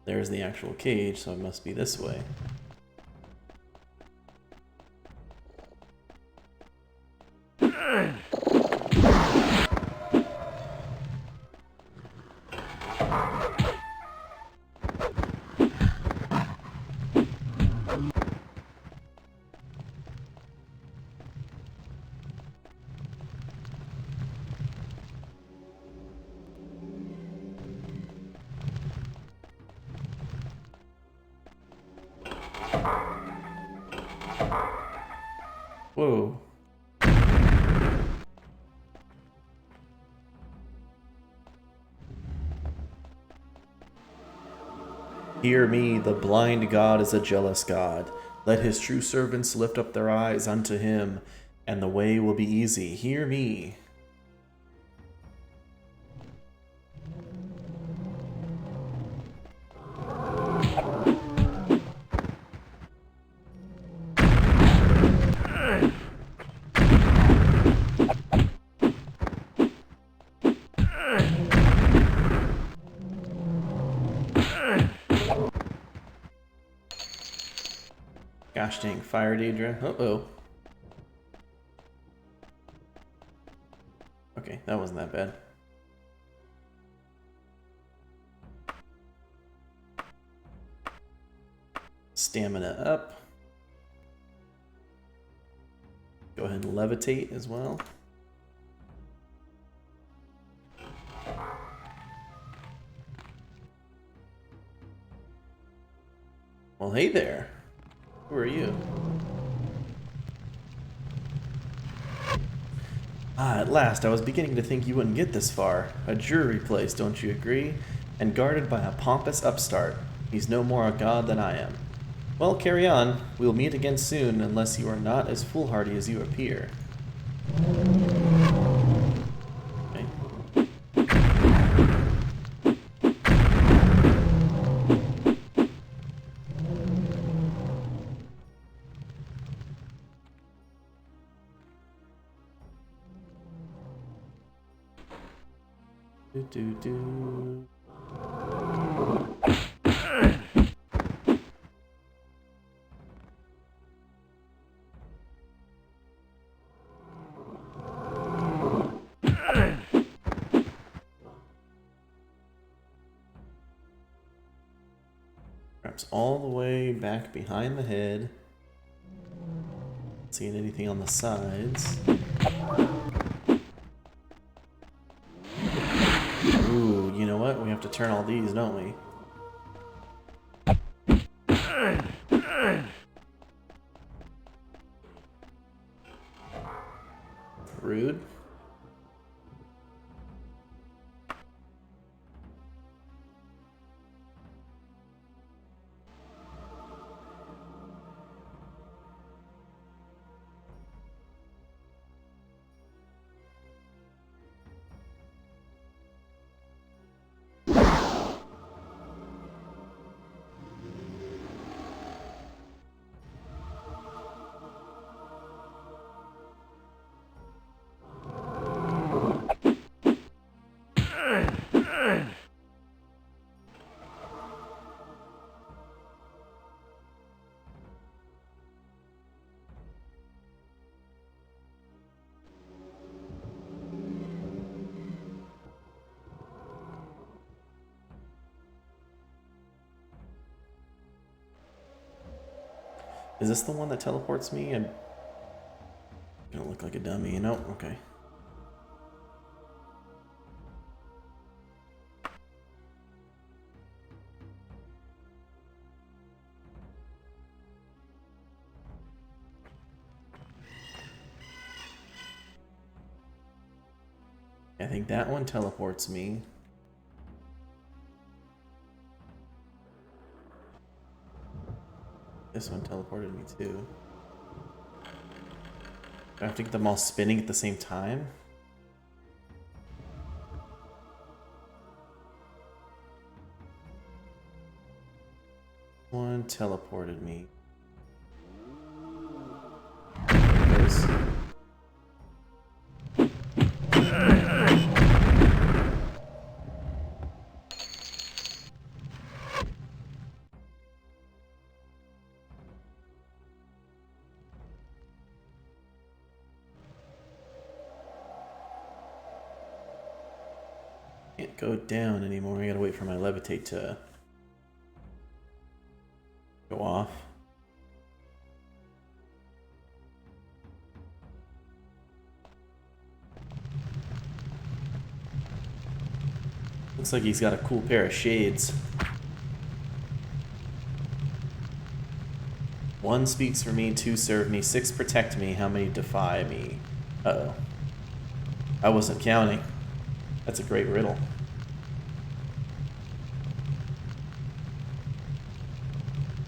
There's the actual cage, so it must be this way. Hear me, the blind God is a jealous God. Let his true servants lift up their eyes unto him, and the way will be easy. Hear me. Gosh dang, fire Daedra. Uh-oh. Okay, that wasn't that bad. Stamina up. Go ahead and levitate as well. Well, hey there. Who are you? Ah, at last, I was beginning to think you wouldn't get this far. A jury place, don't you agree? And guarded by a pompous upstart. He's no more a god than I am. Well, carry on. We'll meet again soon, unless you are not as foolhardy as you appear. Okay. Do. Perhaps all the way back behind the head. Not seeing anything on the sides. Ooh, you know what? We have to turn all these, don't we? Rude. Is this the one that teleports me? I don't look like a dummy, you know? Okay. I think that one teleports me. This one teleported me too. Do I have to get them all spinning at the same time? One teleported me. There it goes. Can't go down anymore. I gotta wait for my levitate to go off. Looks like he's got a cool pair of shades. One speaks for me, two serve me, six protect me, how many defy me? Uh-oh. I wasn't counting. That's a great riddle.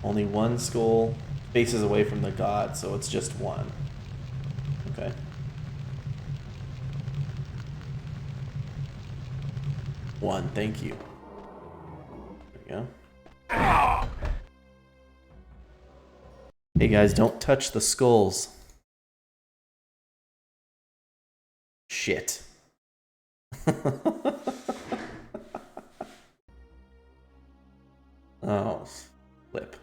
Only one skull faces away from the god, so it's just one. Okay. One, thank you. There we go. Hey guys, don't touch the skulls. Shit. Oh, flip.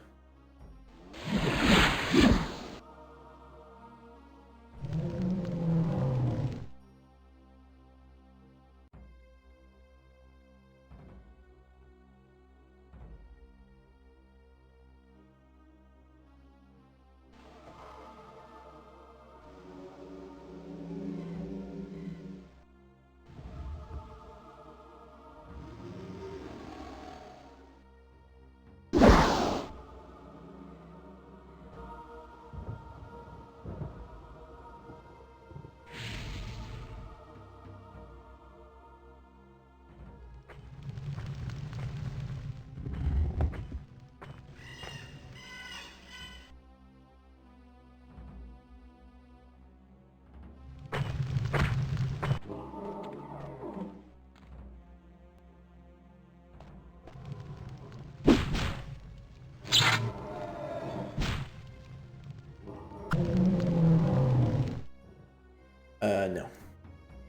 No.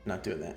Not doing that.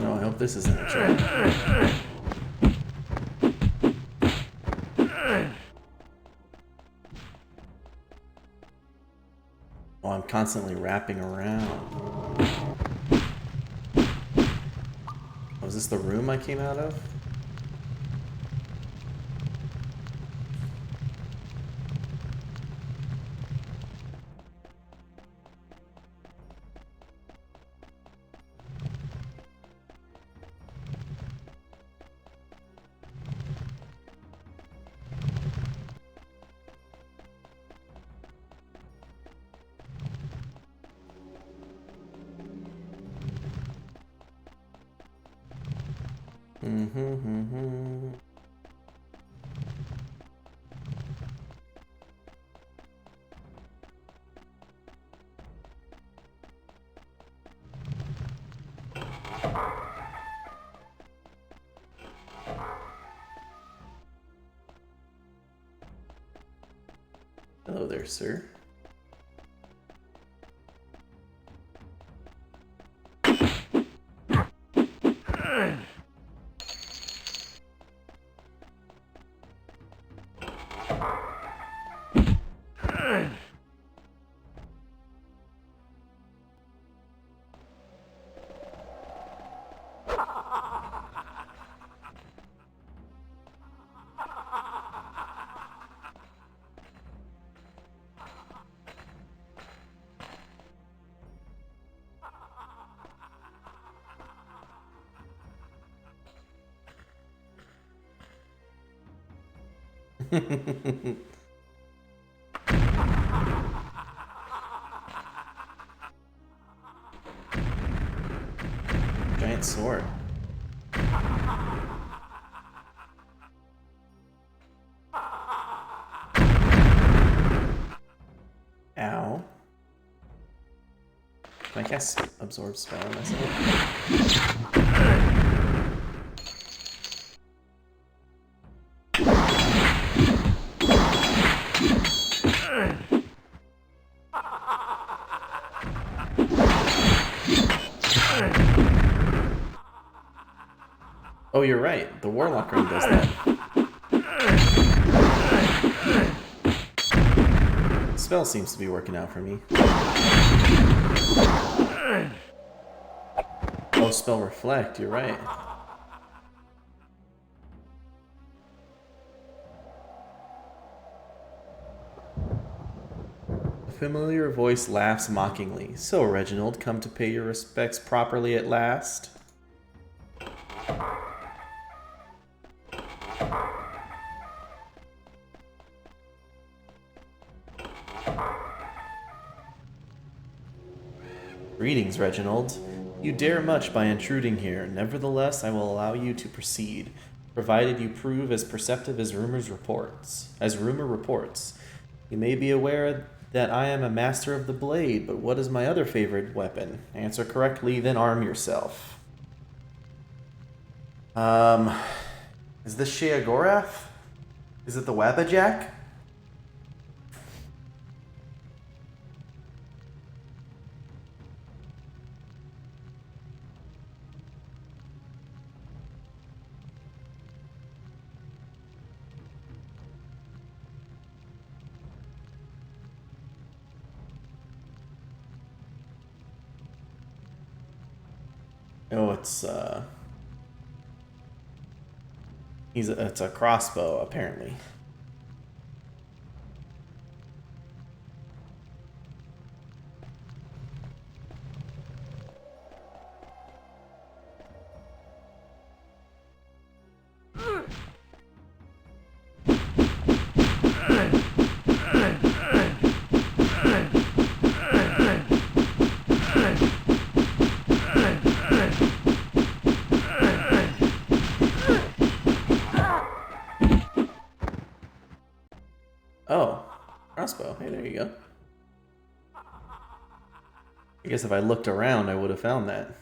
No, I hope this isn't a trick. Oh, I'm constantly wrapping around. Oh, is this the room I came out of? Hello there, sir. Giant sword. Ow. Can I cast absorb spell on myself? Oh, you're right. The Warlock Ring does that. The spell seems to be working out for me. spell reflect, you're right. A familiar voice laughs mockingly. So, Reginald, come to pay your respects properly at last? Greetings, Reginald. You dare much by intruding here. Nevertheless, I will allow you to proceed, provided you prove as perceptive as rumor reports. You may be aware that I am a master of the blade, but what is my other favorite weapon? Answer correctly, then arm yourself. Is this Sheogorath? Is it the Wabbajack? Oh, it's it's a crossbow, apparently. Oh, crossbow. Hey, there you go. I guess if I looked around, I would have found that.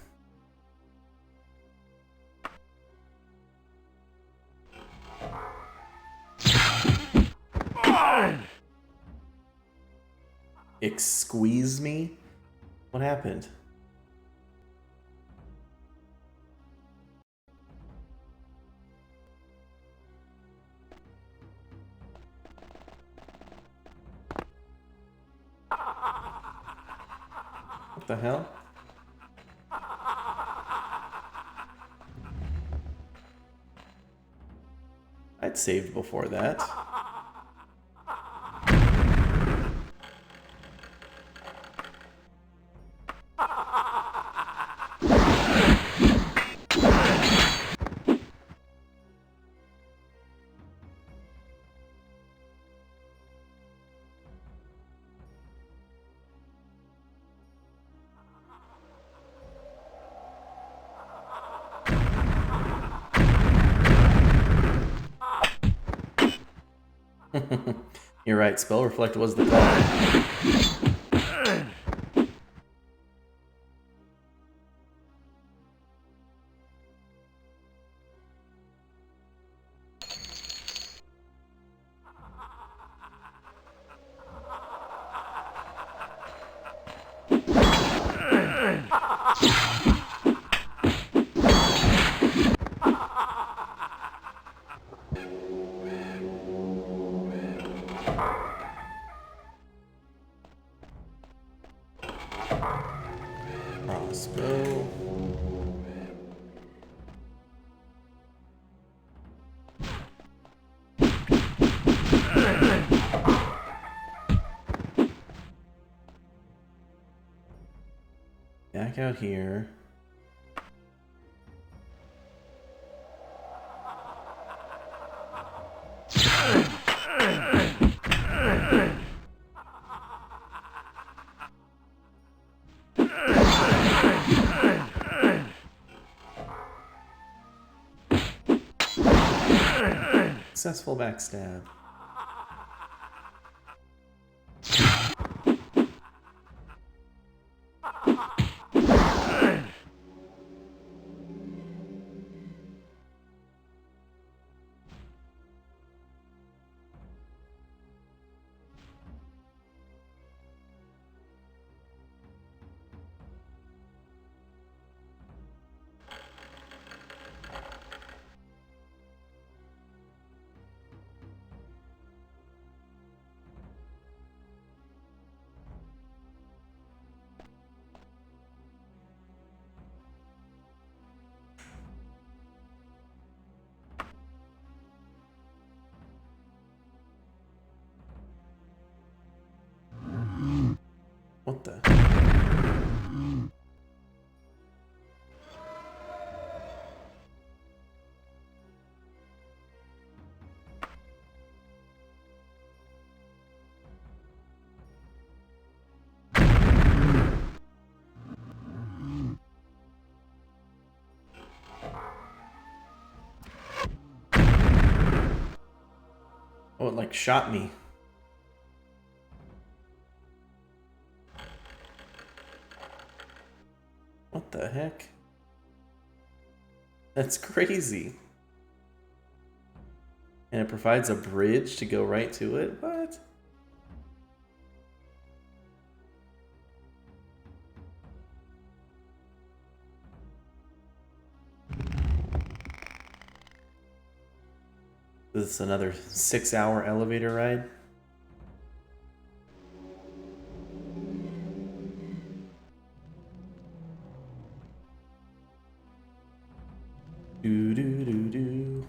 Squeeze me? What happened? What the hell? I'd saved before that. You're right, spell reflect was the call. Crossbow. Back out here. Successful backstab. Oh, it like shot me. What the heck? That's crazy. And it provides a bridge to go right to it? What? This is another 6-hour elevator ride. Do do do do.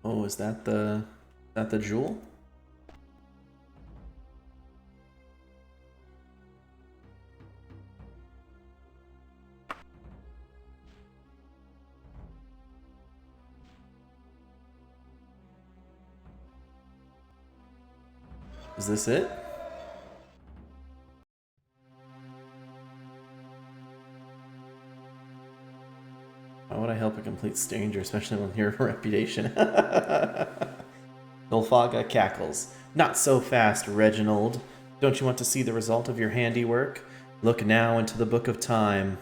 Oh, is that the jewel? Is this it? Why would I help a complete stranger, especially with your reputation? Nulfaga cackles. Not so fast, Reginald. Don't you want to see the result of your handiwork? Look now into the book of time.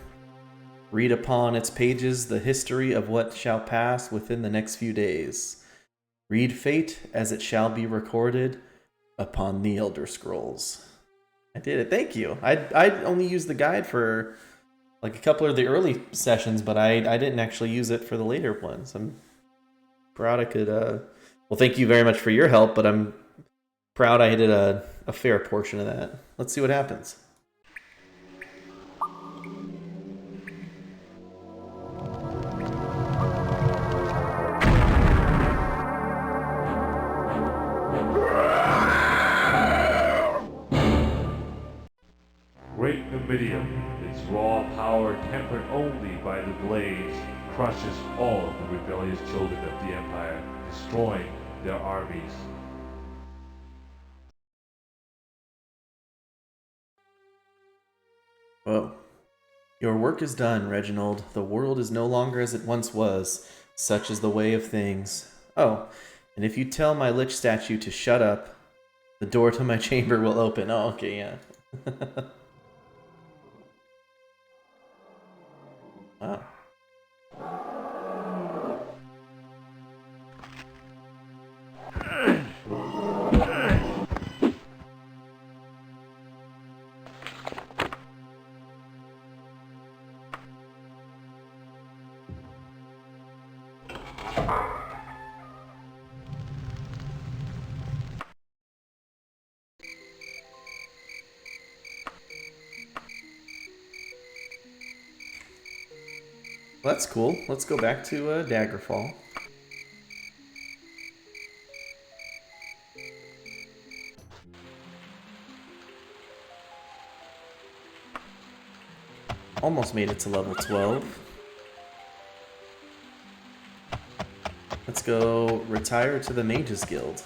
Read upon its pages the history of what shall pass within the next few days. Read fate as it shall be recorded upon the elderscrolls. I did it. Thank you. I only used the guide for like a couple of the early sessions, but I didn't actually use it for the later ones. I'm proud I could. Well, thank you very much for your help, but I'm proud I did a fair portion of that. Let's see what happens. Great Numidium, its raw power tempered only by the blades, crushes all of the rebellious children of the Empire, destroying their armies. Well, your work is done, Reginald. The world is no longer as it once was. Such is the way of things. Oh, and if you tell my lich statue to shut up, the door to my chamber will open. Oh, okay, yeah. Wow. Well, that's cool. Let's go back to Daggerfall. Almost made it to level 12. Let's go retire to the Mages Guild.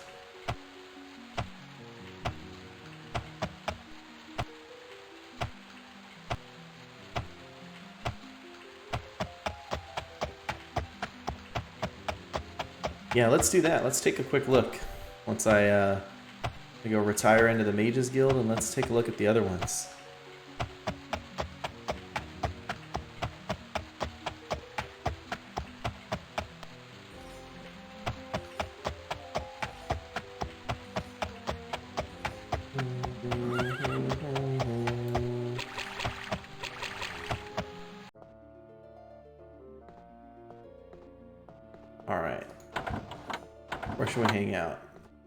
Yeah, let's do that. Let's take a quick look. Once I go retire into the Mages Guild, and let's take a look at the other ones. should we hang out?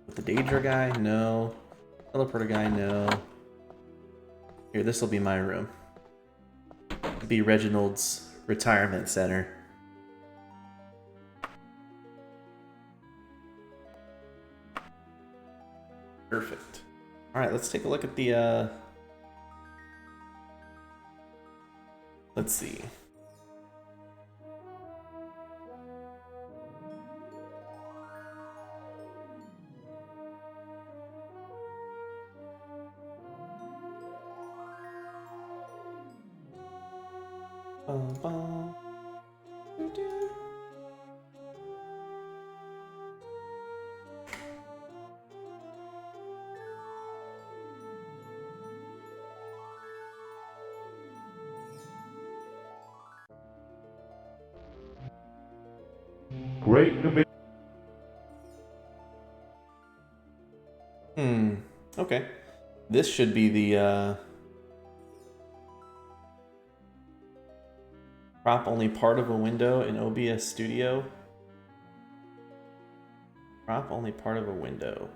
With the Daedra guy? No. Teleporter guy? No. Here, this will be my room. It'll be Reginald's retirement center. Perfect. Alright, let's take a look at the, let's see. Great Dominion. Okay. This should be the, prop only part of a window in OBS Studio. Prop only part of a window.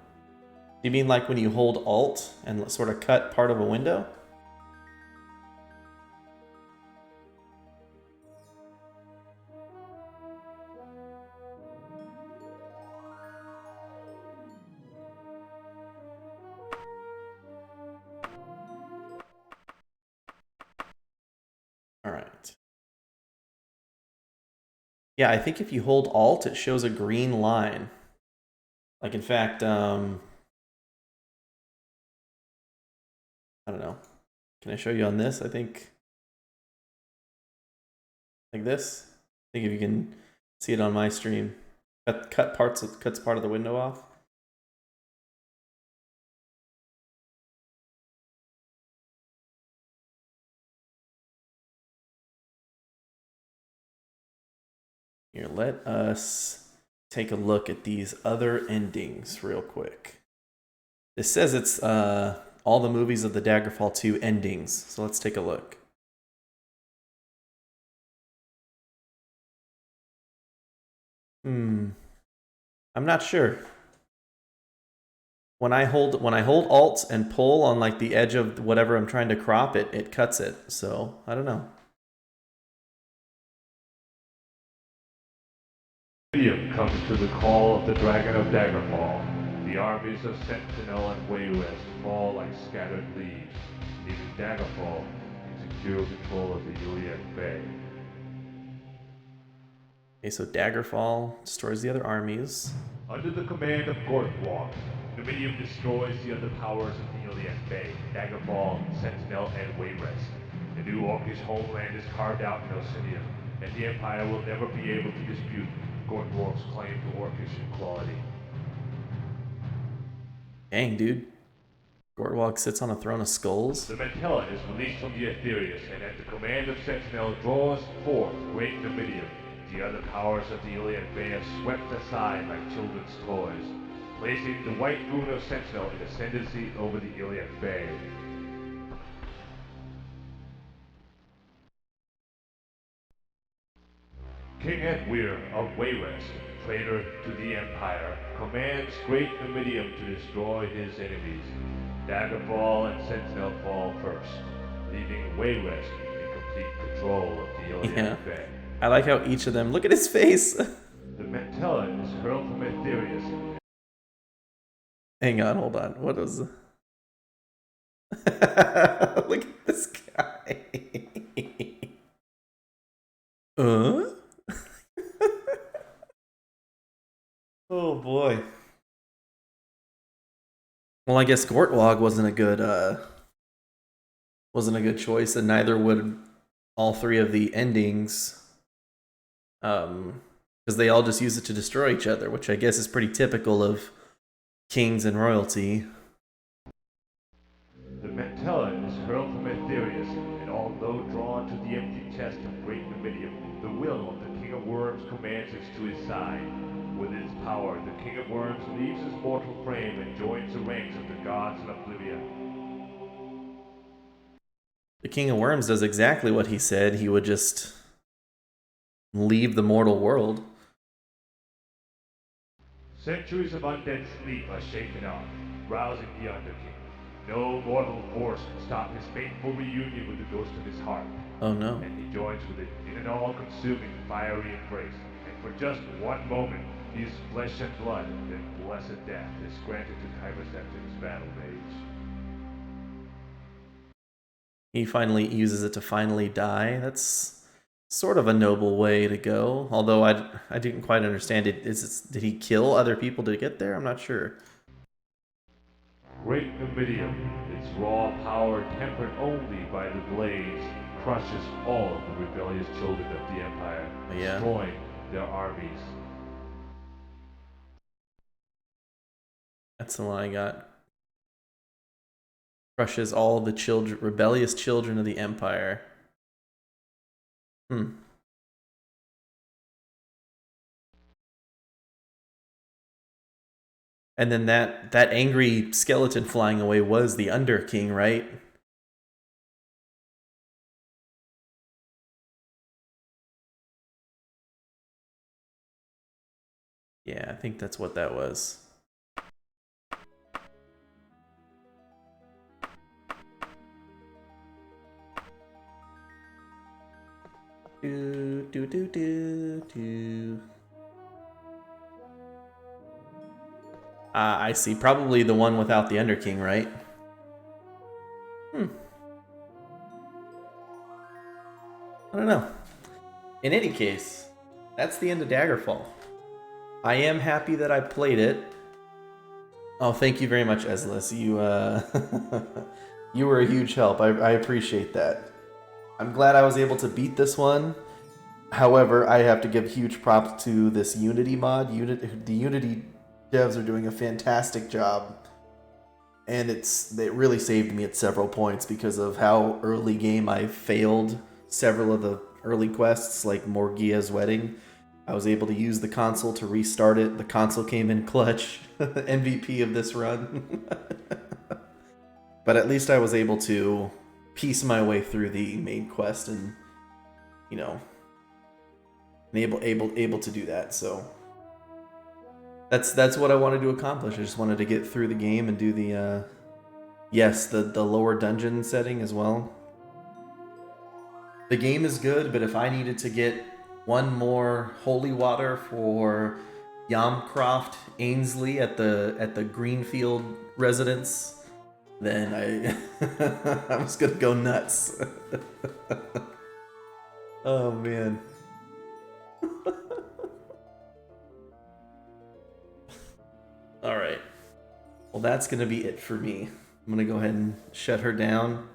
Do you mean like when you hold Alt and sort of cut part of a window? All right. Yeah, I think if you hold Alt, it shows a green line. Like, in fact, I don't know. Can I show you on this? I think like this. I think if you can see it on my stream, cuts part of the window off. Here, let us take a look at these other endings real quick. This says it's all the movies of the Daggerfall 2 endings, so let's take a look. I'm not sure. When I hold Alt and pull on like the edge of whatever I'm trying to crop, it cuts it. So I don't know. Comes to the call of the Dragon of Daggerfall. The armies of Sentinel and Wayrest fall like scattered leaves, leaving Daggerfall in secure control of the Iliac Bay. Okay, so Daggerfall destroys the other armies. Under the command of Gortwalk, Dominion destroys the other powers of the Iliac Bay, Daggerfall, Sentinel, and Wayrest. The new Orcish homeland is carved out in Osinium, and the Empire will never be able to dispute Gortwalk's claim to Orcish equality. Dang, dude. Gortwalk sits on a throne of skulls. The Mantella is released from the Aetherius, and at the command of Sentinel draws forth Great Dominion. The other powers of the Iliac Bay have swept aside like children's toys, placing the white moon of Sentinel in ascendancy over the Iliac Bay. King Edwir of Wayrest, traitor to the Empire, commands Great Dominion to destroy his enemies. Daggerfall and Sentinel fall first, leaving Wayrest in complete control of the Iliac Bay. I like how each of them, look at his face. The Mantella is hurled from Aetherius. Hang on, hold on. What was... Look at this guy. Oh boy. Well, I guess Gortwog wasn't a good choice, and neither would all three of the endings. Because they all just use it to destroy each other, which I guess is pretty typical of kings and royalty. The Mantella is hurled from Aetherius, and although drawn to the empty chest of Great Dominion, the will of the King of Worms commands it to his side. With its power, the King of Worms leaves his mortal frame and joins the ranks of the gods in Oblivion. The King of Worms does exactly what he said. He would just leave the mortal world. Centuries of undead sleep are shaken off, rousing the Underking. No mortal force can stop his fateful reunion with the ghost of his heart. Oh no. And he joins with it in an all-consuming fiery embrace. And for just one moment, he is flesh and blood, then blessed death is granted to Kyberceptor's battle mage. He finally uses it to finally die. That's sort of a noble way to go. Although I didn't quite understand it. Did he kill other people to get there? I'm not sure. Great Numidium, its raw power tempered only by the blades, crushes all of the rebellious children of the Empire, destroying their armies. That's the one I got. Crushes all the children, rebellious children of the Empire. And then that angry skeleton flying away was the Underking, right? Yeah, I think that's what that was. Do do do do do. I see. Probably the one without the Underking, right? I don't know. In any case, that's the end of Daggerfall. I am happy that I played it. Oh, thank you very much, Eslis. You, you were a huge help. I appreciate that. I'm glad I was able to beat this one. However, I have to give huge props to this Unity mod. The Unity devs are doing a fantastic job. And it really saved me at several points because of how early game I failed several of the early quests, like Morgia's wedding. I was able to use the console to restart it. The console came in clutch. MVP of this run. But at least I was able to piece my way through the main quest and, you know, able to do that. So that's what I wanted to accomplish. I just wanted to get through the game and do the the lower dungeon setting as well. The game is good, but if I needed to get one more holy water for Yamcroft Ainsley at the Greenfield residence, then I was gonna go nuts. Oh man. All right. Well, that's gonna be it for me. I'm gonna go ahead and shut her down.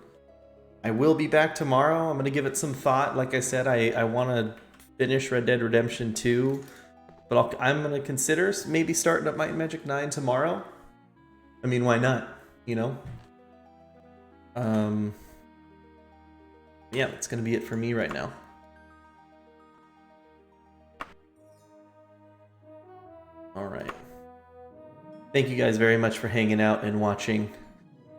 I will be back tomorrow. I'm gonna give it some thought. Like I said, I want to finish Red Dead Redemption 2, but I'm gonna consider maybe starting up Might and Magic 9 tomorrow. I mean, why not? You know. Yeah, that's gonna be it for me right now. All right. Thank you guys very much for hanging out and watching.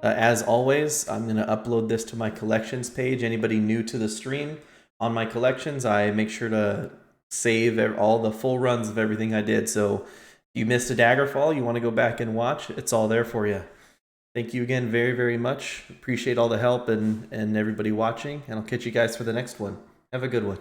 As always, I'm going to upload this to my collections page. Anybody new to the stream, on my collections, I make sure to save all the full runs of everything I did. So if you missed a Daggerfall, you want to go back and watch, it's all there for you. Thank you again very, very much. Appreciate all the help and everybody watching, and I'll catch you guys for the next one. Have a good one.